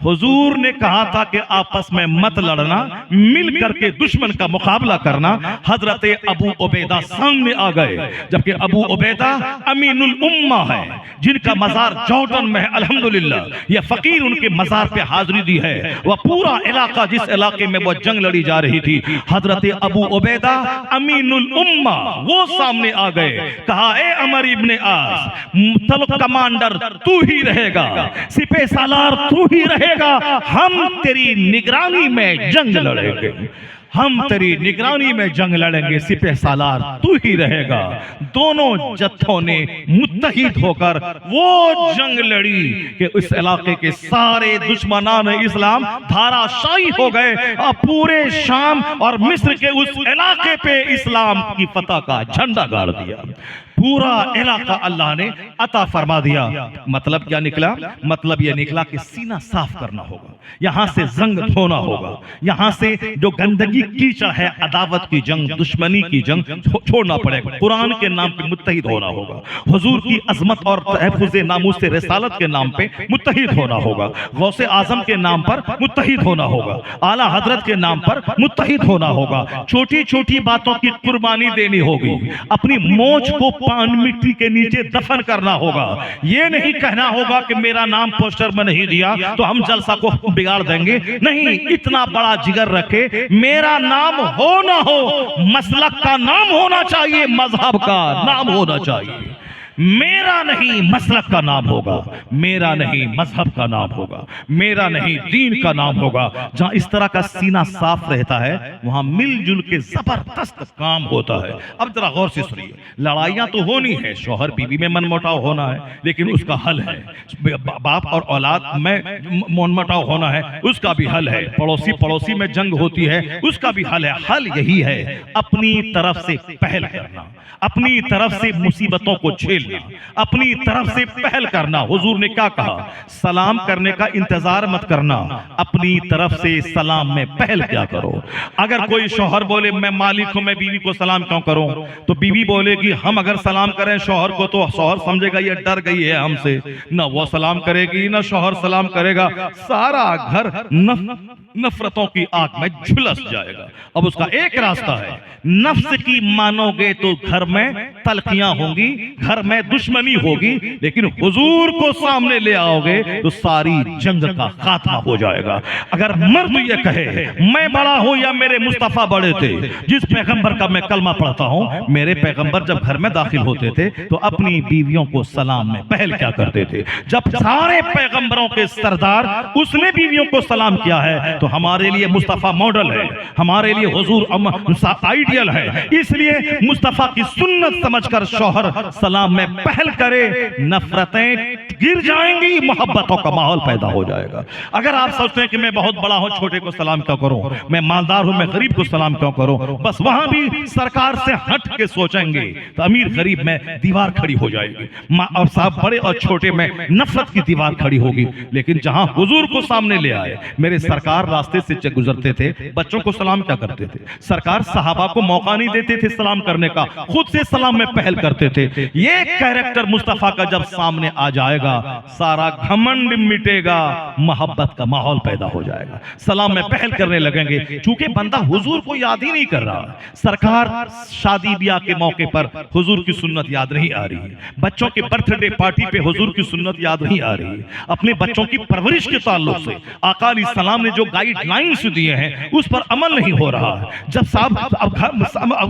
Speaker 3: हुजूर ने कहा था कि आपस में मत लड़ना, मिल करके दुश्मन का मुकाबला करना। हजरत अबू उबैदा सामने आ गए, जबकि अबू उबैदा अमीनुल उम्मा है, जिनका मजार जॉर्डन में है। अल्हम्दुलिल्लाह ये फकीर उनके मजार पे हाजिरी दी है। वह पूरा इलाका, जिस इलाके में वह जंग लड़ी जा रही थी, हजरत अबू उबैदा अमीनुल उम्मा वो सामने आ गए। कहा ए अमर इब्ने आस, मुतलक कमांडर तू ही रहेगा, सिपह सालार तू ही रहेगा, हम तेरी निगरानी में जंग लड़ेंगे, हम तेरी निगरानी में जंग लड़ेंगे, सिपह सालार तू ही रहेगा। दोनों जत्थों ने मुत्तहिद होकर वो जंग लड़ी कि उस इलाके के सारे दुश्मनान इस्लाम धाराशायी हो गए और पूरे शाम और मिस्र के उस इलाके पे इस्लाम की फतह का झंडा गाड़ दिया। पूरा इलाका अल्लाह ने अता फरमा दिया। मतलब क्या निकला? मतलब यह निकला कि सीना साफ करना होगा, यहां से जंग धोना होगा, यहां से जो गंदगी कीचड़ है, अदावत की जंग, दुश्मनी की जंग छोड़ना पड़ेगा। कुरान के नाम पे मुत्तहिद होना होगा, हुजूर की अजमत और तहफ़्फ़ुज़ नामूस रिसालत के नाम पे मुत्तहिद होना होगा, गौसे आजम के नाम पर मुत्तहिद होना होगा, आला हजरत के नाम पर मुत्तहिद होना होगा। छोटी छोटी बातों की कुर्बानी देनी होगी, अपनी मोच को पान मिट्टी के नीचे दफन करना होगा। ये नहीं कहना होगा कि मेरा नाम पोस्टर में नहीं दिया तो हम जलसा को बिगाड़ देंगे। नहीं, इतना बड़ा जिगर रखे, मेरा नाम हो ना हो, मसलक का नाम होना चाहिए, मजहब का नाम होना चाहिए। मेरा नहीं मसलक का नाम होगा, मेरा नहीं मजहब का नाम होगा, मेरा नहीं दीन का नाम होगा। जहां इस तरह का सीना साफ रहता है वहां मिलजुल के जबरदस्त काम होता है। अब जरा गौर से सुनिए, लड़ाइयां तो होनी है, शौहर बीवी में मनमुटाव होना है, लेकिन उसका हल है। बाप और औलाद में मनमुटाव होना है, उसका भी हल है। पड़ोसी पड़ोसी में जंग होती है, उसका भी हल है। हल यही है, अपनी तरफ से पहल करना, अपनी तरफ से मुसीबतों को झेलना, अपनी तरफ से पहल करना। हुजूर ने क्या कहा? सलाम करने का इंतजार मत करना, अपनी तरफ से सलाम में पहल क्या करो। अगर कोई शौहर बोले मैं मालिक हूं, मैं बीवी को सलाम क्यों करूं, तो बीवी बोलेगी हम अगर सलाम करें शौहर को तो शौहर समझेगा ये डर गई है हमसे, ना वो सलाम करेगी ना शौहर सलाम करेगा, सारा घर नफरतों की आग में झुलस जाएगा। अब उसका एक रास्ता है, नफ्स की मानोगे तो घर में तलखियां होंगी, घर में दुश्मनी होगी, लेकिन हुजूर को सामने ले आओगे तो सारी जंग का खात्मा हो जाएगा। अगर मर्द ये कहे मैं बड़ा हूं या मेरे मुस्तफा बड़े थे, जिस पैगंबर का मैं कलमा पढ़ता हूं, मेरे पैगंबर जब घर में दाखिल होते थे तो अपनी बीवियों को सलाम में पहल क्या करते थे। जब सारे पैगंबरों के सरदार उसने बीवियों को सलाम किया है तो हमारे लिए मुस्तफा मॉडल है, हमारे लिए हुजूर आइडियल है। इसलिए मुस्तफा की सुन्नत समझकर शौहर सलाम में पहल करे, नफरतें गिर जाएंगी, मोहब्बतों का माहौल पैदा हो जाएगा। अगर आप सोचते हैं कि मैं बहुत बड़ा हूं, छोटे को सलाम क्यों करूं, मैं मालदार हूं, मैं गरीब को सलाम क्यों करूं, बस वहां भी सरकार से हट के सोचेंगे तो अमीर गरीब में दीवार खड़ी हो जाएगी, और साहब बड़े और छोटे में नफरत की दीवार खड़ी होगी। लेकिन जहां हुजूर को सामने ले आए, मेरे सरकार रास्ते से गुजरते थे, बच्चों को सलाम क्या करते थे, सरकार सहाबा को मौका नहीं देते थे सलाम करने का, खुद से सलाम में पहल करते थे। ये कैरेक्टर मुस्तफा का जब सामने आ जाएगा, सारा घमंड मिटेगा, मोहब्बत का माहौल पैदा हो जाएगा, सलाम में पहल करने लगेंगे। चूंकि बंदा हुजूर को याद ही नहीं कर रहा, सरकार शादी ब्याह के मौके पर हुजूर की सुन्नत याद नहीं आ रही है, बच्चों के बर्थडे पार्टी पे हुजूर की सुन्नत याद नहीं आ रही है, अपने बच्चों की परवरिश के ताल्लुक से आका अलैहिस्सलाम ने जो गाइडलाइंस दिए हैं उस पर अमल नहीं हो रहा है। जब साहब अब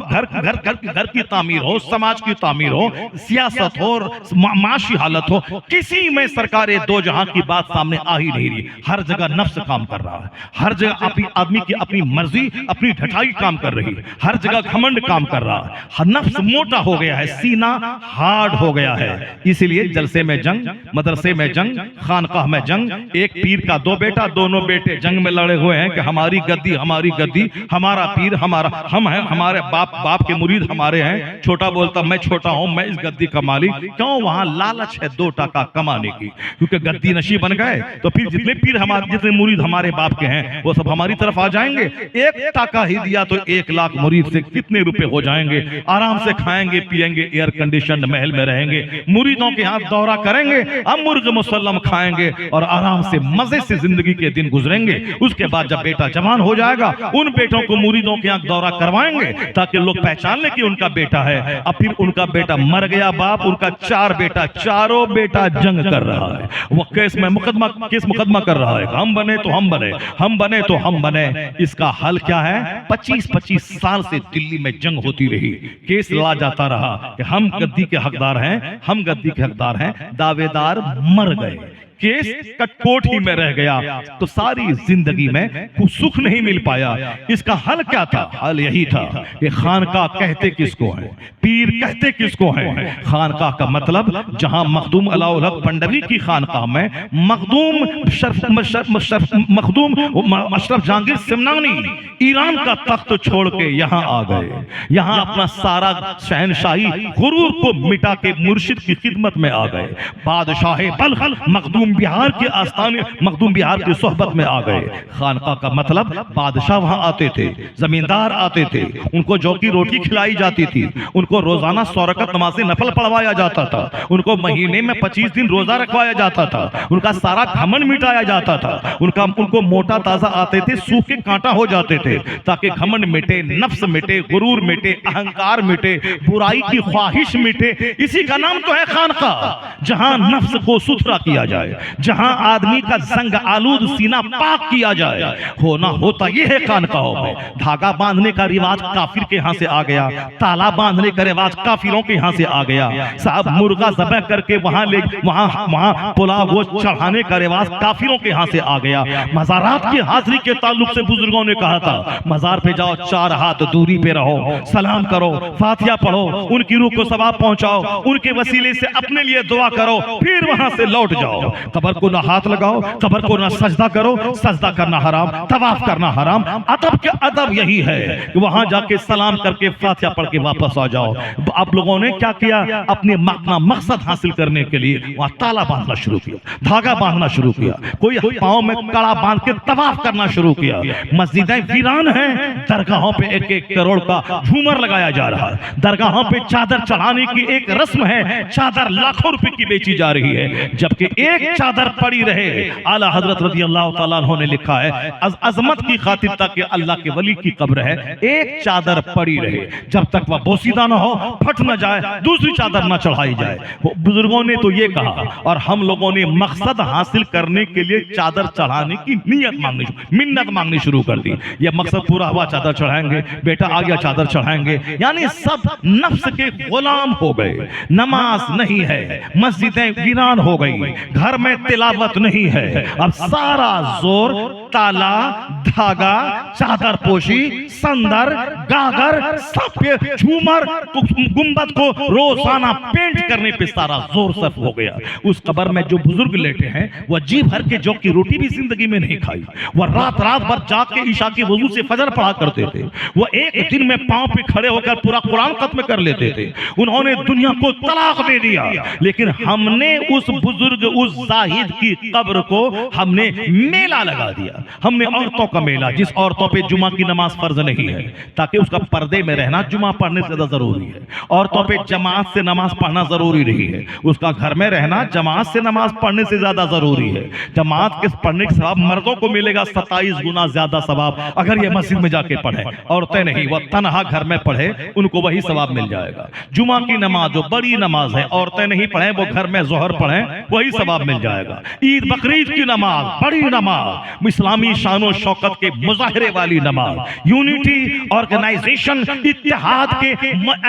Speaker 3: घर की तामीर हो, समाज की तामीर हो, सियासत हो, माशी हालत हो, किसी में सरकार दो जहां की बात सामने आ ही नहीं रही। हर जगह नफ्स काम कर रहा है, हर जगह अपनी आदमी की अपनी मर्जी, अपनी ढठाई काम कर रही है, हर जगह घमंड काम कर रहा है, नफ्स मोटा हो गया है, सीना हार्ड हो गया है। इसीलिए जलसे में जंग, मदरसे में जंग, खानकाह में जंग, एक पीर का दो बेटा, दोनों बेटे जंग में लड़े हुए हैं कि हमारी गद्दी, हमारी गद्दी, हमारा पीर हमारा, हम हैं, हमारे बाप के मुरीद हमारे हैं। छोटा बोलता मैं छोटा हूं, मैं इस गद्दी कमा ली। क्यों? वहां लालच है 2 टका कमाने की, क्योंकि गद्दी नशी बन गए तो फिर जितने पीर हमारे, जितने मुरीद हमारे बाप के हैं वो सब हमारी तरफ आ जाएंगे। 1 टका ही दिया तो 1 लाख मुरीद से कितने रुपए हो जाएंगे। आराम से खाएंगे पिएंगे, एयर कंडीशन महल में रहेंगे, मुरीदों के हाथ दौरा करेंगे, अब मुर्ग मुसल्लम खाएंगे और आराम से मजे से जिंदगी के दिन गुजरेंगे। उसके बाद जब बेटा जवान हो जाएगा उन बेटों को मुरीदों के यहाँ दौरा करवाएंगे ताकि लोग पहचान ले कि उनका बेटा है। अब फिर उनका बेटा मर गया बाप, उनका 4 बेटा, चारों बेटा जंग कर रहा है, वो केस मुकदमा कर रहा है। हम बने तो हम बने, हम बने तो हम बने। इसका हल क्या है? 25-25 साल से दिल्ली में जंग होती रही, केस लड़ा जाता रहा कि हम गद्दी के हकदार हैं, हम गद्दी के हकदार हैं। दावेदार मर गए, केस कटकोठी में रह गया, तो सारी जिंदगी में कुछ सुख नहीं मिल पाया। इसका हल क्या था? हल यही था कि खानकाह कहते किसको है, पीर कहते किसको है। खानकाह का मतलब जहां मखदूम अलाउल हक पंडवी की खानकाह में मखदूम अशरफ जहांगीर सिमनानी ईरान का तख्त छोड़ के यहां आ गए, यहां अपना सारा शहनशाही गुरूर को मिटा के मुर्शिद की खिदमत में आ गए। बादशाह बल्ख मखदूम बिहार के आस्थाने, मखदूम बिहार की सोहबत में आ गए। खानकाह का मतलब बादशाह वहां आते थे, जमींदार आते थे, उनको जौ की रोटी खिलाई जाती थी, उनको रोजाना 100 रकअत नमाज़े नफल पढ़वाया जाता था, उनको महीने में 25 दिन रोजा रखवाया जाता था, उनका सारा घमंड मिटाया जाता था, उनको मोटा ताजा आते थे, सूखे कांटा हो जाते थे, ताकि घमंड मिटे, नफ्स मिटे, गुरूर मिटे, अहंकार मिटे, बुराई की ख्वाहिश मिटे। इसी का नाम तो है खानकाह, जहां नफ्स को सुथरा किया जाए, जहां आदमी का जंग आलूद सीना पाक किया जाए। होता यह है खानकाहों में। धागा बांधने का रिवाज काफिर के यहां से आ गया, ताला बांधने का रिवाज काफिरों के यहां से आ गया, साहब मुर्गा ज़बह करके वहां पुलाव गोश्त चढ़ाने का रिवाज काफिरों के यहां से आ गया। मज़ारात की हाजिरी के ताल्लुक से बुजुर्गों ने कहा था, मज़ार पे जाओ, 4 हाथ दूरी पे रहो, सलाम करो, फातिहा पढ़ो, उनकी रूह को सवाब पहुंचाओ, उनके वसीले से अपने लिए दुआ करो, फिर वहां से लौट जाओ। कब्र को ना हाथ लगाओ, कब्र को ना सजदा करो, सजदा करना हराम, तवाफ करना हराम। अदब के अदब यही है कि वहां जाके सलाम करके फातिहा पढ़ के वापस आ जाओ। आप लोगों ने क्या किया? अपने अपना मकसद हासिल करने के लिए वहां ताला बांधना शुरू किया, धागा बांधना शुरू किया, कोई पांव में कड़ा बांध के तवाफ करना शुरू किया। मस्जिदें वीरान हैं, दरगाहों पे 1-1 करोड़ का झूमर लगाया जा रहा है, दरगाहों पे चादर चढ़ाने की एक रस्म है, चादर लाखों रुपए की बेची जा रही है, जबकि एक चादर पड़ी रहे। आला हजरत रज़ी अल्लाह तआला अन्हु ने लिखा है, अजमत की खातिर ताकि अल्लाह के वली की कब्र है, एक चादर पड़ी रहे, जब तक वह बोसीदा ना हो, फट ना जाए, दूसरी चादर ना चढ़ाई जाए। बुजुर्गों ने तो ये कहा, और हम लोगों ने मकसद हासिल करने के लिए चादर चढ़ाने की मिन्नत मांगनी शुरू कर दी। ये मकसद पूरा हुआ, चादर चढ़ाएंगे, बेटा आ गया चादर चढ़ाएंगे, यानी सब नफ्स के गुलाम हो गए। नमाज नहीं है, मस्जिदें वीरान हो गई, घर में तिलावत नहीं है, अब सारा जोर ताला, धागा, चादर पोशी, संदर, गागर, सब पे झूमर, गुंबद को रोजाना पेंट करने पे सारा जोर सर्फ हो गया। उस कब्र में जो बुजुर्ग लेटे हैं वह जी भर के जौ की रोटी भी जिंदगी में नहीं खाई, वह रात भर जाग के ईशा के वजू से फजर पढ़ा करते थे, वह एक दिन में पांव पे खड़े होकर पूरा कुरान खत्म कर लेते थे। उन्होंने दुनिया को तलाक दे दिया, लेकिन हमने उस बुजुर्ग, उस जाहिद की कब्र को हमने मेला लगा दिया। हमने औरतों का मेला, जिस औरतों पे जुमा की नमाज फर्ज नहीं है, ताकि उसका पर्दे में रहना जुमा पढ़ने से ज्यादा जरूरी है। औरतों पे जमात से नमाज पढ़ना जरूरी नहीं है, उसका घर में रहना जमात से नमाज पढ़ने से ज्यादा जरूरी है। जमात के पढ़ने के सवाब मर्दों को मिलेगा 27 गुना ज्यादा सवाब अगर ये मस्जिद में जाके पढ़े, औरतें नहीं, वह तनहा घर में पढ़े, उनको वही सवाब मिल जाएगा। जुमा की नमाज जो बड़ी नमाज है, औरतें नहीं पढ़े, वो घर में जोहर पढ़े, वही सवाब मिल जाएगा। ईद बकरीद की नमाज, बड़ी नमाज, इस्लामी शानो शौकत के मुजाहरे वाली नमाज, यूनिटी ऑर्गेनाइजेशन, इत्तेहाद के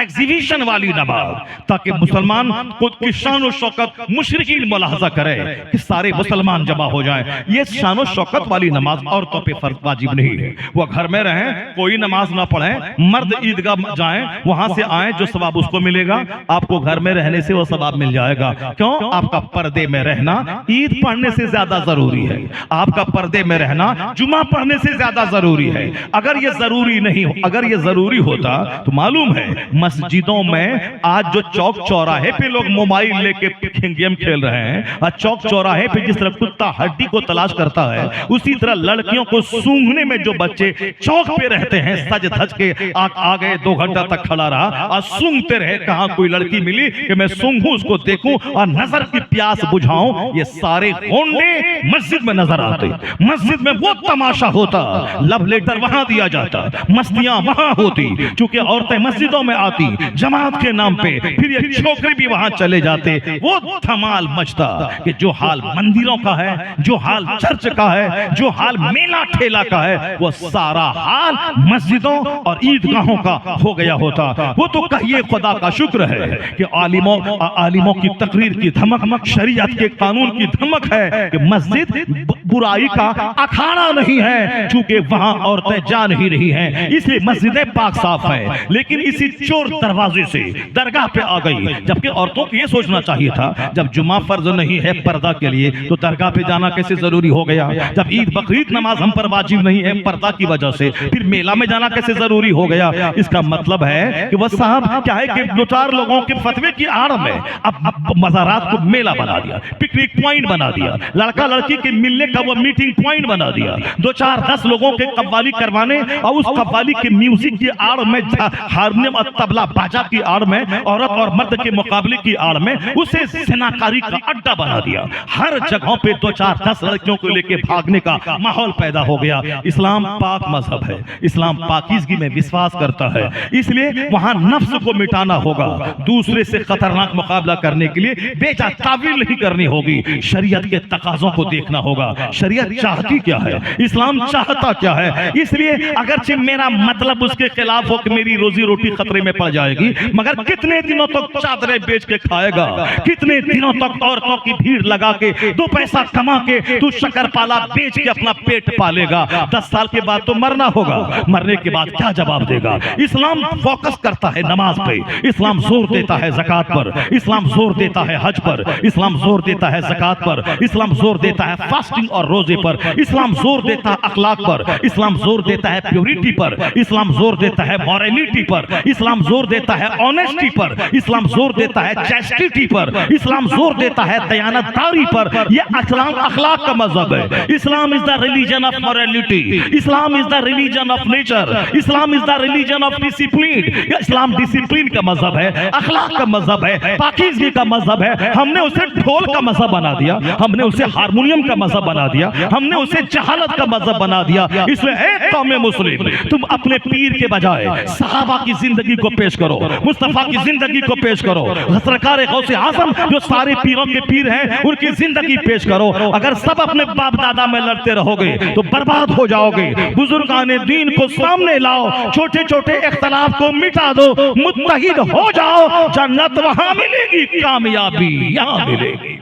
Speaker 3: एग्जीबिशन वाली नमाज, ताकि मुसलमान खुद की शानो शौकत मुशरिकीन मुलाहजा करे कि सारे मुसलमान जमा हो जाएं। ये शानो शौकत वाली नमाज औरतों पे फर्ज वाजिब नहीं है, वो घर में रहें, कोई नमाज ना पढ़ें, मर्द ईदगाह जाएं, वहां से आए, जो सवाब उसको मिलेगा, आपको घर में रहने से वो सवाब मिल जाएगा। क्यों? आपका पर्दे में रहना ईद पढ़ने से ज्यादा जरूरी है, आपका पर्दे में रहना जुमा पढ़ने से ज्यादा जरूरी है। अगर ये जरूरी नहीं हो, अगर ये जरूरी होता तो मालूम है मस्जिदों में आज जो चौक चौराहे पे लोग मोबाइल लेके गेम खेल रहे हैं, और चौक चौराहे पे जिस तरह कुत्ता हड्डी को तलाश करता है, उसी तरह लड़कियों को सूंघने में जो बच्चे चौक पे रहते हैं, सज धज के आ गए, 2 घंटा तक खड़ा रहा और सूंघते रहे कहां कोई लड़की मिली कि मैं सूंघूं, उसको देखूं और नजर की प्यास बुझाऊं, ये सारे होंडे मस्जिद में नजर आते। मस्जिद में वो तमाशा होता, लव लेटर वहां दिया जाता, मस्तियां वहां होती, क्योंकि औरतें मस्जिदों में आती जमात के नाम पे, फिर ये छोकरे भी वहां चले जाते, वो धमाल मचता कि जो हाल मंदिरों का है, जो हाल चर्च का है, जो हाल मेला ठेला का है, वो सारा हाल मस्जिदों और ईदगाहों का हो गया होता। वो तो कहिए खुदा का शुक्र है कि आलिमों की तकरीर की धमक, शरीयत के कानून की धमक है कि मस्जिद बुराई का अखाड़ा नहीं है, चूंकि वहां औरतें जा नहीं रही हैं, इसलिए मस्जिदें पाक साफ है। लेकिन इसी चोर दरवाजे से दरगाह पे आ गई, जबकि औरतों को यह सोचना चाहिए था जब जुमा फर्ज नहीं है पर्दा के लिए तो दरगाह पे जाना कैसे जरूरी हो गया, जब ईद बकरीद नमाज हम पर वाजिब नहीं है पर्दा की वजह से, फिर मेला में जाना कैसे जरूरी हो गया। इसका मतलब है कि वह साहब क्या है कि 2-4 लोगों के फतवे की आड़ में अब मज़ारात को मेला बना दिया, पिकनिक पॉइंट बना दिया, लड़का लड़की के मिलने का वो मीटिंग पॉइंट बना दिया, 2-4-10 लोगों के कव्वाली करवाने और उस कव्वाली के म्यूजिक की आड़ में, हारमोनियम और तबला बाजा की आड़ में, औरत और मर्द के मुकाबले की आड़ में उसे ज़िनाकारी का अड्डा बना दिया। हर जगहों पे 2-4-10 लड़कियों को लेके भागने का माहौल पैदा हो गया। इस्लाम पाक मजहब है, इस्लाम पाकीज़गी में विश्वास करता है, इसलिए वहां नफ्स को मिटाना होगा, दूसरे से खतरनाक मुकाबला करने के लिए बेजा तावील नहीं करनी होगी, शरीयत के तकाज़ों को देखना होगा, शरीयत चाहती क्या है, इस्लाम चाहता क्या है। इसलिए अगरचे मेरा मतलब उसके खिलाफ हो कि मेरी रोजी रोटी खतरे में पड़ जाएगी, मगर कितने दिनों तक चादरें बेच के खाएगा, कितने दिनों तक औरतों की भीड़ लगा के 2 पैसा कमा के तू शक्करपाला बेच के अपना पेट पालेगा, 10 साल के बाद तो मरना होगा, मरने के बाद क्या जवाब देगा। इस्लाम फोकस करता है नमाज पे, इस्लाम जोर देता है ज़कात पर, इस्लाम जोर देता है हज पर, इस्लाम जोर देता है ज़कात पर, इस्लाम जोर देता है फास्टिंग और रोजे पर, इस्लाम जोर देता है अखलाक पर, इस्लाम जोर देता है प्योरिटी पर, इस्लाम जोर देता है मॉरलिटी पर, इस्लाम जोर देता है ऑनेस्टी पर, इस्लाम जोर देता है चैस्टिटी पर, इस्लाम जोर देता है दयानतदारी पर। यह इस्लाम अखलाक का मजहब है। Islam is the religion of morality, Islam is the religion of nature, Islam is the religion of discipline. Islam discipline का मजहब है, अखलाक का मजहब है, पाकीज़गी का मजहब है। हमने उसे ढोल का मजहब बना दिया, हमने उसे हारमोनियम का मजहब बना दिया, हमने उसे जहालत का मजहब बना दिया। इसलिए ए कौम मुस्लिम, तुम अपने पीर के बजाय सहाबा की जिंदगी को पेश करो, मुस्तफा की जिंदगी को पेश करो, सरकार गौसे आज़म जो सारे पीरों के पीर हैं उनकी जिंदगी पेश करो। अगर सब अपने बाप दादा में लड़ते रहोगे तो बर्बाद हो जाओगे। बुजुर्गाने दीन को सामने लाओ, छोटे छोटे इख्तलाफ को मिटा दो, मुत्तहिद हो जाओ, जन्नत वहां मिलेगी, कामयाबी यहाँ मिलेगी।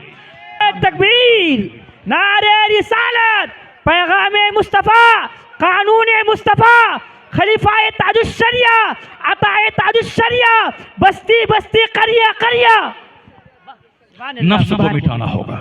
Speaker 2: तकबीर, नारे रिसालत, पैगाम मुस्तफा, कानून मुस्तफा, खलीफाए ताजुश्शरिया, अताए ताजुश्शरिया, बस्ती बस्ती करिया करिया।
Speaker 3: नफ्स को मिटाना होगा,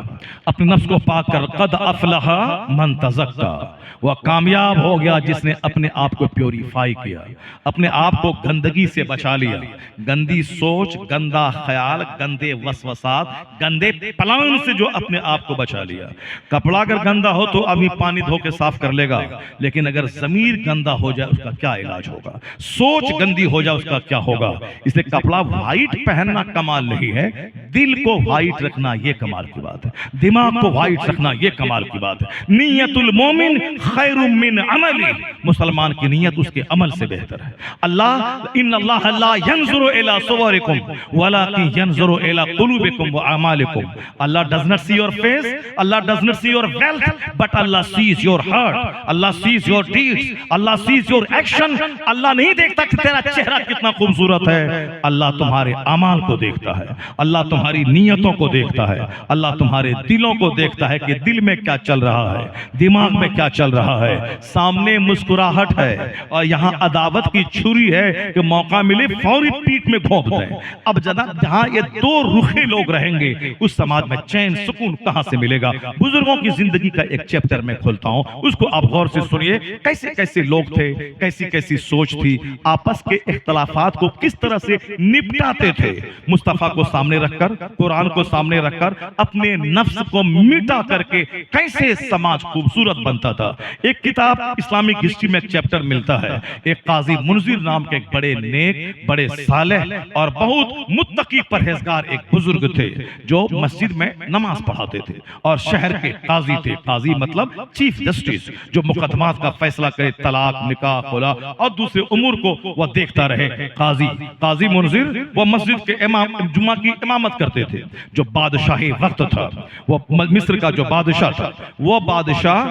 Speaker 3: अपने नफ्स को पाक कर, कद अफलहा मन तज़क्का, वह कामयाब हो गया जिसने अपने आप को प्योरीफाई किया, अपने आप को गंदगी से बचा लिया। गंदी सोच, गंदा ख्याल, गंदे वसवसात, गंदे प्लान से जो अपने आप को बचा लिया। कपड़ा अगर गंदा हो तो आदमी पानी धो के साफ कर लेगा, लेकिन अगर ज़मीर गंदा हो जाए उसका क्या इलाज होगा, सोच गंदी हो जाए उसका क्या होगा। इसलिए कपड़ा वाइट पहनना कमाल नहीं है, दिल को वाइट रखना यह कमाल की बात है, दिमाग को वाइट रखना यह कमाल की बात है। नियतुल मोमिन खैरुम मिन अमली, मुसलमान की नियत उसके अमल से बेहतर है। अल्लाह इन्नल्लाह ला यंजुरु इला सुवरिकुम वलाकिन यंजुरु इला कुलूबिकुम व अमालिकुम। Allah does not see your face, Allah does not see your wealth, but Allah sees your heart, Allah sees your deeds, Allah sees your action. Allah नहीं देखता कि तेरा चेहरा कितना खूबसूरत है, अल्लाह तुम्हारे अमाल को देखता है, अल्लाह तुम्हारे तुम्हारी नीयतों को देखता है, अल्लाह तुम्हारे दिलों को देखता है कि दिल में क्या चल रहा है, दिमाग में क्या चल रहा है। सामने मुस्कुराहट है और यहाँ अदावत की छुरी है कि मौका मिले फौरी पीठ में घोंप दें। अब जहाँ ये दो रुखे लोग रहेंगे उस समाज में चैन सुकून कहां से मिलेगा। बुजुर्गों की जिंदगी का एक चैप्टर मैं खोलता हूं, उसको आप गौर से सुनिए। कैसे कैसे लोग थे, कैसी कैसी सोच थी, आपस के इख्तलाफात को किस तरह से निपटाते थे। मुस्तफा को सामने रखकर, कुरान को सामने रखकर, अपने नफ्स को मिटा करके कैसे समाज खूबसूरत बनता था। एक किताब इस्लामिक हिस्ट्री में एक चैप्टर मिलता है। एक काजी मुनजिर नाम के एक बड़े नेक, बड़े सालेह और बहुत मुत्तकी परहेजगार एक बुजुर्ग थे जो मस्जिद में नमाज पढ़ाते थे और शहर के काजी थे। काजी मतलब चीफ जस्टिस, जो मुकदमात का फैसला करे, तलाक, निकाह, खुला और दूसरे उमूर को वह देखता रहे। काजी मुनजिर वो मस्जिद के इमाम, जुम्मा की इमामत करते थे। जो बादशाही वक्त था, वो मिस्र का जो बादशाह था, वो बादशाह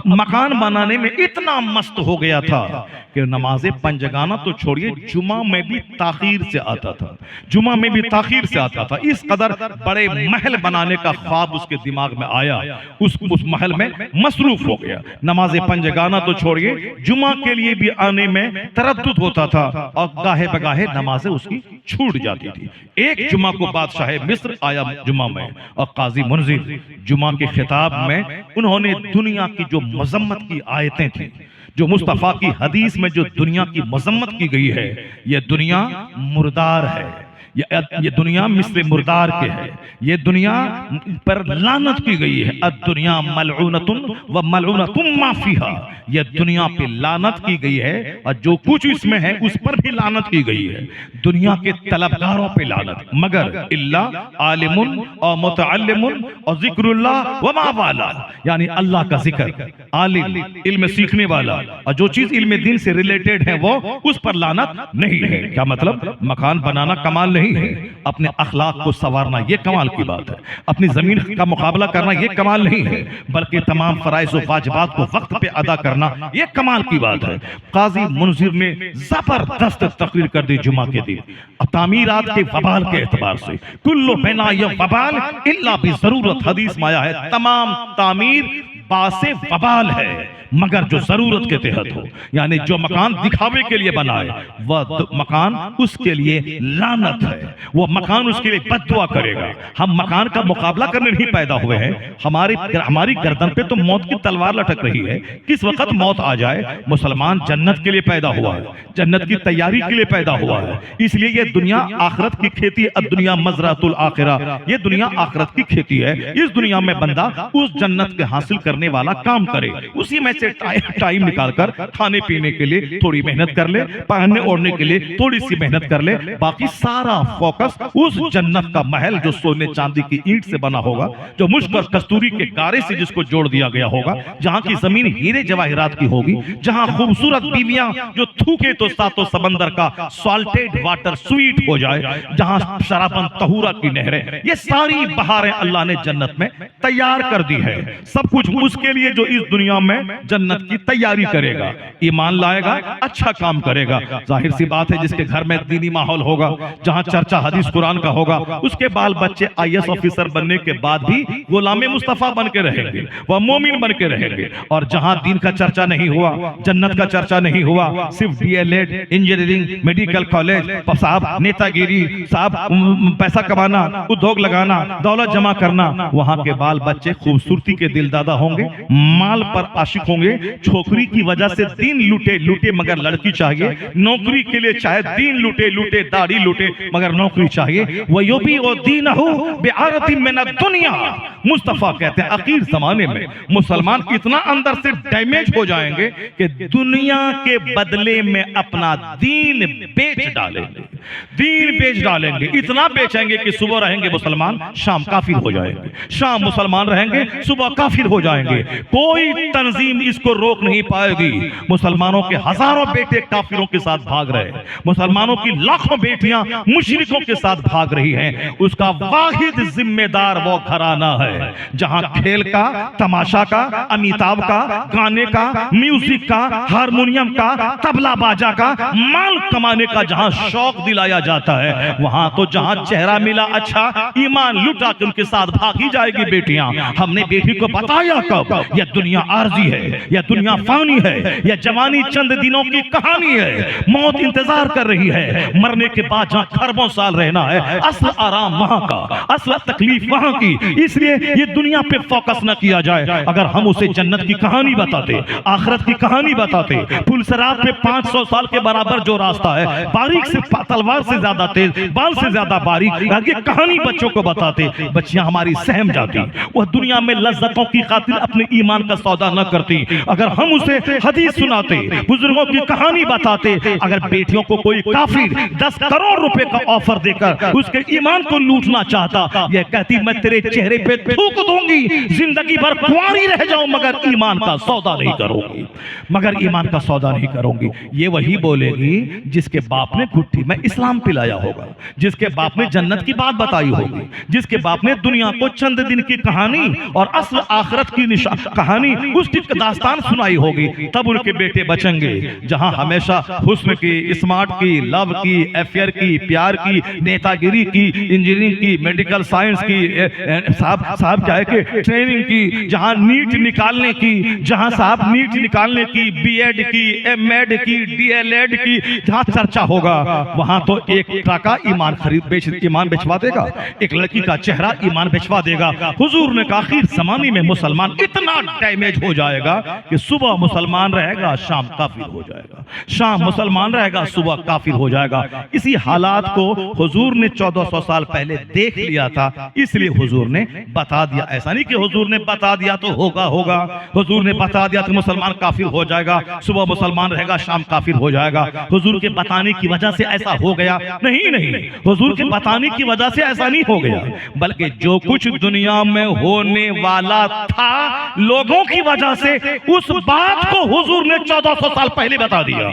Speaker 3: मकान बनाने में इतना मस्त हो गया था कि नमाज़े पंजगाना तो छोड़िए, जुमा में भी ताखीर से आता था, जुमा में भी ताखीर से आता था। इस कदर बड़े महल बनाने का ख्वाब उसके दिमाग में आया, उस महल में मसरूफ हो गया। नमाज़े पंजगाना तो छोड़िए, जुमा के लिए भी आने में तरद्दुद होता था और गाहे बगाहे नमाजें उसकी छूट जाती थी। एक जुमा को बादशाह मिस्र आया जुमा में और काजी मुनजिर जुमा के खिताब में उन्होंने दुनिया की जो मजम्मत की आयतें थी, जो मुस्तफा की हदीस में जो दुनिया की मजम्मत की गई है, यह दुनिया मुर्दार है, ये दुनिया मिस्र मुर्दार के है, ये दुनिया पर लानत की गई है। दुनिया मलऊनतुन व मलऊनतुम मा फीहा, ये दुनिया पे लानत की गई है और जो कुछ इसमें है उस पर भी लानत की गई है। दुनिया के तलबगारों पे लानत, मगर इल्ला आलिमुन और मुतअल्लिमुन और जिक्रुल्लाह व मा वाला, यानी अल्लाह का जिक्र, आलिम, इल्म सीखने वाला और जो चीज इल्म दीन से रिलेटेड है वो, उस पर लानत नहीं है। क्या मतलब? मकान बनाना कमाल नहीं है, अपने अखलाक को संवारना ये कमाल की बात है, अपनी जमीन का मुकाबला करना ये कमाल नहीं है, बल्कि तमाम फराइज और वाजिबात को वक्त पे अदा करना ये कमाल की बात है। काजी मुनजिर ने जबरदस्त तकरीर कर दी जुमा के दिन, तामीरात के वबाल के एतबार से। कुल्लु बिना ये वबाल इल्ला भी जरूरत, हदीस में आया है तमाम तामीर बासे वबाल है मगर जो जरूरत के तहत हो, यानी जो मकान दिखावे के लिए बनाए वह मकान उसके लिए लानत है, वो मकान उसके लिए बद्दुआ करेगा। हम मकान का मुकाबला करने नहीं पैदा हुए हैं, हमारी गर्दन पे तो मौत की तलवार लटक रही है। किस वक्त मौत आ जाए, मुसलमान जन्नत के लिए पैदा हुआ है, जन्नत की तैयारी के लिए पैदा हुआ है। इसलिए ये दुनिया आखिरत की खेती है, दुनिया मजरातुल आखिरा, ये दुनिया आखिरत की खेती है। इस दुनिया में बंदा उस जन्नत के हासिल करने वाला काम करे, उसी में से टाइम निकालकर खाने पीने के लिए थोड़ी मेहनत कर ले, पहनने ओढ़ने के लिए थोड़ी सी मेहनत कर ले, बाकी सारा फोकस उस जन्नत का महल जो सोने चांदी की ईंट से बना होगा, जो मुश्क और कस्तूरी के गारे से जिसको जोड़ दिया गया होगा, जहां की जमीन हीरे जवाहिरात की होगी, जहां खूबसूरत बीवियां जो थूके तो सातों समंदर का सॉल्टेड वाटर स्वीट हो जाए, जहां शराबन तहूरा की नहरें, ये सारी बहारें अल्लाह ने जन्नत में तैयार कर दी है। सब कुछ उसके लिए जो इस दुनिया में जन्नत की तैयारी करेगा, ईमान लाएगा, अच्छा काम करेगा। जाहिर सी बात है जिसके घर में दीनी माहौल होगा, जहां चर्चा हदीस कुरान का होगा, उसके बाल बच्चे आईएएस ऑफिसर बनने के बाद भी गुलामे मुस्तफा बन के रहेंगे, वह मोमिन बन के रहेंगे। और जहां दीन का चर्चा नहीं हुआ, जन्नत का चर्चा नहीं हुआ, सिर्फ डीएलएड, इंजीनियरिंग, मेडिकल कॉलेज, साहब नेतागिरी, साहब पैसा कमाना, उद्योग लगाना, दौलत जमा करना, वहां के बाल बच्चे खूबसूरती के दिलदादा होंगे, माल पर आशिक होंगे, छोकरी की वजह से दीन लूटे मगर लड़की चाहिए, नौकरी के लिए चाहे दीन लूटे दाढ़ी लूटे मगर नौकरी चाहिए। वयुबी व दीनहु बिआरतिन मिन दुनिया, मुस्तफा कहते हैं आखिर जमाने में मुसलमान इतना अंदर से डैमेज हो जाएंगे कि दुनिया के बदले में अपना दीन बेच डालेंगे, इतना बेचेंगे कि सुबह रहेंगे मुसलमान, शाम काफिर हो जाएंगे, शाम मुसलमान रहेंगे, सुबह काफिर हो जाएंगे। जाएंगे, कोई तंजीम इसको रोक नहीं पाएगी। मुसलमानों के हजारों बेटे काफिरों के साथ भाग रहे हैं, मुसलमानों की लाखों बेटियां मुशरिकों के साथ भाग रही हैं। उसका वाहिद जिम्मेदार वो घराना है जहां खेल का, तमाशा का, अमिताभ का, गाने का, म्यूजिक का, हारमोनियम का, तबला बाजा का, माल कमाने का जहां शौक दिलाया जाता है, वहां तो जहां चेहरा मिला अच्छा, ईमान लुटा के उनके साथ भागी जाएगी बेटियां। हमने बेटी को बताया कब यह दुनिया आरजी है, यह दुनिया फानी है, यह जवानी चंद दिनों की कहानी है। मौत इंतजार कर रही है, मरने के बाद जहां खरबों साल रहना है, असल आराम वहां का, असल तकलीफ वहां की। इसलिए ये दुनिया पे फोकस न किया जाए। अगर हम उसे जन्नत की कहानी बताते, आखिरत की कहानी बताते, पुलसरात पे 500 साल के बराबर जो रास्ता है, बारीक से तलवार से ज्यादा तेज, बाल से ज्यादा बारीक, ये कहानी बच्चों को बताते, बच्चियां हमारी सहम जाती, वह दुनिया में लज्जतों की खातिर अपने ईमान का सौदा न करती। अगर हम उसे हदीस सुनाते, बुजुर्गों की कहानी बताते, अगर बेटियों को कोई काफिर 10 करोड़ रुपए का ऑफर देकर उसके ईमान को लूटना चाहता, यह कहती मैं तेरे चेहरे पे थूक दूंगी, जिंदगी भर कुंवारी रह जाऊं मगर ईमान का सौदा नहीं करूंगी, मगर ईमान का सौदा नहीं करूंगी। ये वही बोलेगी जिसके बाप ने गुट्ठी में इस्लाम पिलाया होगा, जिसके बाप ने जन्नत की बात बताई होगी, जिसके बाप ने दुनिया को चंद दिन की कहानी और असल आखिरत की कहानी, उसकी दास्तान सुनाई होगी। तब उनके बेटे बचेंगे जहां हमेशा हुस्न की, स्मार्ट की, लव की, अफेयर की, प्यार की, नेतागिरी की, इंजीनियरिंग की, मेडिकल साइंस की, साहब क्या है कि ट्रेनिंग की, जहां नीट निकालने की, जहां साहब नीट निकालने की, बीएड की, एमएड की, डीएलएड की जहां चर्चा होगा, वहां तो एक का ईमान ईमान बेचवा देगा, एक लड़की का चेहरा ईमान बेचवा देगा। हुजूर ने कहा आखिर ज़माने में मुसलमान इतना डैमेज हो जाएगा कि सुबह मुसलमान रहेगा, शाम काफिर हो जाएगा, शाम मुसलमान रहेगा, सुबह काफिर हो जाएगा। इसी हालात को हुजूर ने 1400 साल पहले देख लिया था, इसलिए हुजूर ने बता दिया। ऐसा नहीं कि हुजूर ने बता दिया तो होगा, हुजूर ने बता दिया तो मुसलमान काफिर हो जाएगा, सुबह मुसलमान रहेगा, शाम काफिर हो जाएगा। हुजूर के बताने की वजह से ऐसा हो गया नहीं, हुजूर के बताने की वजह से ऐसा नहीं हो गया, बल्कि जो कुछ दुनिया में होने वाला था लोगों की वजह से, उस बात को हुजूर ने 1400 साल पहले बता दिया।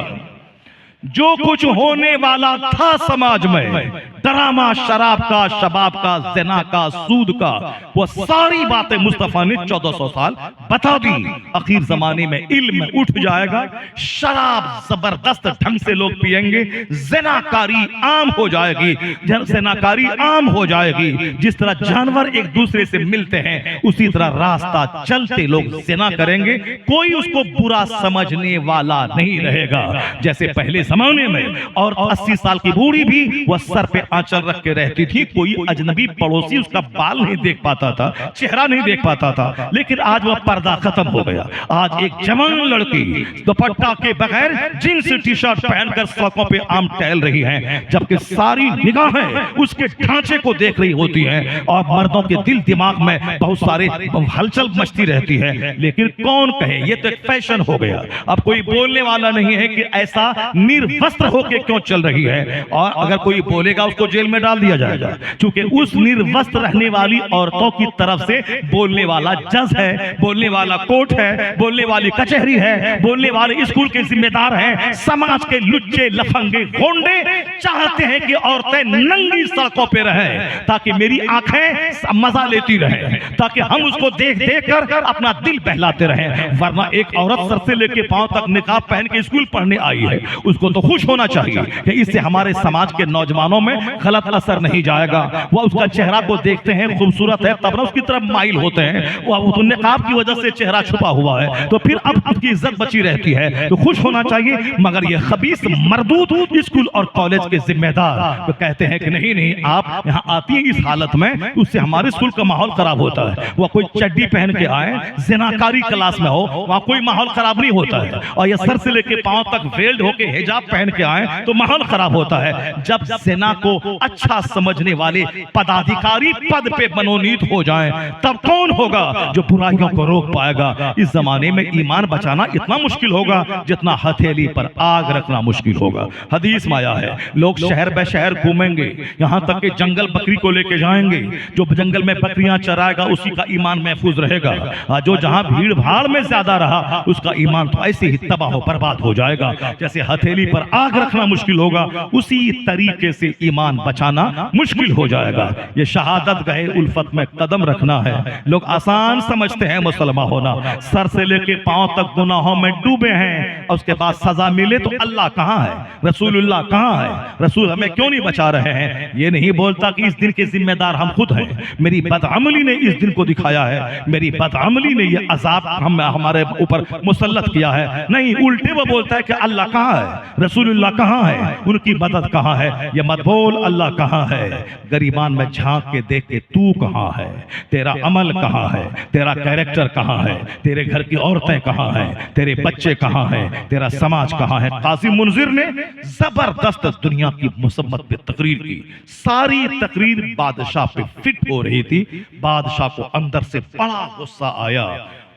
Speaker 3: जो कुछ होने वाला था समाज में, ड्रामा शराब का, शबाब का, ज़िना का, सूद का, वो सारी बातें मुस्तफा ने 1400 साल बता दी। आखिर जमाने में इल्म उठ जाएगा, शराब जबरदस्त ढंग से लोग पिएंगे, ज़िनाकारी आम हो जाएगी, ज़िनाकारी आम हो जाएगी। जिस तरह जानवर एक दूसरे से मिलते हैं, उसी तरह रास्ता चलते लोग ज़िना करेंगे, कोई उसको बुरा समझने वाला नहीं रहेगा। जैसे पहले जमाने में और 80 साल की बूढ़ी भी वह सर पे आंचल रख के रहती थी, कोई अजनबी पड़ोसी उसका बाल नहीं देख पाता था, चेहरा नहीं देख पाता था। लेकिन आज वह पर्दा खत्म हो गया। आज एक जवान लड़की दुपट्टा के बगैर जींस टी शर्ट पहनकर सड़कों पे आम टहल रही है, जबकि सारी निगाहें उसके ढांचे को देख रही होती हैं और मर्दों के दिल दिमाग में बहुत सारे हलचल मचती रहती है। लेकिन कौन कहे, ये तो एक फैशन हो गया। अब कोई बोलने वाला नहीं है कि ऐसा निर्वस्त्र होके क्यों चल रही है, और अगर कोई बोलेगा उसको जेल में डाल दिया जाएगा, क्योंकि उस निर्वस्त्र रहने वाली औरतों की तरफ से बोलने वाला जज है, बोलने वाला कोर्ट है, बोलने वाली कचहरी है, बोलने वाले स्कूल के जिम्मेदार हैं। समाज के लुच्चे लफंगे गोंडे चाहते हैं कि औरतें नंगी सड़कों पे रहें, ताकि मेरी आंखें मजा लेती रहें, ताकि हम उसको देख देख कर अपना दिल बहलाते रहें। वरना एक औरत सर से लेकर पांव तक निकाब पहन के स्कूल पढ़ने आई है, उसको तो खुश होना चाहिए कि इससे हमारे समाज के नौजवानों में गलत असर नहीं जाएगा। वह उसका चेहरा को देखते हैं, खूबसूरत है, तब ना उसकी तरफ माइल होते हैं। वह तो निकाब की वजह से चेहरा छुपा हुआ है, तो फिर अब उसकी इज्जत बची रहती है, तो खुश होना चाहिए। मगर ये खबीस मर्दूद स्कूल और कॉलेज के जिम्मेदार तो कहते हैं कि नहीं नहीं, आप यहाँ आती है इस हालत में, उससे हमारे स्कूल का माहौल खराब होता है। वह कोई चड्डी पहन के आए, ज़िनाकारी क्लास में हो, वहाँ कोई माहौल खराब नहीं होता है, और ये सर से लेके पांव तक वेल्ड होके हिजाब पहन के आए तो माहौल खराब होता है। जब ज़िना को अच्छा समझने वाले पदाधिकारी पद पे मनोनीत हो जाएं, तब कौन होगा जो बुराइयों को रोक पाएगा। इस जमाने में ईमान बचाना इतना मुश्किल होगा जितना हथेली पर आग रखना मुश्किल होगा। हदीस में आया है, लोग शहर बे शहर घूमेंगे, यहाँ तक कि जंगल बकरी को लेके जाएंगे, जो जंगल में बकरियां चराएगा उसी का ईमान महफूज रहेगा, जो जहां भीड़ भाड़ में ज्यादा रहा उसका ईमान तो ऐसे ही तबाह बर्बाद हो जाएगा। जैसे हथेली पर आग रखना मुश्किल होगा, उसी तरीके से ईमान बचाना मुश्किल हो जाएगा। ये शहादत गए उल्फत में कदम रखना है। लोग आसान समझते हैं मुसलमान होना, सर से लेके पांव तक गुनाहों में डूबे हैं और उसके बाद सजा मिले तो अल्लाह कहां है, रसूलुल्लाह कहां है, रसूल हमें क्यों नहीं बचा रहे हैं। ये नहीं बोलता कि इस दिन के जिम्मेदार हम खुद हैं, मेरी बदअमली ने इस दिन को दिखाया है, मेरी बदअमली ने ये अजाब हमारे ऊपर मुसल्लत किया है। नहीं, उल्टे वो बोलता है कि अल्लाह कहां है, रसूलुल्लाह कहां है, उनकी मदद कहां है। ये मत बोल अल्लाह कहां है, गरीबान में झांक के देख के तू कहां है, तेरा अमल कहां है, तेरा कैरेक्टर कहां है, तेरे घर की औरतें कहां हैं, तेरे बच्चे कहां हैं, तेरा समाज कहां है। काजी मुनजिर ने जबरदस्त दुनिया की मुसम्मत पे तकरीर की, सारी तकरीर बादशाह पे फिट हो रही थी। बादशाह को अंदर से बड़ा गुस्सा आया,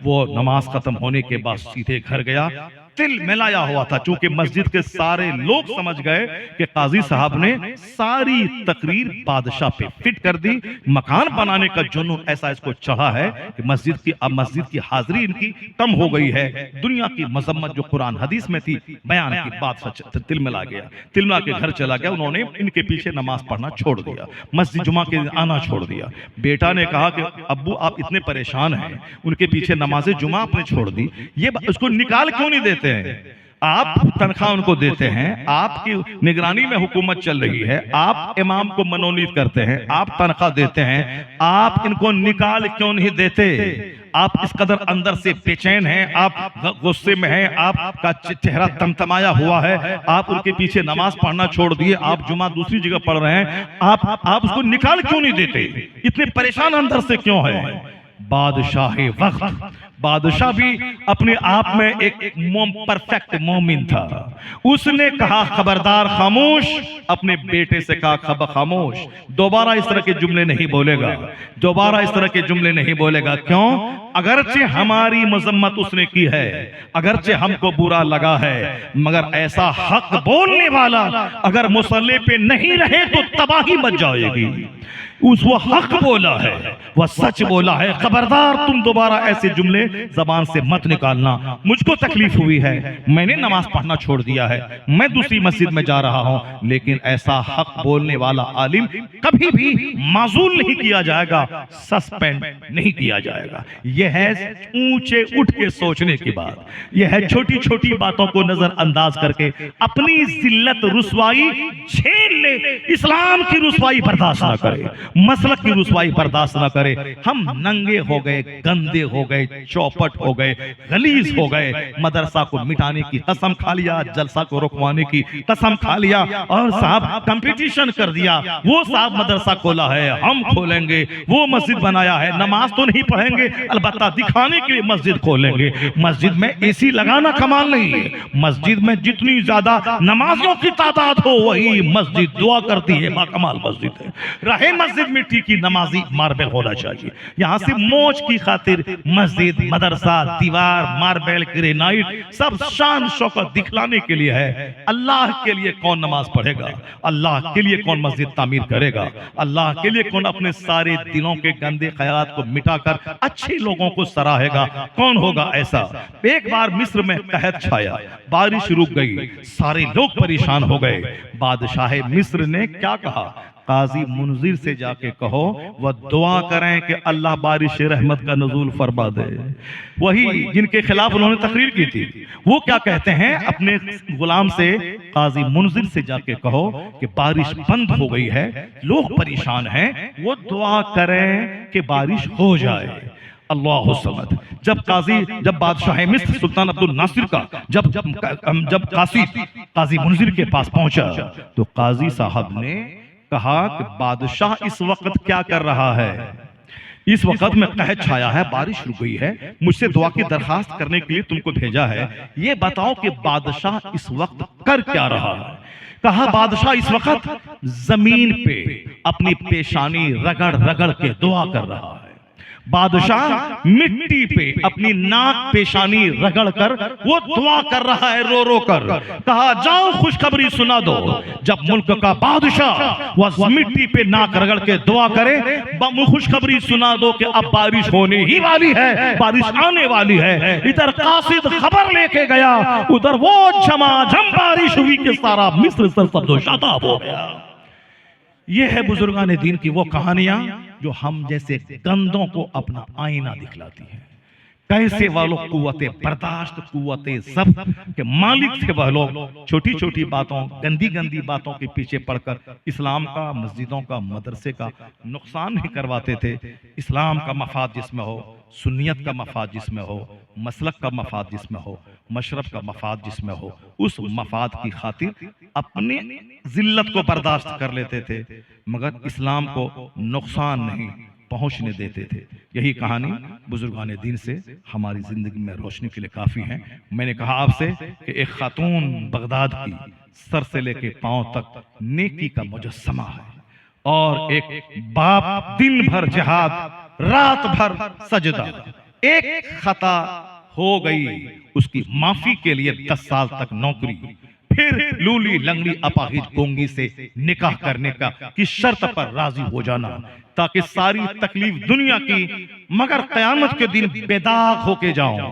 Speaker 3: वो नमाज खत्म होने के बाद सीधे घर गया, तिल मिलाया हुआ था। चूंकि मस्जिद के सारे लोग समझ गए कि काजी साहब ने सारी तकरीर बादशाह पे फिट कर दी। मकान बनाने का जुनून ऐसा इसको चढ़ा है कि मस्जिद की हाजिरी इनकी कम हो गई है। दुनिया की मजम्मत जो कुरान हदीस में थी बयान की बात सच तिल मिला गया, तिल मिला के घर चला गया। उन्होंने इनके पीछे नमाज पढ़ना छोड़ दिया, मस्जिद जुमा के दिन आना छोड़ दिया। बेटा ने कहा कि अब्बू आप इतने परेशान हैं, उनके पीछे नमाज जुमा आपने छोड़ दी, ये उसको निकाल क्यों नहीं देते हैं? आप तनख्वाह उनको देते हैं, आपकी निगरानी में हुकूमत चल रही है, आप इमाम को मनोनीत करते हैं, आप तनख्वाह देते हैं, आप इनको निकाल क्यों नहीं देते? आप इस कदर अंदर से बेचैन हैं, आप गुस्से में हैं, आपका चेहरा तमतमाया हुआ है, आप उनके पीछे नमाज पढ़ना छोड़ दिए, आप जुमा दूसरी जगह पढ़ रहे हैं, आप उसको निकाल क्यों नहीं देते? इतने परेशान अंदर से क्यों है? बादशाह वक्त, बादशाह भी अपने आप में एक परफेक्ट मोमिन था। उसने कहा खबरदार, खामोश। अपने बेटे से कहा खामोश, दोबारा इस तरह के जुमले नहीं बोलेगा, दोबारा इस तरह के जुमले नहीं बोलेगा। क्यों? अगरचे हमारी मजम्मत उसने की है, अगरचे हमको बुरा लगा है, मगर ऐसा हक बोलने वाला अगर मुसल्ले पे नहीं रहे तो तबाही मच जाएगी। वो हक बोला है, वह सच बोला है। खबरदार तुम दोबारा ऐसे जुमले जबान से मत निकालना। मुझको तकलीफ हुई है, मैंने नमाज पढ़ना छोड़ दिया है, मैं दूसरी मस्जिद में जा रहा हूं, लेकिन ऐसा हक बोलने वाला आलिम कभी भी माजूल नहीं किया जाएगा, सस्पेंड नहीं किया जाएगा। यह है ऊंचे उठ के सोचने की बात, यह है छोटी छोटी बातों को नजरअंदाज करके अपनी जिल्लत रुसवाई झेल ले, इस्लाम की रुसवाई बर्दाश्त ना करे, मसलक की रुसवाई बर्दाश्त ना करे। हम नंगे हो गए, गंदे हो गए, चौपट हो गए, गलीज हो गए, मदरसा को मिटाने की कसम खा लिया, जलसा को रुकवाने की कसम खा लिया, और साहब कंपटीशन कर दिया। वो साहब मदरसा खोला है, हम खोलेंगे, वो मस्जिद बनाया है, नमाज तो नहीं पढ़ेंगे, अलबत्ता दिखाने के लिए मस्जिद खोलेंगे। मस्जिद में एसी लगाना कमाल नहीं है, मस्जिद में जितनी ज्यादा नमाजियों की तादाद हो वही मस्जिद दुआ करती है, बाकमाल मस्जिद है। रहे मस्जिद मिट्टी की, नमाजी मार्बल होना चाहिए। यहां से मौज की खातिर मस्जिद, मदरसा, दीवार, मार्बल, ग्रेनाइट सब शान शौकत दिखलाने के लिए है। अल्लाह के लिए कौन नमाज पढ़ेगा? अल्लाह के लिए कौन मस्जिद तामीर करेगा? अल्लाह के लिए कौन अपने सारे दिलों के गंदे ख्यालात को मिटाकर अच्छे लोगों को सराहेगा? कौन होगा ऐसा? एक बार मिस्र में कहत छाया, बारिश रुक गई, सारे लोग परेशान हो गए। बादशाह मिस्र ने क्या कहा? काजी मुनजिर से जाके कहो वह दुआ करें कि अल्लाह बारिश रहमत का नज़ूल फरमा दे। वही जिनके खिलाफ उन्होंने तकरीर की थी, वो क्या कहते हैं अपने गुलाम से? काजी मुनजिर से जाके कहो कि बारिश बंद हो गई है, लोग परेशान हैं, वो दुआ करें कि बारिश हो जाए। अल्लाह समद। जब बादशाह मिस्र सुल्तान अब्दुल नासिर का जब काजी मुनजिर के पास पहुंचा तो काजी साहब ने कहा कि बादशाह इस वक्त क्या कर रहा है? इस वक्त में कहत छाया है, बारिश रुक गई है, मुझसे दुआ की दरखास्त करने के लिए तुमको भेजा है, ये बताओ कि बादशाह इस वक्त कर क्या रहा है? कहा बादशाह इस वक्त जमीन पे अपनी पेशानी रगड़ रगड़ के दुआ कर रहा है। बादशाह मिट्टी पे अपनी नाक पेशानी रगड़ कर वो दुआ कर रहा है रो रो कर। कहा जाओ खुशखबरी सुना दो, जब मुल्क का बादशाह वह मिट्टी पे नाक रगड़ के दुआ करे, खुशखबरी सुना दो कि अब बारिश होने ही वाली है, बारिश आने वाली है। इधर कासिद खबर लेके गया, उधर वो झमाझम बारिश हुई कि सारा मिस्र सरसब्ज़ोशादाब हो गया। ये है बुजुर्गान दीन की वो कहानियां जो हम जैसे गंदों को अपना आईना दिखलाती है। कैसे वह लोग कुव्वते बर्दाश्त, कुव्वते सब्र के मालिक थे। वह लोग छोटी छोटी बातों, गंदी गंदी बातों के पीछे पड़कर इस्लाम का, मस्जिदों का, मदरसे का नुकसान नहीं करवाते थे। इस्लाम का मफाद जिसमें हो, सुन्नियत का मफाद जिसमें हो, मसलक का मफाद जिसमें हो, मशरब का मफाद जिसमें हो, उस मफाद की खातिर अपने जिल्लत को बर्दाश्त कर लेते थे, मगर इस्लाम को नुकसान नहीं पहुंचने देते थे। यही कहानी बुजुर्गान दीन से हमारी जिंदगी में रोशनी के लिए काफी है। मैंने कहा आपसे कि एक खातून बगदाद की सर से लेके पांव तक नेकी का मुजस्समा है, और एक बाप दिन भर जिहाद, रात भर सजदा। एक खता हो गई, उसकी माफी के लिए 10 साल तक नौकरी, फिर लूली लंगड़ी अपाहिज गोंगी से निकाह करने का की शर्त पर राजी हो जाना, ताकि सारी तकलीफ दुनिया की मगर कयामत के दिन बेदाग होके जाऊं,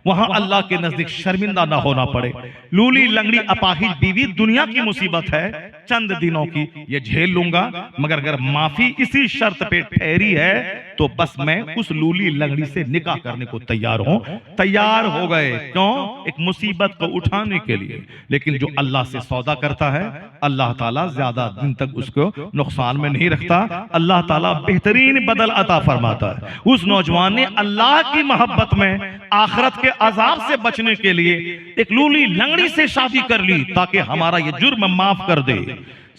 Speaker 3: वहां अल्लाह के नजदीक शर्मिंदा ना होना पड़े। लूली लंगड़ी अपाहिज बीवी दुनिया की मुसीबत है, चंद दिनों की, ये झेल लूंगा, मगर अगर माफी इसी शर्त पे ठहरी है तो बस मैं उस लूली लंगड़ी से निकाह करने को तैयार हूं। तैयार हो गए, क्यों? एक मुसीबत को उठाने के लिए। लेकिन जो अल्लाह से सौदा करता है, अल्लाह ताला ज्यादा दिन तक उसको नुकसान में नहीं रखता। अल्लाह ताला बेहतरीन बदल अता फरमाता है। उस नौजवान ने अल्लाह की मोहब्बत में आखिरत के अजाब से बचने के लिए एक लूली लंगड़ी से शादी कर ली, ताकि हमारा ये जुर्म माफ कर दे।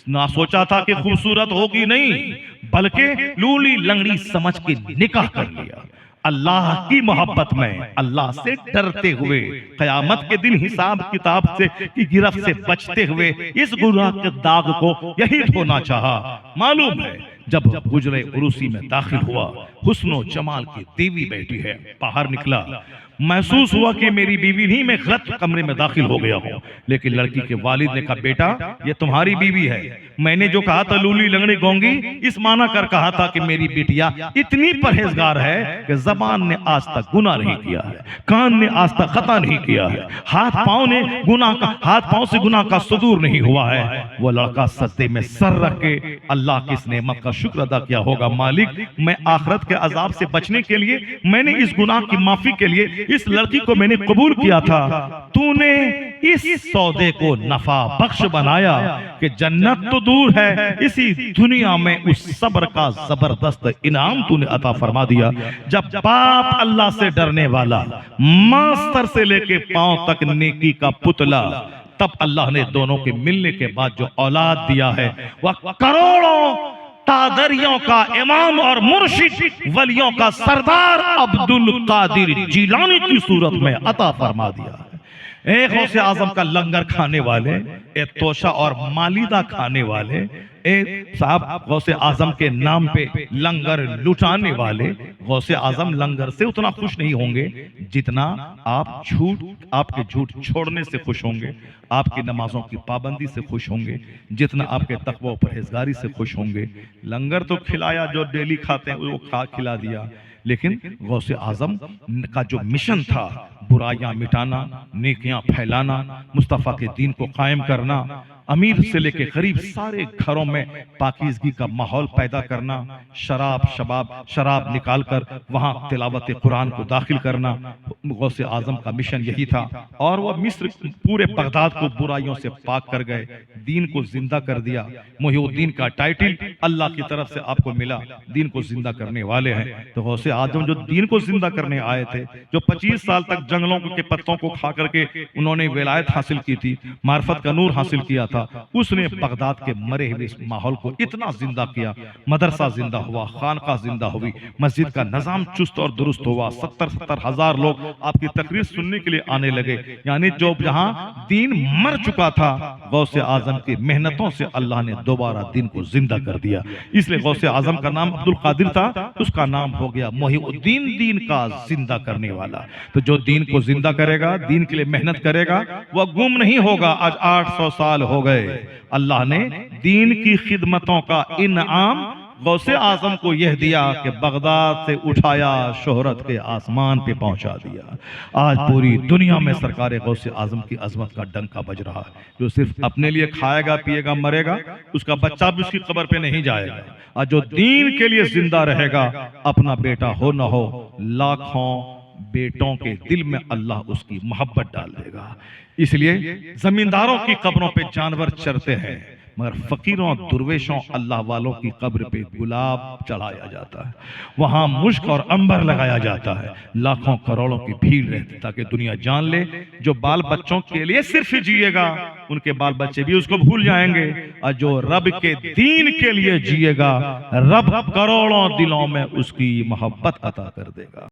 Speaker 3: ना सोचा था कि खूबसूरत होगी, नहीं, बल्कि लूली लंगड़ी समझ के निकाह कर लिया। अल्लाह की मोहब्बत में, अल्लाह से डरते हुए, कयामत के दिन हिसाब किताब से की गिरफ्त से बचते हुए इस गुनाह के दाग को यही धोना चाहा। मालूम है जब गुजरे उरूसी में दाखिल हुआ, हुस्नो जमाल की देवी बैठी है, बाहर निकला, महसूस हुआ कि मेरी बीवी नहीं, मैं गलत कमरे में दाखिल हो गया हूं। लेकिन लड़की के वालिद ने कहा, बेटा ये तुम्हारी बीवी है। मैंने जो कहा था लूली लंगड़ी गोंगी, इस माना कर कहा था कि मेरी बिटिया इतनी परहेजगार है कि जबान ने आज तक गुनाह नहीं किया है, कान ने आज तक खता नहीं किया है, हाथ पांव से गुनाह का सुदूर नहीं हुआ है। वो लड़का सजदे में सर रख के अल्लाह की इस नेमत का शुक्र अदा किया होगा, मालिक मैं आखिरत के अजाब से बचने के लिए, मैंने इस गुनाह की माफी के लिए इस लड़की को मैंने कबूल किया था, तूने इस सौदे को नफा बख्श बनाया कि जन्नत तो दूर है, इसी दुनिया में उस सब्र का जबरदस्त इनाम तूने अता फरमा दिया। जब बाप अल्लाह से डरने वाला, मां सर से लेके पांव तक नेकी का पुतला, तब अल्लाह ने दोनों के मिलने के बाद जो औलाद दिया है वह करोड़ों कादरियों का इमाम और मुर्शिद, वलियों का सरदार अब्दुल कादिर जिलानी की सूरत में अता फरमा दिया है। एक गौसे आजम का लंगर खाने वाले, एक तोशा और मालिदा खाने वाले, एक साहब गौसे आजम के नाम पे लंगर लुटाने वाले। गौसे आजम लंगर से उतना खुश नहीं होंगे जितना आपके झूठ छोड़ने से खुश होंगे, आपकी नमाजों की पाबंदी से खुश होंगे, जितना आपके तकवा और परहेजगारी से खुश होंगे। लंगर तो खिलाया, जो डेली खाते हैं वो खिला दिया, लेकिन गौसे आजम का जो मिशन था, बुराइयां मिटाना, नेकियां फैलाना, मुस्तफा के दीन को कायम करना, अमीर से लेके गरीब सारे घरों में पाकीज़गी का माहौल पैदा करना, शराब निकालकर वहां तिलावत कुरान को दाखिल करना, गौसे आजम का मिशन यही था। और वह मिस्र पूरे बगदाद को बुराइयों से पाक कर गए, दीन को जिंदा कर दिया। मुहिउद्दीन का टाइटल अल्लाह की तरफ से आपको मिला, दीन को जिंदा करने वाले हैं। तो गौसे आजम जो दीन को जिंदा करने आए थे, जो 25 साल तक जंगलों के पत्तों को खा करके उन्होंने विलायत हासिल की थी, मार्फत का नूर हासिल किया था, था, उसने बगदाद के मरे हुए इस माहौल को इतना जिंदा किया। मदरसा जिंदा हुआ, खानका जिंदा हुई, मस्जिद का निजाम चुस्त और दुरुस्त हुआ। 70-70 हजार लोग आपकी तकरीर सुनने के लिए आने लगे। यानी जो जहां दीन मर चुका था, गौसे आजम की मेहनतों से अल्लाह ने दोबारा दीन को जिंदा कर दिया। इसलिए गौसे आजम का नाम अब्दुल कादिर था, उसका नाम हो गया मोहिउद्दीन, दीन का जिंदा करने वाला। तो जो दीन को जिंदा करेगा, दीन के लिए मेहनत करेगा, वह गुम नहीं होगा। आज 800 साल हो गए, अल्लाह ने दीन की खिदमतों का इनाम गौसे आजम को यह दिया कि बगदाद से उठाया, शोहरत के आसमान पे पहुंचा दिया। आज पूरी दुनिया में सरकार गौसे आजम की अजमत का डंका बज रहा है। जो सिर्फ अपने लिए खाएगा, पिएगा, मरेगा, उसका बच्चा भी उसकी कब्र पे नहीं जाएगा। और जो दीन के लिए जिंदा रहेगा, अपना बेटा हो न हो, लाखों बेटों के दिल में अल्लाह उसकी मोहब्बत डाल देगा। इसलिए जमींदारों की कब्रों पे जानवर चरते हैं, मगर फकीरों, दुर्वेशों, अल्लाह वालों की कब्र पे गुलाब चढ़ाया जाता है, वहां मुश्क और अंबर लगाया जाता है। लाखों करोड़ों की भीड़ रहती, ताकि दुनिया जान ले जो बाल बच्चों के लिए सिर्फ जिएगा, उनके बाल बच्चे भी उसको भूल जाएंगे। और जो रब के दीन के लिए जिएगा, रब करोड़ों दिलों में उसकी मोहब्बत अता कर देगा।